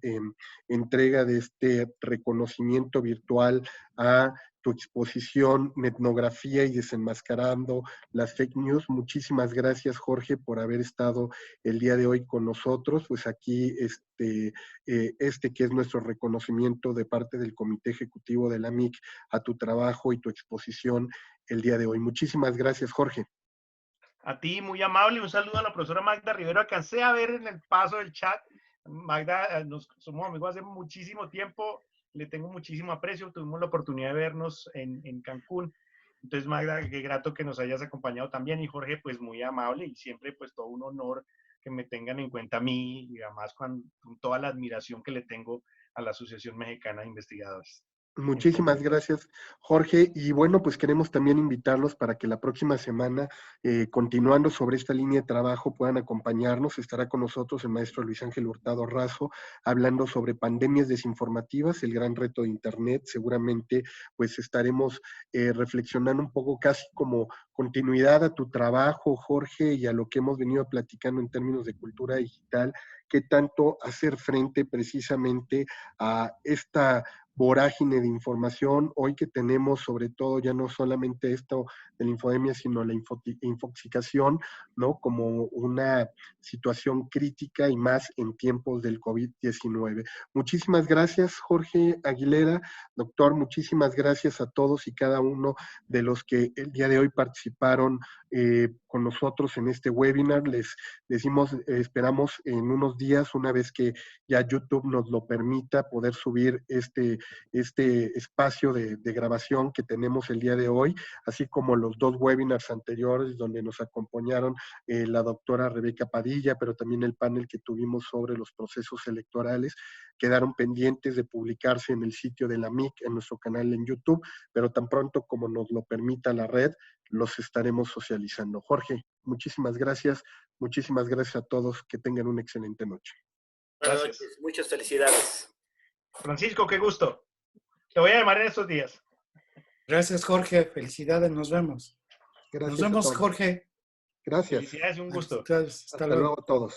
entrega de este reconocimiento virtual a tu exposición Etnografía y desenmascarando las fake news. Muchísimas gracias, Jorge, por haber estado el día de hoy con nosotros. Pues aquí que es nuestro reconocimiento de parte del Comité Ejecutivo de la MIC a tu trabajo y tu exposición el día de hoy. Muchísimas gracias, Jorge. A ti, muy amable, un saludo a la profesora Magda Rivero. Alcancé a ver en el paso del chat. Magda, nos somos amigos hace muchísimo tiempo, le tengo muchísimo aprecio, tuvimos la oportunidad de vernos en Cancún. Entonces, Magda, qué grato que nos hayas acompañado también. Y Jorge, pues muy amable y siempre pues todo un honor que me tengan en cuenta a mí y además con toda la admiración que le tengo a la Asociación Mexicana de Investigadores. Muchísimas gracias, Jorge. Y bueno, pues queremos también invitarlos para que la próxima semana, continuando sobre esta línea de trabajo, puedan acompañarnos. Estará con nosotros el maestro Luis Ángel Hurtado Razo, hablando sobre pandemias desinformativas, el gran reto de Internet. Seguramente, pues estaremos reflexionando un poco casi como continuidad a tu trabajo, Jorge, y a lo que hemos venido platicando en términos de cultura digital, qué tanto hacer frente precisamente a esta vorágine de información, hoy que tenemos sobre todo ya no solamente esto de la infodemia, sino la infoxicación, ¿no? Como una situación crítica y más en tiempos del COVID-19. Muchísimas gracias, Jorge Aguilera. Doctor, muchísimas gracias a todos y cada uno de los que el día de hoy participaron con nosotros en este webinar. Les decimos, esperamos en unos días, una vez que ya YouTube nos lo permita, poder subir este espacio de grabación que tenemos el día de hoy, así como los dos webinars anteriores donde nos acompañaron la doctora Rebeca Padilla, pero también el panel que tuvimos sobre los procesos electorales, quedaron pendientes de publicarse en el sitio de la MIC, en nuestro canal en YouTube, pero tan pronto como nos lo permita la red, los estaremos socializando. Jorge, muchísimas gracias a todos, que tengan una excelente noche. Buenas noches, muchas felicidades. Francisco, qué gusto. Te voy a llamar en estos días. Gracias, Jorge. Felicidades, nos vemos. Gracias. Nos vemos, Jorge. Gracias. Felicidades y un gusto. Hasta luego a todos.